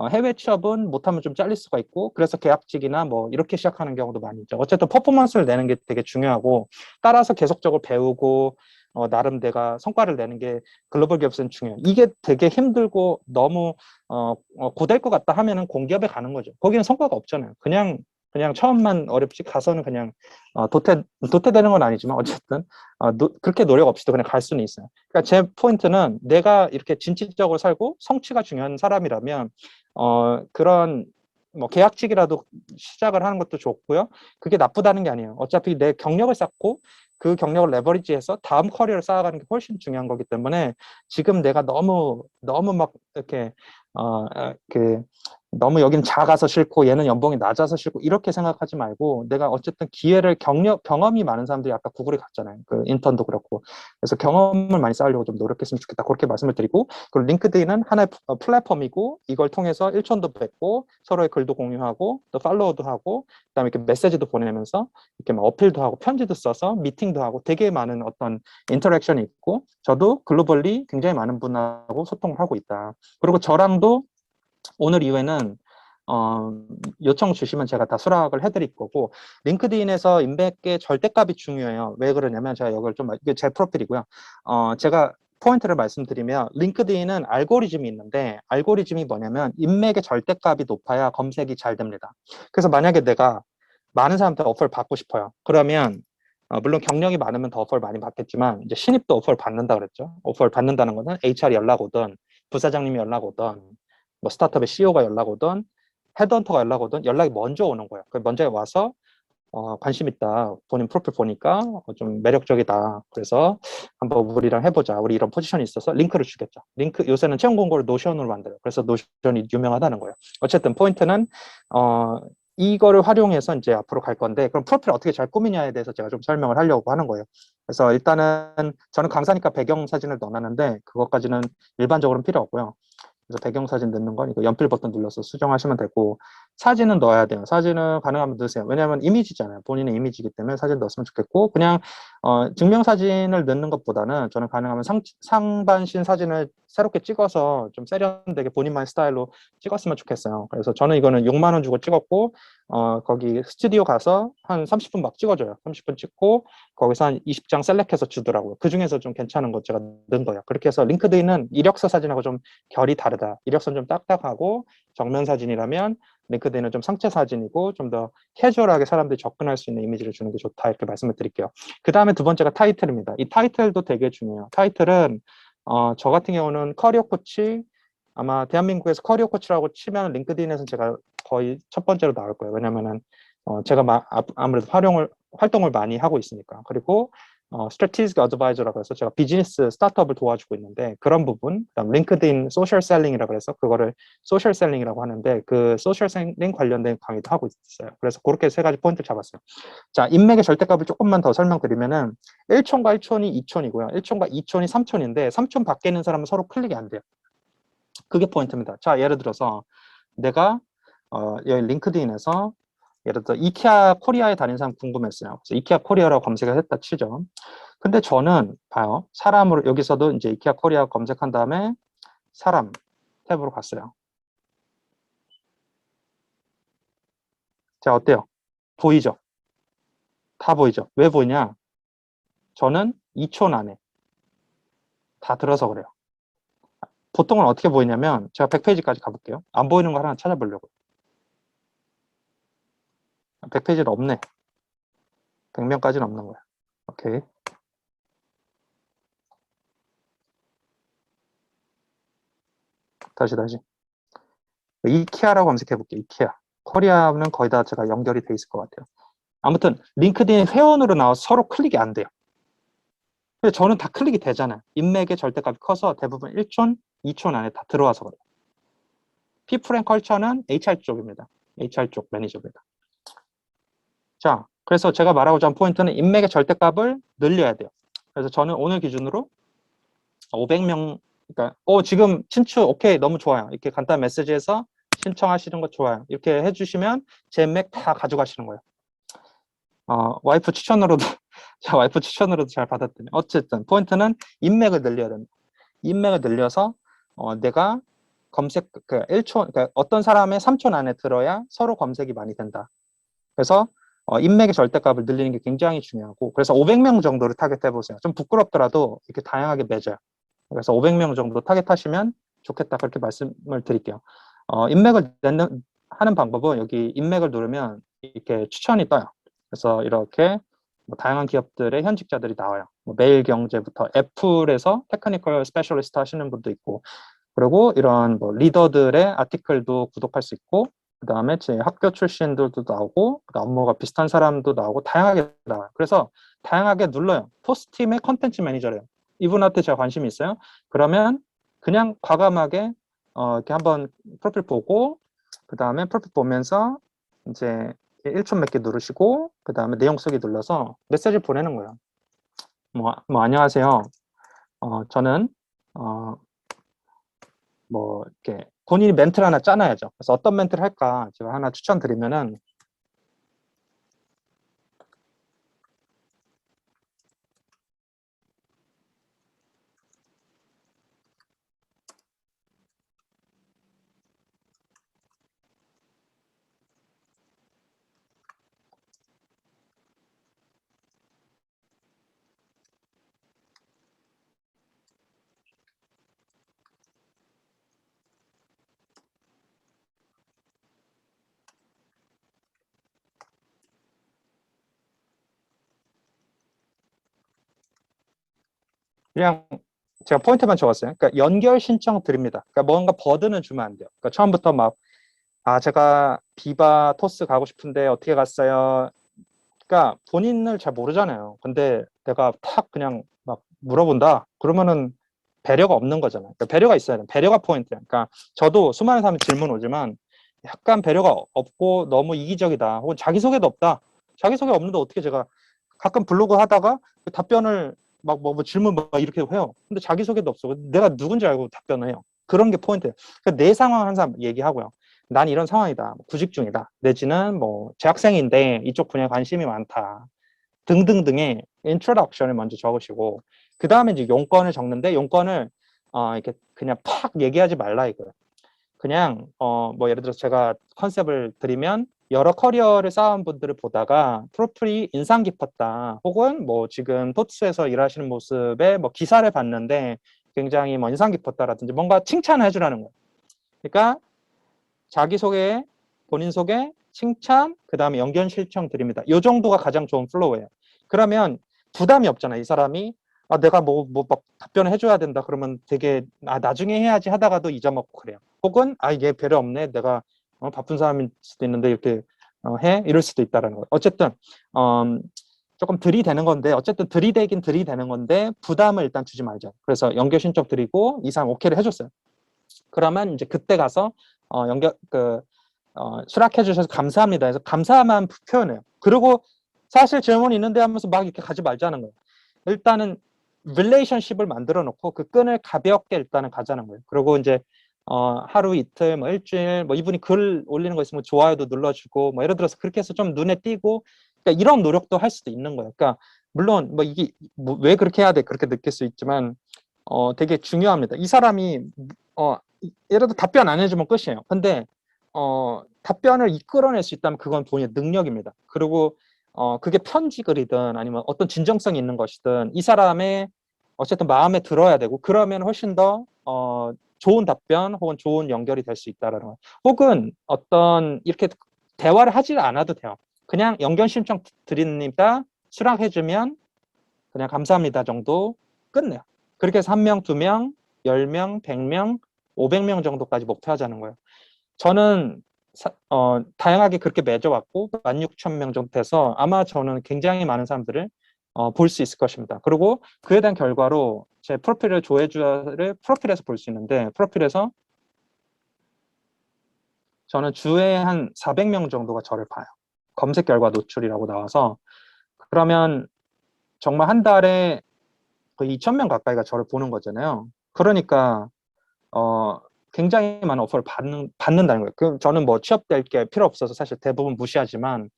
해외 취업은 못하면 좀 잘릴 수가 있고 그래서 계약직이나 뭐 이렇게 시작하는 경우도 많이 있죠. 어쨌든 퍼포먼스를 내는 게 되게 중요하고 따라서 계속적으로 배우고 나름 내가 성과를 내는 게 글로벌 기업에서는 중요해요. 이게 되게 힘들고 너무 고될 것 같다 하면은 공기업에 가는 거죠. 거기는 성과가 없잖아요. 그냥 그냥 처음만 어렵지 가서는 그냥 도태되는 건 아니지만 어쨌든 그렇게 노력 없이도 그냥 갈 수는 있어요. 그러니까 제 포인트는 내가 이렇게 진취적으로 살고 성취가 중요한 사람이라면 그런 뭐 계약직이라도 시작을 하는 것도 좋고요. 그게 나쁘다는 게 아니에요. 어차피 내 경력을 쌓고 그 경력을 레버리지해서 다음 커리어를 쌓아가는 게 훨씬 중요한 거기 때문에 지금 내가 너무 막 이렇게 그 너무 여긴 작아서 싫고 얘는 연봉이 낮아서 싫고 이렇게 생각하지 말고 내가 어쨌든 기회를 경험이 많은 사람들이 아까 구글에 갔잖아요. 그 인턴도 그렇고. 그래서 경험을 많이 쌓으려고 좀 노력했으면 좋겠다. 그렇게 말씀을 드리고 그리고 링크드인은 하나의 플랫폼이고 이걸 통해서 일촌도 뵙고 서로의 글도 공유하고 또 팔로우도 하고 그다음에 이렇게 메시지도 보내면서 이렇게 막 어필도 하고 편지도 써서 미팅도 하고 되게 많은 어떤 인터랙션이 있고 저도 글로벌리 굉장히 많은 분하고 소통을 하고 있다. 그리고 저랑도 오늘 이후에는 요청 주시면 제가 다 수락을 해드릴 거고 링크드인에서 인맥의 절대값이 중요해요. 왜 그러냐면 제가 이걸 좀 이게 제 프로필이고요. 제가 포인트를 말씀드리면 링크드인은 알고리즘이 있는데 알고리즘이 뭐냐면 인맥의 절대값이 높아야 검색이 잘 됩니다. 그래서 만약에 내가 많은 사람한테 어퍼를 받고 싶어요. 그러면 물론 경력이 많으면 더 어퍼를 많이 받겠지만 이제 신입도 어퍼를 받는다 그랬죠. 어퍼를 받는다는 거는 HR이 연락 오든 부사장님이 연락 오든 뭐 스타트업의 CEO가 연락 오든 헤드헌터가 연락 오든 연락이 먼저 오는 거예요. 그 먼저 와서 관심 있다. 본인 프로필 보니까 좀 매력적이다. 그래서 한번 우리랑 해보자. 우리 이런 포지션이 있어서 링크를 주겠죠. 링크 요새는 채용 공고를 노션으로 만들어요. 그래서 노션이 유명하다는 거예요. 어쨌든 포인트는 이거를 활용해서 이제 앞으로 갈 건데 그럼 프로필 어떻게 잘 꾸미냐에 대해서 제가 좀 설명을 하려고 하는 거예요. 그래서 일단은 저는 강사니까 배경 사진을 넣어놨는데 그것까지는 일반적으로는 필요 없고요. 그래서 배경사진 넣는 건 이거 연필 버튼 눌러서 수정하시면 되고 사진은 넣어야 돼요. 사진은 가능하면 넣으세요. 왜냐하면 이미지잖아요. 본인의 이미지이기 때문에 사진 넣었으면 좋겠고 그냥 증명사진을 넣는 것보다는 저는 가능하면 상반신 사진을 새롭게 찍어서 좀 세련되게 본인만의 스타일로 찍었으면 좋겠어요. 그래서 저는 이거는 6만 원 주고 찍었고 거기 스튜디오 가서 한 30분 막 찍어줘요. 30분 찍고 거기서 한 20장 셀렉해서 주더라고요. 그 중에서 좀 괜찮은 것 제가 넣은 거예요. 그렇게 해서 링크드인은 이력서 사진하고 좀 결이 다르다. 이력서는 좀 딱딱하고 정면 사진이라면 링크드인은 좀 상체 사진이고 좀 더 캐주얼하게 사람들이 접근할 수 있는 이미지를 주는 게 좋다. 이렇게 말씀을 드릴게요. 그 다음에 두 번째가 타이틀입니다. 이 타이틀도 되게 중요해요. 타이틀은 저 같은 경우는 커리어 코치 아마 대한민국에서 커리어 코치라고 치면 링크드인에서는 제가 거의 첫 번째로 나올 거예요. 왜냐면은 제가 아무래도 활동을 많이 하고 있으니까. 그리고 스트래티직 어드바이저라고 해서 제가 비즈니스 스타트업을 도와주고 있는데 그런 부분, 그다음 링크드인 소셜 셀링이라고 해서 그거를 소셜 셀링이라고 하는데 그 소셜 셀링 관련된 강의도 하고 있어요. 그래서 그렇게 세 가지 포인트를 잡았어요. 자, 인맥의 절대값을 조금만 더 설명드리면은 1촌과 1촌이 2촌이고요. 1촌과 2촌이 3촌인데 3촌 밖에 있는 사람은 서로 클릭이 안 돼요. 그게 포인트입니다. 자, 예를 들어서 내가 여기 링크드인에서 예를 들어 이케아 코리아에 다니는 사람 궁금했어요. 그래서 이케아 코리아라고 검색을 했다 치죠. 근데 저는 봐요. 사람으로 여기서도 이제 이케아 코리아 검색한 다음에 사람 탭으로 갔어요. 자, 어때요? 보이죠? 다 보이죠? 왜 보이냐? 저는 2촌 안에 다 들어서 그래요. 보통은 어떻게 보이냐면 제가 100페이지까지 가볼게요. 안 보이는 거 하나 찾아보려고. 100페이지는 없네. 100명까지는 없는 거야. 오케이. 다시. 이케아라고 검색해 볼게요. 이케아. 코리아는 거의 다 제가 연결이 돼 있을 것 같아요. 아무튼 링크드인 회원으로 나와서 서로 클릭이 안 돼요. 근데 저는 다 클릭이 되잖아요. 인맥의 절대값이 커서 대부분 1촌, 2촌 안에 다 들어와서 그래요. 피플 앤 컬처는 HR 쪽입니다. HR 쪽 매니저입니다. 자, 그래서 제가 말하고자 한 포인트는 인맥의 절대값을 늘려야 돼요. 그래서 저는 오늘 기준으로 500명, 그러니까 지금 친추 오케이 너무 좋아요. 이렇게 간단한 메시지에서 신청하시는 거 좋아요. 이렇게 해주시면 제 인맥 다 가져가시는 거예요. 와이프 추천으로도 자, 와이프 추천으로도 잘 받았더니 어쨌든 포인트는 인맥을 늘려야 됩니다. 인맥을 늘려서 내가 검색 그 1촌 그러니까 어떤 사람의 3촌 안에 들어야 서로 검색이 많이 된다. 그래서 인맥의 절대값을 늘리는 게 굉장히 중요하고 그래서 500명 정도를 타겟해 보세요. 좀 부끄럽더라도 이렇게 다양하게 맺어요. 그래서 500명 정도 타겟하시면 좋겠다 그렇게 말씀을 드릴게요. 인맥을 하는 방법은 여기 인맥을 누르면 이렇게 추천이 떠요. 그래서 이렇게 뭐 다양한 기업들의 현직자들이 나와요. 뭐 매일경제부터 애플에서 테크니컬 스페셜리스트 하시는 분도 있고, 그리고 이런 뭐 리더들의 아티클도 구독할 수 있고, 그 다음에 제 학교 출신들도 나오고, 그 업무가 비슷한 사람도 나오고, 다양하게 나와요. 그래서 다양하게 눌러요. 포스팀의 컨텐츠 매니저래요. 이분한테 제가 관심이 있어요. 그러면 그냥 과감하게 이렇게 한번 프로필 보고, 그 다음에 프로필 보면서 이제 1초 몇 개 누르시고, 그 다음에 내용 쓰기 눌러서 메시지 보내는 거예요. 안녕하세요. 저는 뭐 이렇게 본인이 멘트를 하나 짜놔야죠. 그래서 어떤 멘트를 할까 제가 하나 추천드리면은, 그냥 제가 포인트만 적었어요. 그러니까 연결 신청 드립니다. 그러니까 뭔가 버든은 주면 안 돼요. 그러니까 처음부터 막, 제가 비바 토스 가고 싶은데 어떻게 갔어요? 그러니까 본인을 잘 모르잖아요. 근데 내가 탁 그냥 막 물어본다. 그러면은 배려가 없는 거잖아요. 그러니까 배려가 있어야 돼요. 배려가 포인트예요. 그러니까 저도 수많은 사람이 질문 오지만 약간 배려가 없고 너무 이기적이다. 혹은 자기소개도 없다. 자기소개 없는데 어떻게 제가 가끔 블로그 하다가 그 답변을 뭐 질문 막 이렇게 해요. 근데 자기소개도 없어. 내가 누군지 알고 답변을 해요. 그런 게 포인트예요. 그러니까 내 상황 항상 얘기하고요. 난 이런 상황이다. 구직 중이다. 내지는 뭐 재학생인데 이쪽 분야에 관심이 많다. 등등등의 인트로덕션을 먼저 적으시고, 그 다음에 이제 용건을 적는데, 용건을 이렇게 그냥 팍 얘기하지 말라 이거예요. 그냥 뭐 예를 들어서 제가 컨셉을 드리면, 여러 커리어를 쌓은 분들을 보다가 프로필이 인상 깊었다, 혹은 뭐 지금 토트스에서 일하시는 모습에 뭐 기사를 봤는데 굉장히 뭐 인상 깊었다라든지 뭔가 칭찬을 해주라는 거예요. 그러니까 자기소개, 본인 소개, 칭찬, 그 다음에 연결 신청 드립니다. 이 정도가 가장 좋은 플로우예요. 그러면 부담이 없잖아. 이 사람이 내가 막 답변을 해줘야 된다. 그러면 되게 나중에 해야지 하다가도 잊어먹고 그래요. 혹은 얘 배려 없네. 내가 바쁜 사람일 수도 있는데 이렇게 해? 이럴 수도 있다는 거예요. 어쨌든 조금 들이대는 건데, 어쨌든 들이대긴 들이대는 건데 부담을 일단 주지 말자. 그래서 연결 신청 드리고 이 사람 오케이를 해줬어요. 그러면 이제 그때 가서 수락해 주셔서 감사합니다 해서 감사만 표현해요. 그리고 사실 질문이 있는데 하면서 막 이렇게 가지 말자는 거예요. 일단은 릴레이션십을 만들어 놓고 그 끈을 가볍게 일단은 가자는 거예요. 그리고 이제 하루 이틀 뭐 일주일 뭐 이분이 글 올리는 거 있으면 좋아요도 눌러주고 뭐 예를 들어서 그렇게 해서 좀 눈에 띄고, 그러니까 이런 노력도 할 수도 있는 거예요. 그러니까 물론 뭐 이게 왜 그렇게 해야 돼 그렇게 느낄 수 있지만 되게 중요합니다. 이 사람이 예를 들어 답변 안 해주면 끝이에요. 근데 답변을 이끌어낼 수 있다면 그건 본인의 능력입니다. 그리고 그게 편지 글이든 아니면 어떤 진정성이 있는 것이든 이 사람의 어쨌든 마음에 들어야 되고, 그러면 훨씬 더 좋은 답변 혹은 좋은 연결이 될 수 있다라는 거. 혹은 어떤 이렇게 대화를 하지 않아도 돼요. 그냥 연결 신청 드립니다. 수락해주면 그냥 감사합니다 정도 끝내요. 그렇게 해서 1명, 2명, 10명, 100명, 500명 정도까지 목표하자는 거예요. 저는 다양하게 그렇게 맺어왔고 16,000명 정도 돼서 아마 저는 굉장히 많은 사람들을 볼 수 있을 것입니다. 그리고 그에 대한 결과로 제 프로필을 조회수를 프로필에서 볼 수 있는데, 프로필에서 저는 주에 한 400명 정도가 저를 봐요. 검색 결과 노출이라고 나와서. 그러면 정말 한 달에 거의 2,000명 가까이가 저를 보는 거잖아요. 그러니까 굉장히 많은 오퍼를 받는다는 거예요. 그럼 저는 뭐 취업될 게 필요 없어서 사실 대부분 무시하지만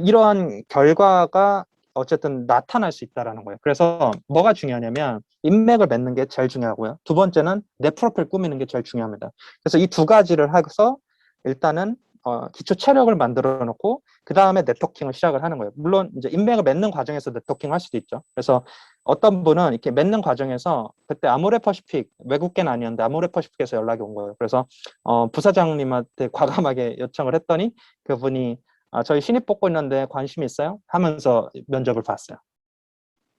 이러한 결과가 어쨌든 나타날 수 있다는 거예요. 그래서 뭐가 중요하냐면 인맥을 맺는 게 제일 중요하고요. 두 번째는 내 프로필 꾸미는 게 제일 중요합니다. 그래서 이 두 가지를 해서 일단은 기초 체력을 만들어 놓고 그 다음에 네트워킹을 시작을 하는 거예요. 물론 이제 인맥을 맺는 과정에서 네트워킹을 할 수도 있죠. 그래서 어떤 분은 이렇게 맺는 과정에서 그때 아모레퍼시픽, 외국계는 아니었는데 아모레퍼시픽에서 연락이 온 거예요. 그래서 부사장님한테 과감하게 요청을 했더니 그분이 저희 신입 뽑고 있는데 관심 있어요? 하면서 면접을 봤어요.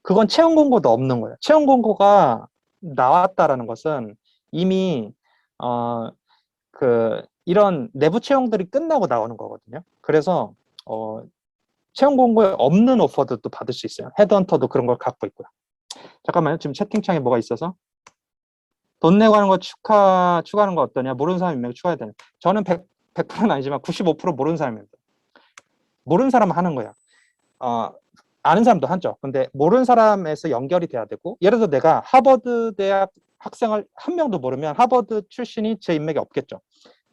그건 채용 공고도 없는 거예요. 채용 공고가 나왔다라는 것은 이미 이런 내부 채용들이 끝나고 나오는 거거든요. 그래서 채용 공고에 없는 오퍼도 또 받을 수 있어요. 헤드헌터도 그런 걸 갖고 있고요. 잠깐만요. 지금 채팅창에 뭐가 있어서 돈 내고 하는 거 추가하는 거 어떠냐? 모르는 사람 몇 명 추가해야 되냐? 저는 100%는 아니지만 95% 모르는 사람입니다. 모르는 사람은 하는 거야. 아는 사람도 하죠. 근데 모르는 사람에서 연결이 돼야 되고, 예를 들어 내가 하버드 대학 학생을 한 명도 모르면 하버드 출신이 제 인맥에 없겠죠.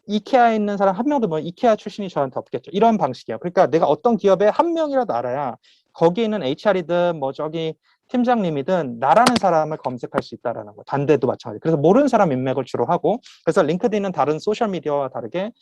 이케아에 있는 사람 한 명도 모르면 이케아 출신이 저한테 없겠죠. 이런 방식이에요. 그러니까 내가 어떤 기업에 한 명이라도 알아야 거기에 있는 HR이든 뭐 저기 팀장님이든 나라는 사람을 검색할 수 있다라는 거. 반대도 마찬가지. 그래서 모르는 사람 인맥을 주로 하고, 그래서 링크드인은 다른 소셜 미디어와 다르게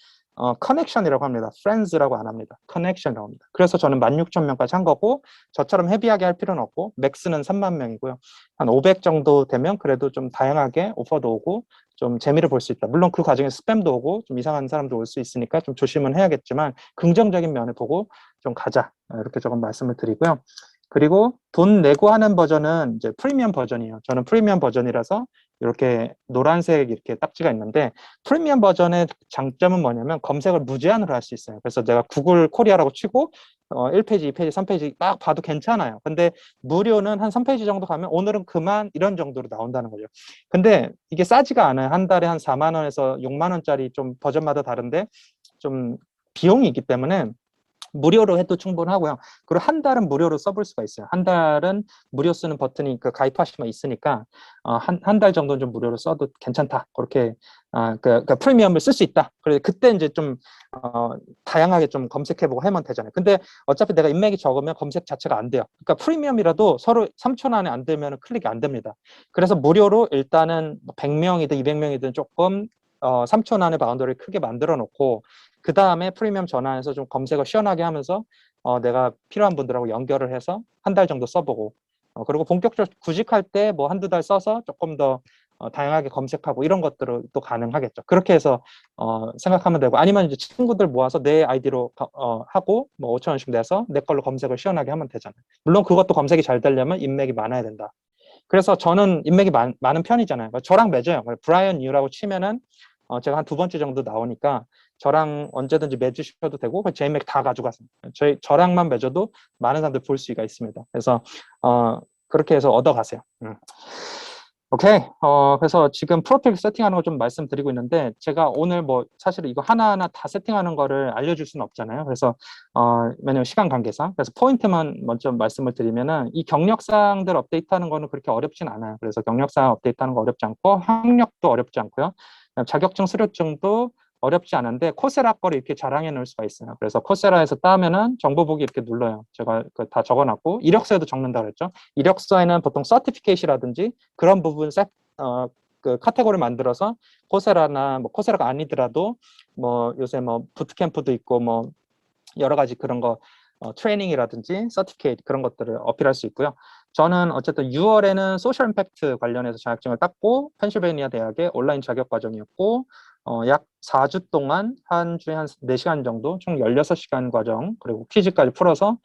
커넥션이라고 합니다. friends라고 안 합니다. 커넥션이라고 합니다. 그래서 저는 16,000명까지 한 거고, 저처럼 헤비하게 할 필요는 없고, 맥스는 3만 명이고요. 한 500 정도 되면 그래도 좀 다양하게 오퍼도 오고 좀 재미를 볼 수 있다. 물론 그 과정에 스팸도 오고 좀 이상한 사람도 올 수 있으니까 좀 조심은 해야겠지만 긍정적인 면을 보고 좀 가자. 이렇게 조금 말씀을 드리고요. 그리고 돈 내고 하는 버전은 이제 프리미엄 버전이에요. 저는 프리미엄 버전이라서 이렇게 노란색 이렇게 딱지가 있는데, 프리미엄 버전의 장점은 뭐냐면 검색을 무제한으로 할 수 있어요. 그래서 내가 구글 코리아라고 치고 1페이지, 2페이지, 3페이지 막 봐도 괜찮아요. 근데 무료는 한 3페이지 정도 가면 오늘은 그만 이런 정도로 나온다는 거죠. 근데 이게 싸지가 않아요. 한 달에 한 4만 원에서 6만 원짜리 좀 버전마다 다른데 좀 비용이 있기 때문에 무료로 해도 충분하고요. 그리고 한 달은 무료로 써볼 수가 있어요. 한 달은 무료 쓰는 버튼이 가입하시면 있으니까 한 달 정도는 좀 무료로 써도 괜찮다. 그렇게 프리미엄을 쓸 수 있다. 그래서 그때 이제 좀 다양하게 좀 검색해보고 하면 되잖아요. 근데 어차피 내가 인맥이 적으면 검색 자체가 안 돼요. 그러니까 프리미엄이라도 서로 3초 안에 안 되면 클릭이 안 됩니다. 그래서 무료로 일단은 100명이든 200명이든 조금 3초 안에 바운더리를 크게 만들어 놓고, 그 다음에 프리미엄 전환해서 좀 검색을 시원하게 하면서 내가 필요한 분들하고 연결을 해서 한 달 정도 써보고, 그리고 본격적으로 구직할 때 뭐 한두 달 써서 조금 더 다양하게 검색하고 이런 것들은 또 가능하겠죠. 그렇게 해서 생각하면 되고, 아니면 이제 친구들 모아서 내 아이디로 하고 뭐 5천 원씩 내서 내 걸로 검색을 시원하게 하면 되잖아요. 물론 그것도 검색이 잘 되려면 인맥이 많아야 된다. 그래서 저는 인맥이 많은 편이잖아요. 저랑 맺어요. 브라이언 유라고 치면은 제가 한 2번째 정도 나오니까 저랑 언제든지 맺으셔도 되고, 제 인맥 다 가져가세요. 저랑만 맺어도 많은 사람들 볼 수가 있습니다. 그래서 그렇게 해서 얻어가세요. 오케이. 그래서 지금 프로필 세팅하는 거 좀 말씀드리고 있는데, 제가 오늘 뭐 사실 이거 하나하나 다 세팅하는 거를 알려줄 수는 없잖아요. 그래서 왜냐면 시간 관계상. 그래서 포인트만 먼저 말씀을 드리면은, 이 경력사항들 업데이트하는 거는 그렇게 어렵진 않아요. 그래서 경력사항 업데이트하는 거 어렵지 않고, 학력도 어렵지 않고요. 자격증, 수료증도 어렵지 않은데 코세라 거를 이렇게 자랑해 놓을 수가 있어요. 그래서 코세라에서 따면은 정보 보기 이렇게 눌러요. 제가 다 적어놨고, 이력서에도 적는다 그랬죠. 이력서에는 보통 서티피케이시라든지 그런 부분 카테고리를 만들어서 코세라나 뭐 코세라가 아니더라도 뭐 요새 뭐 부트캠프도 있고 뭐 여러 가지 그런 거 트레이닝이라든지 서티피케이트 그런 것들을 어필할 수 있고요. 저는 어쨌든 6월에는 소셜 임팩트 관련해서 자격증을 땄고, 펜실베이니아 대학의 온라인 자격 과정이었고, 약 4주 동안 한 주에 한 4시간 정도 총 16시간 과정 그리고 퀴즈까지 풀어서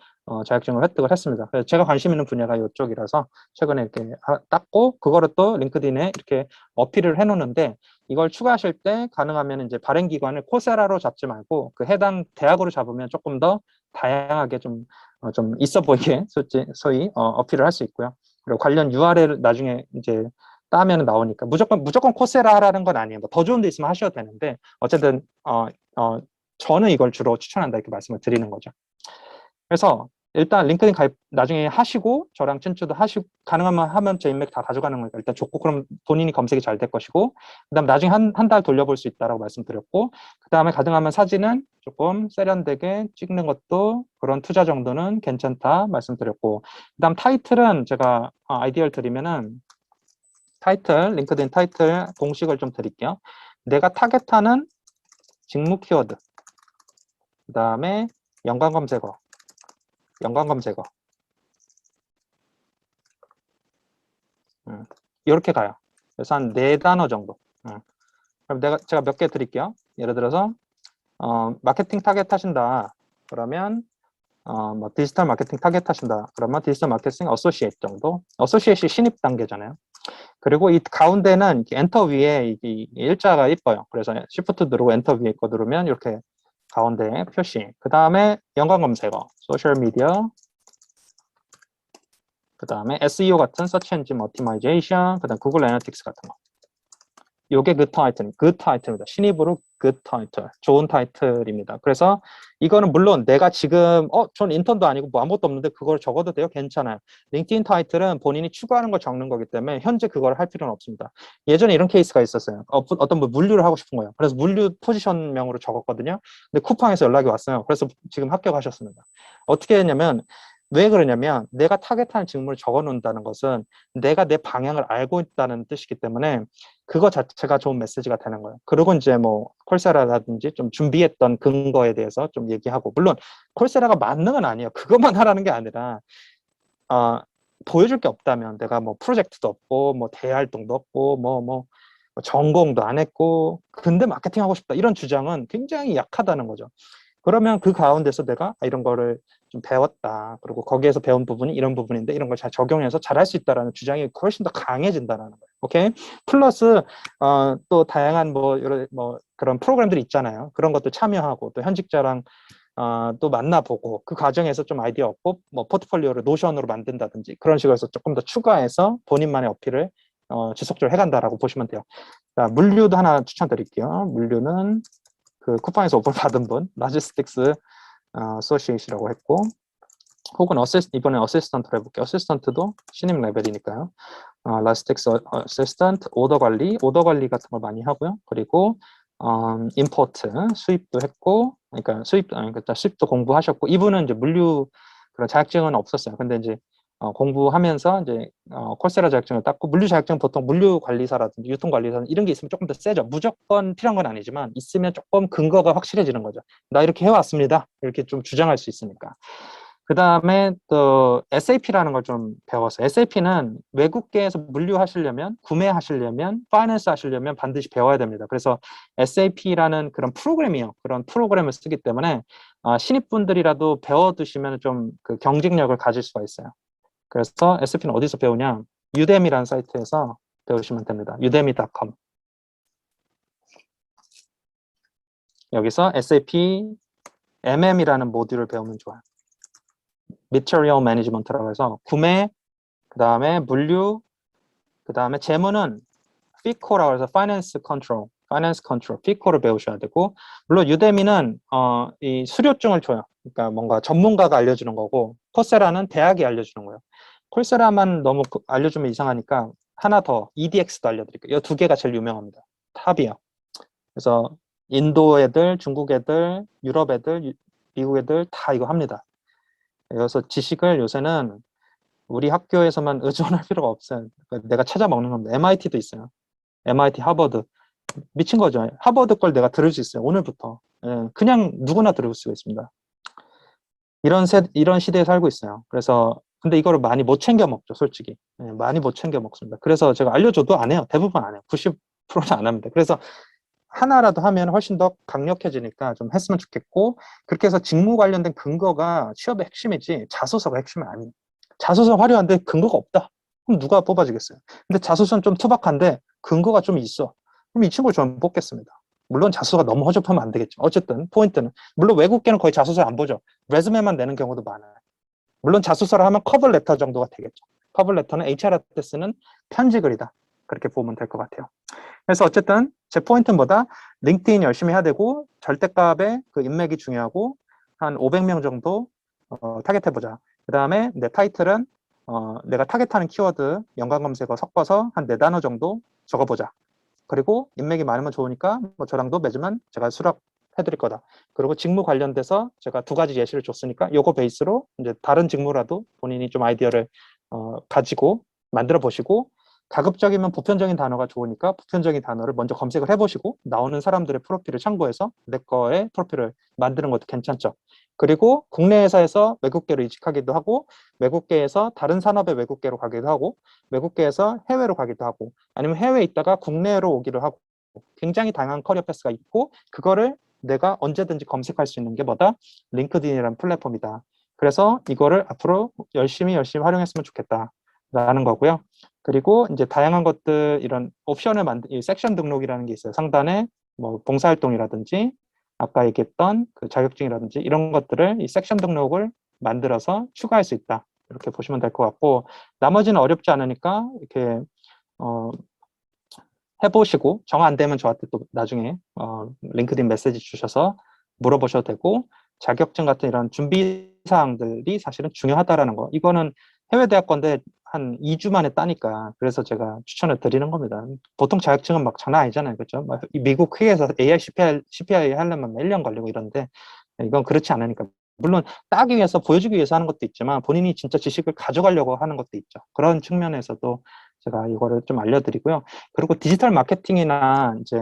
자격증을 획득을 했습니다. 그래서 제가 관심 있는 분야가 이쪽이라서 최근에 이렇게 땄고, 그거를 또 링크드인에 이렇게 어필을 해놓는데, 이걸 추가하실 때 가능하면 이제 발행 기관을 코세라로 잡지 말고 그 해당 대학으로 잡으면 조금 더 다양하게 좀 있어 보이게 소위 어필을 할 수 있고요. 그리고 관련 URL 나중에 이제 따면 나오니까 무조건 코세라 하라는 건 아니에요. 뭐 더 좋은 데 있으면 하셔도 되는데, 어쨌든 저는 이걸 주로 추천한다 이렇게 말씀을 드리는 거죠. 그래서 일단 링크드인 가입 나중에 하시고 저랑 친추도 하시고, 가능하면 하면 제 인맥 다 가져가는 거니까 일단 좋고, 그럼 본인이 검색이 잘 될 것이고, 그다음 나중에 한 달 돌려볼 수 있다라고 말씀드렸고, 그다음에 가능하면 사진은 조금 세련되게 찍는 것도 그런 투자 정도는 괜찮다 말씀드렸고, 그다음 타이틀은 제가 아이디어를 드리면은, 타이틀 링크드인 타이틀 공식을 좀 드릴게요. 내가 타겟하는 직무 키워드, 그다음에 연관 검색어 이렇게 가요. 그래서 한 4단어 정도. 그럼 제가 몇 개 드릴게요. 예를 들어서 마케팅 타겟 하신다. 그러면 뭐 디지털 마케팅 타겟 하신다. 그러면 디지털 마케팅 어소시에이트 정도. 어소시에이트 신입 단계잖아요. 그리고 이 가운데는 이렇게 엔터 위에 이 일자가 이뻐요. 그래서 시프트 누르고 엔터 위에 거 누르면 이렇게 가운데 표시. 그 다음에 연관 검색어, 소셜 미디어. 그 다음에 SEO 같은 서치 엔진 오티마이제이션. 그 다음 구글 애널리틱스 같은 거. 요게 그 타이틀입니다. 신입으로 그 타이틀, 좋은 타이틀입니다. 그래서 이거는 물론 내가 지금 전 인턴도 아니고 뭐 아무것도 없는데 그걸 적어도 돼요? 괜찮아요. 링크드인 타이틀은 본인이 추구하는 걸 적는 거기 때문에 현재 그걸 할 필요는 없습니다. 예전에 이런 케이스가 있었어요. 어떤 분 물류를 하고 싶은 거예요. 그래서 물류 포지션명으로 적었거든요. 근데 쿠팡에서 연락이 왔어요. 그래서 지금 합격하셨습니다. 어떻게 했냐면 왜 그러냐면 내가 타겟하는 직무를 적어 놓는다는 것은 내가 내 방향을 알고 있다는 뜻이기 때문에 그거 자체가 좋은 메시지가 되는 거예요. 그리고 이제 뭐 콜세라라든지 좀 준비했던 근거에 대해서 좀 얘기하고, 물론 콜세라가 만능은 아니에요. 그것만 하라는 게 아니라 보여줄 게 없다면, 내가 뭐 프로젝트도 없고 뭐 대외 활동도 없고 뭐 전공도 안 했고 근데 마케팅 하고 싶다, 이런 주장은 굉장히 약하다는 거죠. 그러면 그 가운데서 내가 이런 거를 좀 배웠다, 그리고 거기에서 배운 부분이 이런 부분인데 이런 걸 잘 적용해서 잘할 수 있다라는 주장이 훨씬 더 강해진다는 거예요. 오케이. 플러스 또 다양한 뭐 그런 프로그램들이 있잖아요. 그런 것도 참여하고 또 현직자랑 또 만나보고 그 과정에서 좀 아이디어 얻고 뭐 포트폴리오를 노션으로 만든다든지 그런 식으로 해서 조금 더 추가해서 본인만의 어필을 지속적으로 해간다라고 보시면 돼요. 자, 물류도 하나 추천드릴게요. 물류는 그 쿠팡에서 오퍼 받은 분, 라지스틱스 어소시에이시라고 했고, 혹은 이번에 어시스턴트로 해볼게요. 어시스턴트도 신입 레벨이니까요. 라지스틱스 어시스턴트, 오더 관리 같은 걸 많이 하고요. 그리고 임포트, 수입도 했고, 그러니까 수입도 공부하셨고, 이분은 이제 물류 그런 자격증은 없었어요. 근데 이제 공부하면서 이제 콜세라 자격증을 땄고, 물류 자격증은 보통 물류 관리사라든지 유통 관리사 이런 게 있으면 조금 더 세죠. 무조건 필요한 건 아니지만 있으면 조금 근거가 확실해지는 거죠. 나 이렇게 해왔습니다, 이렇게 좀 주장할 수 있으니까. 그 다음에 또 SAP라는 걸 좀 배웠어요. SAP는 외국계에서 물류하시려면, 구매하시려면, 파이낸스 하시려면 반드시 배워야 됩니다. 그래서 SAP라는 그런 프로그램이요. 그런 프로그램을 쓰기 때문에 신입분들이라도 배워두시면 좀 그 경쟁력을 가질 수가 있어요. 그래서 SAP는 어디서 배우냐? 유데미라는 사이트에서 배우시면 됩니다. udemy.com. 여기서 SAP MM이라는 모듈을 배우면 좋아요. Material Management라고 해서 구매, 그 다음에 물류, 그 다음에 재무는 FICO라고 해서 Finance Control, FICO를 배우셔야 되고, 물론 유데미는 이 수료증을 줘요. 그러니까 뭔가 전문가가 알려주는 거고, 코세라는 대학이 알려주는 거예요. 콜세라만 너무 알려주면 이상하니까 하나 더 EDX도 알려드릴게요. 이 두 개가 제일 유명합니다. 탑이요. 그래서 인도 애들, 중국 애들, 유럽 애들, 미국 애들 다 이거 합니다. 그래서 지식을 요새는 우리 학교에서만 의존할 필요가 없어요. 내가 찾아 먹는 겁니다. MIT도 있어요. MIT, 하버드. 미친 거죠. 하버드 걸 내가 들을 수 있어요. 오늘부터. 그냥 누구나 들을 수가 있습니다. 이런 시대에 살고 있어요. 그래서 근데 이거를 많이 못 챙겨 먹죠, 솔직히. 많이 못 챙겨 먹습니다. 그래서 제가 알려줘도 안 해요. 대부분 안 해요. 90%는 안 합니다. 그래서 하나라도 하면 훨씬 더 강력해지니까 좀 했으면 좋겠고, 그렇게 해서 직무 관련된 근거가 취업의 핵심이지 자소서가 핵심이 아니에요. 자소서 화려한데 근거가 없다, 그럼 누가 뽑아주겠어요? 근데 자소서는 좀 투박한데 근거가 좀 있어, 그럼 이 친구를 저는 뽑겠습니다. 물론 자소서가 너무 허접하면 안 되겠죠. 어쨌든 포인트는, 물론 외국계는 거의 자소서를 안 보죠. 레즈메만 내는 경우도 많아요. 물론 자소서를 하면 커버레터 정도가 되겠죠. 커버레터는 HR한테 쓰는 편지글이다, 그렇게 보면 될 것 같아요. 그래서 어쨌든 제 포인트는 뭐다? 링크드인 열심히 해야 되고, 절대값의 그 인맥이 중요하고, 한 500명 정도 타겟해보자. 그 다음에 내 타이틀은 내가 타겟하는 키워드 연관검색어 섞어서 한 4단어 정도 적어보자. 그리고 인맥이 많으면 좋으니까 뭐 저랑도 맺으면 제가 수락해드릴 거다. 그리고 직무 관련돼서 제가 2가지 예시를 줬으니까 요거 베이스로 이제 다른 직무라도 본인이 좀 아이디어를 가지고 만들어 보시고, 가급적이면 보편적인 단어가 좋으니까 보편적인 단어를 먼저 검색을 해보시고, 나오는 사람들의 프로필을 참고해서 내 거의 프로필을 만드는 것도 괜찮죠. 그리고 국내 회사에서 외국계로 이직하기도 하고, 외국계에서 다른 산업의 외국계로 가기도 하고, 외국계에서 해외로 가기도 하고, 아니면 해외에 있다가 국내로 오기도 하고, 굉장히 다양한 커리어 패스가 있고, 그거를 내가 언제든지 검색할 수 있는 게 뭐다? 링크드인이라는 플랫폼이다. 그래서 이거를 앞으로 열심히 활용했으면 좋겠다라는 거고요. 그리고 이제 다양한 것들, 이런 옵션을 이 섹션 등록이라는 게 있어요. 상단에 뭐 봉사활동이라든지 아까 얘기했던 그 자격증이라든지 이런 것들을 이 섹션 등록을 만들어서 추가할 수 있다. 이렇게 보시면 될 것 같고, 나머지는 어렵지 않으니까 이렇게 해보시고 정 안 되면 저한테 또 나중에 링크드인 메시지 주셔서 물어보셔도 되고, 자격증 같은 이런 준비 사항들이 사실은 중요하다라는 거. 이거는 해외 대학 건데 한 2주 만에 따니까 그래서 제가 추천을 드리는 겁니다. 보통 자격증은 막 장난 아니잖아요. 그렇죠? 미국 회의에서 AI, CPI 하려면 1년 걸리고 이런데 이건 그렇지 않으니까. 물론 따기 위해서 보여주기 위해서 하는 것도 있지만 본인이 진짜 지식을 가져가려고 하는 것도 있죠. 그런 측면에서도 제가 이거를 좀 알려드리고요. 그리고 디지털 마케팅이나 이제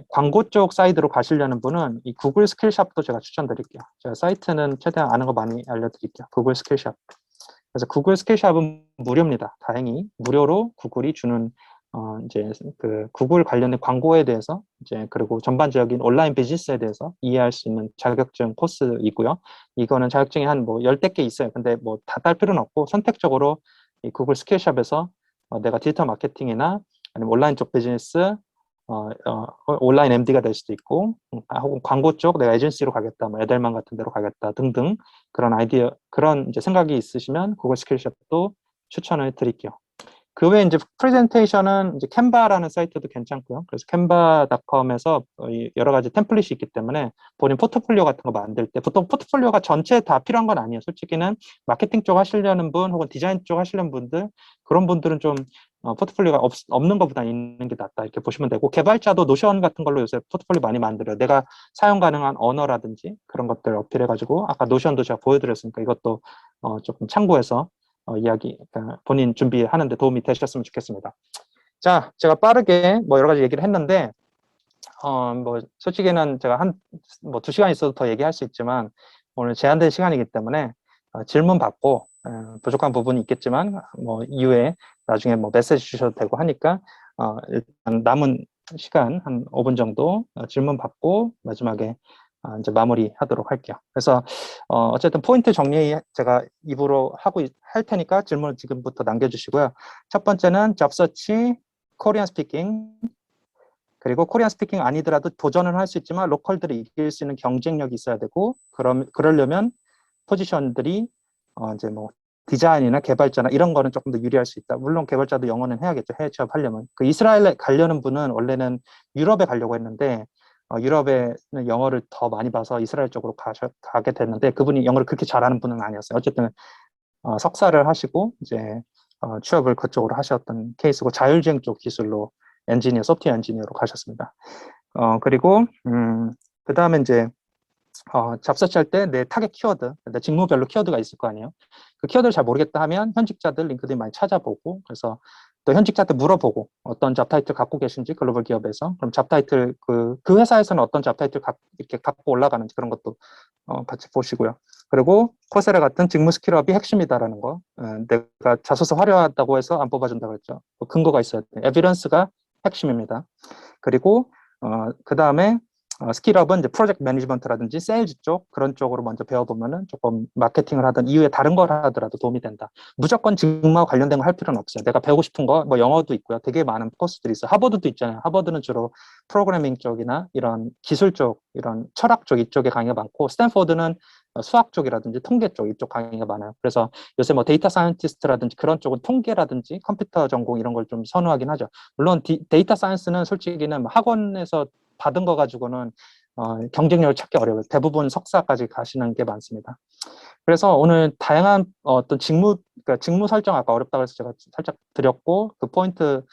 광고 쪽 사이드로 가시려는 분은 이 구글 스킬샵도 제가 추천드릴게요. 제가 사이트는 최대한 아는 거 많이 알려드릴게요. 구글 스킬샵. 그래서 구글 스킬샵은 무료입니다. 다행히 무료로 구글이 주는 이제 그 구글 관련된 광고에 대해서 이제 그리고 전반적인 온라인 비즈니스에 대해서 이해할 수 있는 자격증 코스이고요. 이거는 자격증이 한 뭐 10대 개 있어요. 근데 뭐 다 딸 필요는 없고 선택적으로 이 구글 스킬샵에서 내가 디지털 마케팅이나 아니면 온라인 쪽 비즈니스 온라인 MD가 될 수도 있고, 혹은 광고 쪽 내가 에이전시로 가겠다, 뭐 에델만 같은 데로 가겠다 등등 그런 아이디어, 그런 이제 생각이 있으시면 구글 스킬샵도 추천을 드릴게요. 그 외에 이제 프레젠테이션은 이제 캔바라는 사이트도 괜찮고요. 그래서 canva.com에서 여러 가지 템플릿이 있기 때문에 본인 포트폴리오 같은 거 만들 때, 보통 포트폴리오가 전체 다 필요한 건 아니에요. 솔직히는 마케팅 쪽 하시려는 분 혹은 디자인 쪽 하시려는 분들, 그런 분들은 좀 포트폴리오가 없는 것보다 있는 게 낫다 이렇게 보시면 되고, 개발자도 노션 같은 걸로 요새 포트폴리오 많이 만들어요. 내가 사용 가능한 언어라든지 그런 것들 어필해가지고, 아까 노션도 제가 보여드렸으니까 이것도 조금 참고해서 그러니까 본인 준비하는 데 도움이 되셨으면 좋겠습니다. 자, 제가 빠르게 뭐 여러 가지 얘기를 했는데, 뭐 솔직히는 제가 뭐 2시간 있어도 더 얘기할 수 있지만 오늘 제한된 시간이기 때문에 질문 받고, 부족한 부분이 있겠지만 뭐 이후에 나중에 뭐 메시지 주셔도 되고 하니까 일단 남은 시간 한 5분 정도 질문 받고 마지막에 이제 마무리하도록 할게요. 그래서 어쨌든 포인트 정리 제가 입으로 할 테니까 질문을 지금부터 남겨주시고요. 첫 번째는 잡서치, 코리안 스피킹, 그리고 코리안 스피킹 아니더라도 도전을 할 수 있지만 로컬들이 이길 수 있는 경쟁력이 있어야 되고, 그러려면 포지션들이 이제 뭐 디자인이나 개발자나 이런 거는 조금 더 유리할 수 있다. 물론 개발자도 영어는 해야겠죠. 해외 취업하려면. 그 이스라엘에 가려는 분은 원래는 유럽에 가려고 했는데 유럽에는 영어를 더 많이 봐서 이스라엘 쪽으로 가게 됐는데, 그분이 영어를 그렇게 잘하는 분은 아니었어요. 어쨌든 석사를 하시고 이제 취업을 그쪽으로 하셨던 케이스고, 자율주행 쪽 기술로 소프트웨어 엔지니어로 가셨습니다. 그리고 그 다음에 이제 잡서치 할 때 내 타겟 키워드, 내 직무별로 키워드가 있을 거 아니에요. 그 키워드를 잘 모르겠다 하면 현직자들 링크드인 많이 찾아보고, 그래서 또 현직자한테 물어보고 어떤 잡 타이틀 갖고 계신지, 글로벌 기업에서 그럼 잡 타이틀 그 회사에서는 어떤 잡 타이틀 이렇게 갖고 올라가는지 그런 것도 같이 보시고요. 그리고 코세라 같은 직무 스킬업이 핵심이다라는 거, 내가 자소서 화려하다고 해서 안 뽑아준다고 했죠. 근거가 있어야 돼. 에비던스가 핵심입니다. 그리고 그 다음에 스킬업은 이제 프로젝트 매니지먼트라든지 세일즈 쪽, 그런 쪽으로 먼저 배워보면은 조금 마케팅을 하든 이후에 다른 걸 하더라도 도움이 된다. 무조건 직무와 관련된 거 할 필요는 없어요. 내가 배우고 싶은 거, 뭐 영어도 있고요. 되게 많은 코스들이 있어요. 하버드도 있잖아요. 하버드는 주로 프로그래밍 쪽이나 이런 기술 쪽, 이런 철학 쪽 이쪽에 강의가 많고, 스탠포드는 수학 쪽이라든지 통계 쪽 이쪽 강의가 많아요. 그래서 요새 뭐 데이터 사이언티스트라든지 그런 쪽은 통계라든지 컴퓨터 전공 이런 걸 좀 선호하긴 하죠. 물론 데이터 사이언스는 솔직히는 학원에서 받은 거 가지고는 경쟁력을 찾기 어려워요. 대부분 석사까지 가시는 게 많습니다. 그래서 오늘 다양한 어떤 그러니까 직무 설정 아까 어렵다고 해서 제가 살짝 드렸고, 그 포인트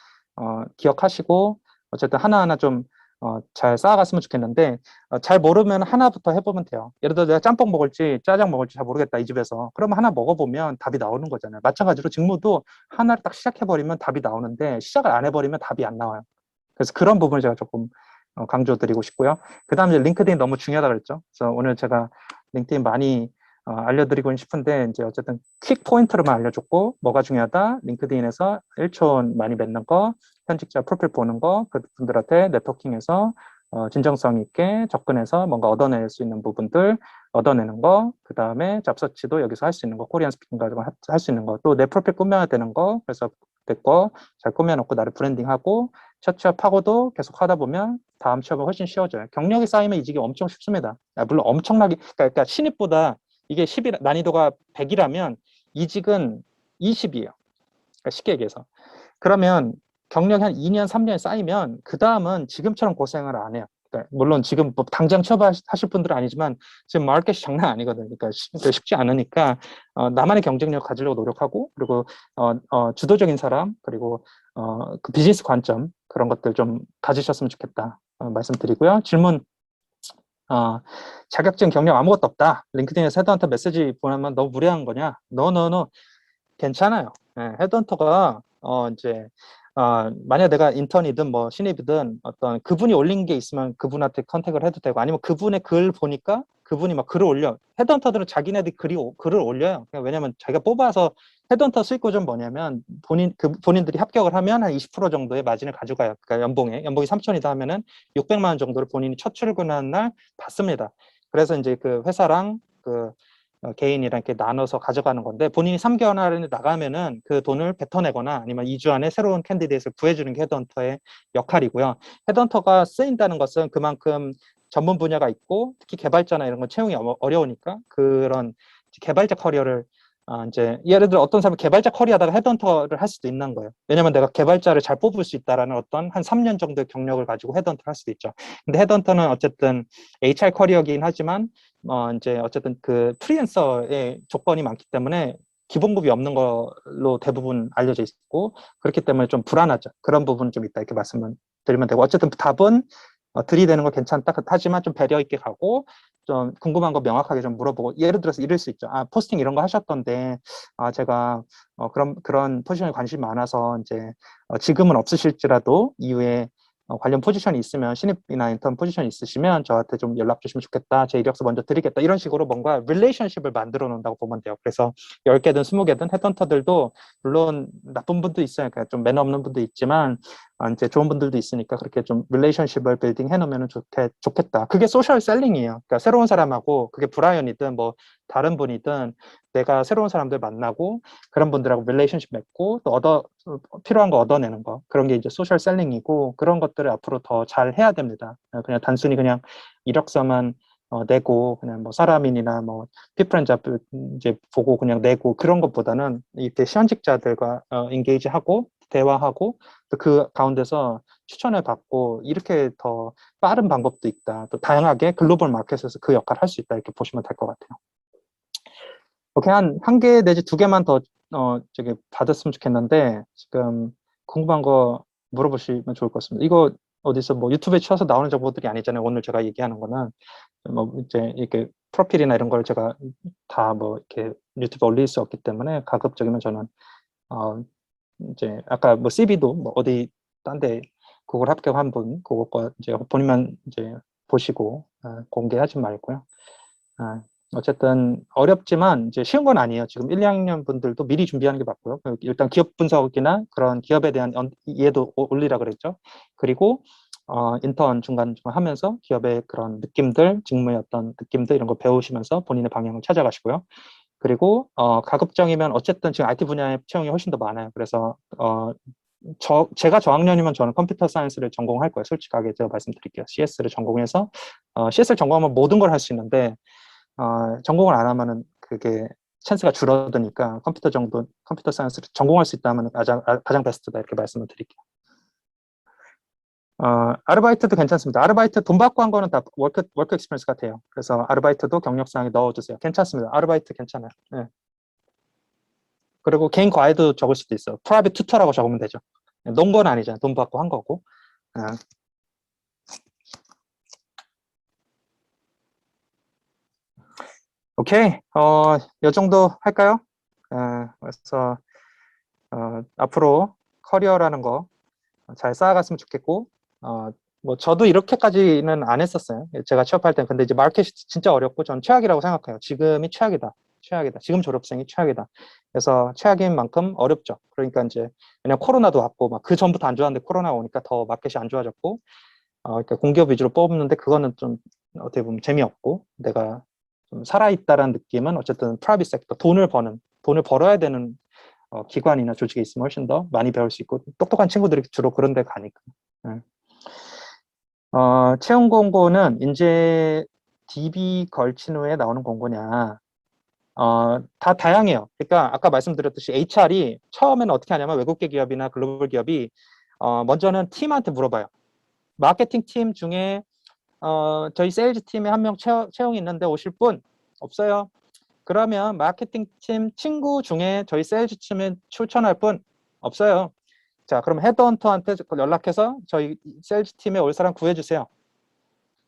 기억하시고 어쨌든 하나하나 좀 잘 쌓아갔으면 좋겠는데, 잘 모르면 하나부터 해보면 돼요. 예를 들어 내가 짬뽕 먹을지 짜장 먹을지 잘 모르겠다 이 집에서, 그러면 하나 먹어보면 답이 나오는 거잖아요. 마찬가지로 직무도 하나를 딱 시작해버리면 답이 나오는데 시작을 안 해버리면 답이 안 나와요. 그래서 그런 부분을 제가 조금 강조드리고 싶고요. 그 다음에 링크드인 너무 중요하다 그랬죠. 그래서 오늘 제가 링크드인 많이 알려드리고 싶은데, 이제 어쨌든 퀵 포인트로만 알려줬고, 뭐가 중요하다? 링크드인에서 1초 많이 맺는 거, 현직자 프로필 보는 거, 그분들한테 네트워킹해서 진정성 있게 접근해서 뭔가 얻어낼 수 있는 부분들 얻어내는 거, 그 다음에 잡서치도 여기서 할 수 있는 거, 코리안 스피킹 가지고 할 수 있는 거, 또 내 프로필 꾸며야 되는 거, 그래서 내 거 잘 꾸며놓고 나를 브랜딩하고 첫 취업하고도 계속 하다 보면 다음 취업은 훨씬 쉬워져요. 경력이 쌓이면 이직이 엄청 쉽습니다. 물론 엄청나게, 그러니까 신입보다 이게 10이, 난이도가 100이라면 이직은 20이에요. 그러니까 쉽게 얘기해서. 그러면 경력이 한 2년, 3년 쌓이면 그 다음은 지금처럼 고생을 안 해요. 그러니까 물론 지금 뭐 당장 취업하실 분들은 아니지만 지금 마켓이 장난 아니거든요. 그러니까 쉽지 않으니까 나만의 경쟁력 가지려고 노력하고 그리고 주도적인 사람 그리고 그 비즈니스 관점 그런 것들 좀 가지셨으면 좋겠다 말씀드리고요. 질문 자격증 경력 아무것도 없다. 링크드인에서 헤드헌터 메시지 보내면 너무 무례한 거냐? 노 괜찮아요. 네, 헤드헌터가 이제 만약 내가 인턴이든 뭐 신입이든 어떤 그분이 올린 게 있으면 그분한테 컨택을 해도 되고 아니면 그분의 글 보니까 그분이 막 글을 올려. 헤드헌터들은 자기네들이 글을 올려요. 왜냐면 자기가 뽑아서 헤드헌터 수익 구조는 뭐냐면 본인들이 합격을 하면 한 20% 정도의 마진을 가져가요. 그러니까 연봉이 3천이다 하면은 600만 원 정도를 본인이 첫 출근하는 날 받습니다. 그래서 이제 그 회사랑 그 개인이랑 이렇게 나눠서 가져가는 건데 본인이 3개월 안에 나가면은 그 돈을 뱉어내거나 아니면 2주 안에 새로운 캔디데이트를 구해주는 게 헤드헌터의 역할이고요. 헤드헌터가 쓰인다는 것은 그만큼 전문 분야가 있고 특히 개발자나 이런 건 채용이 어려우니까 그런 개발자 커리어를 이제 예를 들어 어떤 사람이 개발자 커리어하다가 헤드헌터를 할 수도 있는 거예요. 왜냐면 내가 개발자를 잘 뽑을 수 있다라는 어떤 한 3년 정도의 경력을 가지고 헤드헌터를 할 수도 있죠. 근데 헤드헌터는 어쨌든 HR 커리어긴 하지만 이제 어쨌든 그 프리랜서의 조건이 많기 때문에 기본급이 없는 걸로 대부분 알려져 있고 그렇기 때문에 좀 불안하죠. 그런 부분 좀 있다 이렇게 말씀을 드리면 되고 어쨌든 답은 들이대는 거 괜찮다 하지만 좀 배려 있게 가고 좀 궁금한 거 명확하게 좀 물어보고 예를 들어서 이럴 수 있죠. 포스팅 이런 거 하셨던데 제가 그런 포지션에 관심이 많아서 이제 지금은 없으실지라도 이후에 관련 포지션이 있으면 신입이나 인턴 포지션이 있으시면 저한테 좀 연락 주시면 좋겠다. 제 이력서 먼저 드리겠다. 이런 식으로 뭔가 릴레이션십을 만들어 놓는다고 보면 돼요. 그래서 10개든 20개든 헤드헌터들도 물론 나쁜 분도 있어요. 그러니까 좀 매너 없는 분도 있지만 이제 좋은 분들도 있으니까 그렇게 좀 릴레이션십을 빌딩 해놓으면 좋겠다. 그게 소셜 셀링이에요. 그러니까 새로운 사람하고 그게 브라이언이든 뭐 다른 분이든 내가 새로운 사람들 만나고 그런 분들하고 릴레이션십 맺고 또 필요한 거 얻어내는 거 그런 게 이제 소셜 셀링이고 그런 것들을 앞으로 더 잘 해야 됩니다. 그냥 단순히 그냥 이력서만 내고 그냥 뭐 사람인이나 뭐 피프렌잡 이제 보고 그냥 내고 그런 것보다는 이렇게 시현직자들과 인게이지하고 대화하고 또 그 가운데서 추천을 받고 이렇게 더 빠른 방법도 있다. 또 다양하게 글로벌 마켓에서 그 역할을 할 수 있다 이렇게 보시면 될 것 같아요. 오케이, 한 개 내지 2개만 더 저기 받았으면 좋겠는데 지금 궁금한 거 물어보시면 좋을 것 같습니다. 이거 어디서 뭐 유튜브에 쳐서 나오는 정보들이 아니잖아요. 오늘 제가 얘기하는 거는 뭐 이제 이렇게 프로필이나 이런 걸 제가 다 뭐 이렇게 유튜브에 올릴 수 없기 때문에 가급적이면 저는 이제 아까 뭐 CV도 뭐 어디 딴데 그걸 합격한 분 그것과 이제 본인만 이제 보시고 공개하지 말고요. 어쨌든 어렵지만 이제 쉬운 건 아니에요. 지금 1, 2학년 분들도 미리 준비하는 게 맞고요. 일단 기업 분석이나 그런 기업에 대한 이해도 올리라 그랬죠. 그리고 인턴 중간 하면서 기업의 그런 느낌들, 직무의 어떤 느낌들 이런 거 배우시면서 본인의 방향을 찾아가시고요. 그리고 가급적이면 어쨌든 지금 IT 분야의 채용이 훨씬 더 많아요. 그래서 제가 저학년이면 저는 컴퓨터 사이언스를 전공할 거예요. 솔직하게 제가 말씀드릴게요. CS를 전공해서 CS를 전공하면 모든 걸 할 수 있는데 전공을 안 하면은 그게 찬스가 줄어드니까 컴퓨터 사이언스를 전공할 수 있다면 가장 베스트다 이렇게 말씀을 드릴게요. 아르바이트도 괜찮습니다. 아르바이트 돈 받고 한 거는 다 워크 익스피리언스 같아요. 그래서 아르바이트도 경력사항에 넣어주세요. 괜찮습니다. 아르바이트 괜찮아요. 네. 그리고 개인 과외도 적을 수도 있어요. 프라이빗 튜터라고 적으면 되죠. 논 건 아니잖아요. 돈 받고 한 거고. 오케이. 이 정도 할까요? 그래서 앞으로 커리어라는 거 잘 쌓아갔으면 좋겠고 뭐 저도 이렇게까지는 안 했었어요. 제가 취업할 때. 근데 이제 마켓이 진짜 어렵고 전 최악이라고 생각해요. 지금이 최악이다. 지금 졸업생이 최악이다. 그래서 최악인 만큼 어렵죠. 그러니까 이제 왜냐면 코로나도 왔고 막 그 전부터 안 좋았는데 코로나 오니까 더 마켓이 안 좋아졌고 그러니까 공기업 위주로 뽑는데 그거는 좀 어떻게 보면 재미없고 내가 좀 살아있다라는 느낌은 어쨌든 프라이빗 섹터 돈을 벌어야 되는 기관이나 조직에 있으면 훨씬 더 많이 배울 수 있고 똑똑한 친구들이 주로 그런 데 가니까. 네. 채용 공고는 이제 DB 걸친 후에 나오는 공고냐? 다 다양해요. 그러니까 아까 말씀드렸듯이 HR이 처음에는 어떻게 하냐면 외국계 기업이나 글로벌 기업이 먼저는 팀한테 물어봐요. 마케팅 팀 중에 저희 세일즈 팀에 한 명 채용이 있는데 오실 분 없어요. 그러면 마케팅 팀 친구 중에 저희 세일즈 팀에 추천할 분 없어요. 자, 그럼 헤드헌터한테 연락해서 저희 세일즈 팀에 올 사람 구해주세요.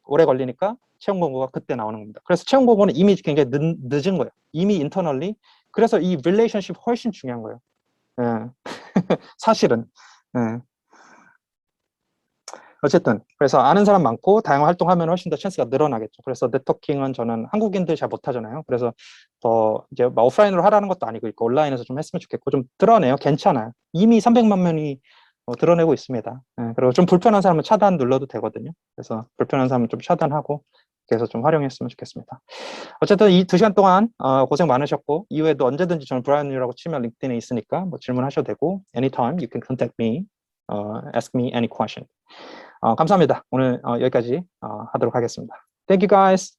오래 걸리니까 채용 공고가 그때 나오는 겁니다. 그래서 채용 공고는 이미 굉장히 늦은 거예요. 이미 인터널리. 그래서 이 릴레이션십 훨씬 중요한 거예요. 예. 사실은. 예. 어쨌든 그래서 아는 사람 많고 다양한 활동하면 훨씬 더 찬스가 늘어나겠죠. 그래서 네트워킹은 저는 한국인들 잘 못하잖아요. 그래서 더 이제 막 오프라인으로 하라는 것도 아니고 있고 온라인에서 좀 했으면 좋겠고 좀 드러내요. 괜찮아요. 이미 300만 명이 드러내고 있습니다. 예, 그리고 좀 불편한 사람은 차단 눌러도 되거든요. 그래서 불편한 사람은 좀 차단하고 그래서 좀 활용했으면 좋겠습니다. 어쨌든 이 2시간 동안 고생 많으셨고 이후에도 언제든지 저는 브라이언이라고 치면 링크드인에 있으니까 뭐 질문하셔도 되고 anytime you can contact me, ask me any question. 감사합니다. 오늘 여기까지 하도록 하겠습니다. Thank you guys.